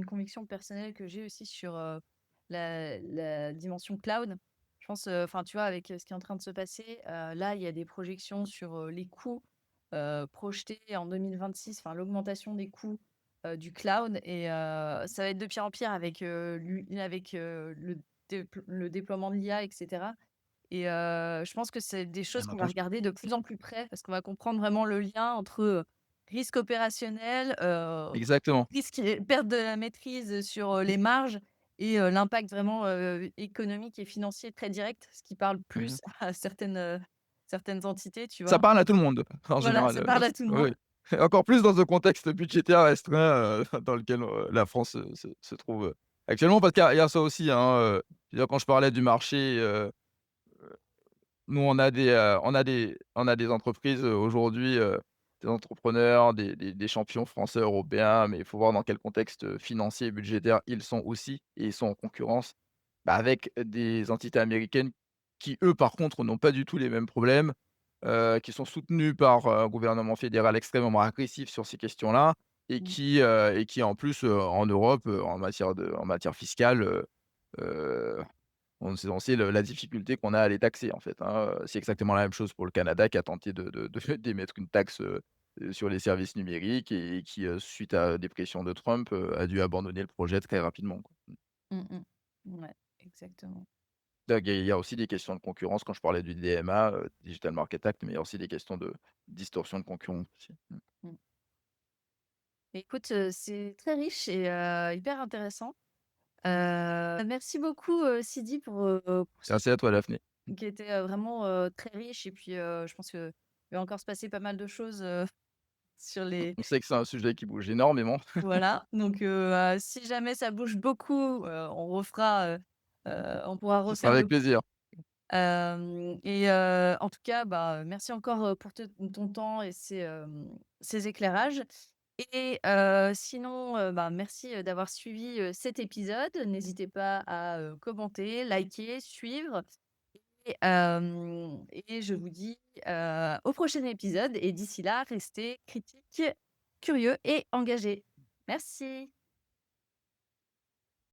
conviction personnelle que j'ai aussi sur, la dimension cloud. Je pense, enfin, tu vois, avec, ce qui est en train de se passer, là, il y a des projections sur, les coûts, projetés en 2026, enfin, l'augmentation des coûts, du cloud et ça va être de pire en pire avec, le déploiement de l'IA et cetera et je pense que c'est des choses Bien qu'on va entendu. regarder de plus en plus près parce qu'on va comprendre vraiment le lien entre, risque opérationnel, Exactement. risque et perte de la maîtrise sur, les marges et l'impact vraiment, économique et financier très direct, ce qui parle Mmh. plus à certaines entités, tu Ça vois? parle à tout le monde, en Voilà, général, ça parle à tout le oui. monde. Encore plus dans un contexte budgétaire restreint, dans lequel, la France, se trouve, actuellement. Parce qu'il y a ça aussi, hein, je veux dire quand je parlais du marché, nous on a des entreprises, aujourd'hui, des entrepreneurs, des champions français, européens, mais il faut voir dans quel contexte, financier et budgétaire ils sont aussi et ils sont en concurrence, bah, avec des entités américaines qui, eux, par contre, n'ont pas du tout les mêmes problèmes, qui sont soutenues par, un gouvernement fédéral extrêmement agressif sur ces questions-là Mmh. et qui en plus, en Europe, en matière fiscale, on sait le la difficulté qu'on a à les taxer, en fait, hein, c'est exactement la même chose pour le Canada qui a tenté de d'émettre une taxe, sur les services numériques et qui, suite à des pressions de Trump, a dû abandonner le projet très rapidement, quoi. Mmh mh. Ouais, exactement. Donc il y a aussi des questions de concurrence quand je parlais du DMA, Digital Market Act, mais il y a aussi des questions de distorsion de concurrence aussi. Mmh. Écoute, c'est très riche et hyper intéressant. Merci beaucoup, Sidi pour ce Merci à toi, Daphné. qui était, vraiment, très riche et puis, je pense qu'il va encore se passer pas mal de choses, sur les On sait que c'est un sujet qui bouge énormément. voilà, donc si jamais ça bouge beaucoup, on refera, on pourra Ce sera refaire avec le plaisir. et en tout cas, bah, merci encore, pour ton temps et ces éclairages et sinon, bah, merci, d'avoir suivi, cet épisode. N'hésitez pas à, commenter, liker, suivre et je vous dis, au prochain épisode et d'ici là, restez critiques, curieux et engagés. Merci.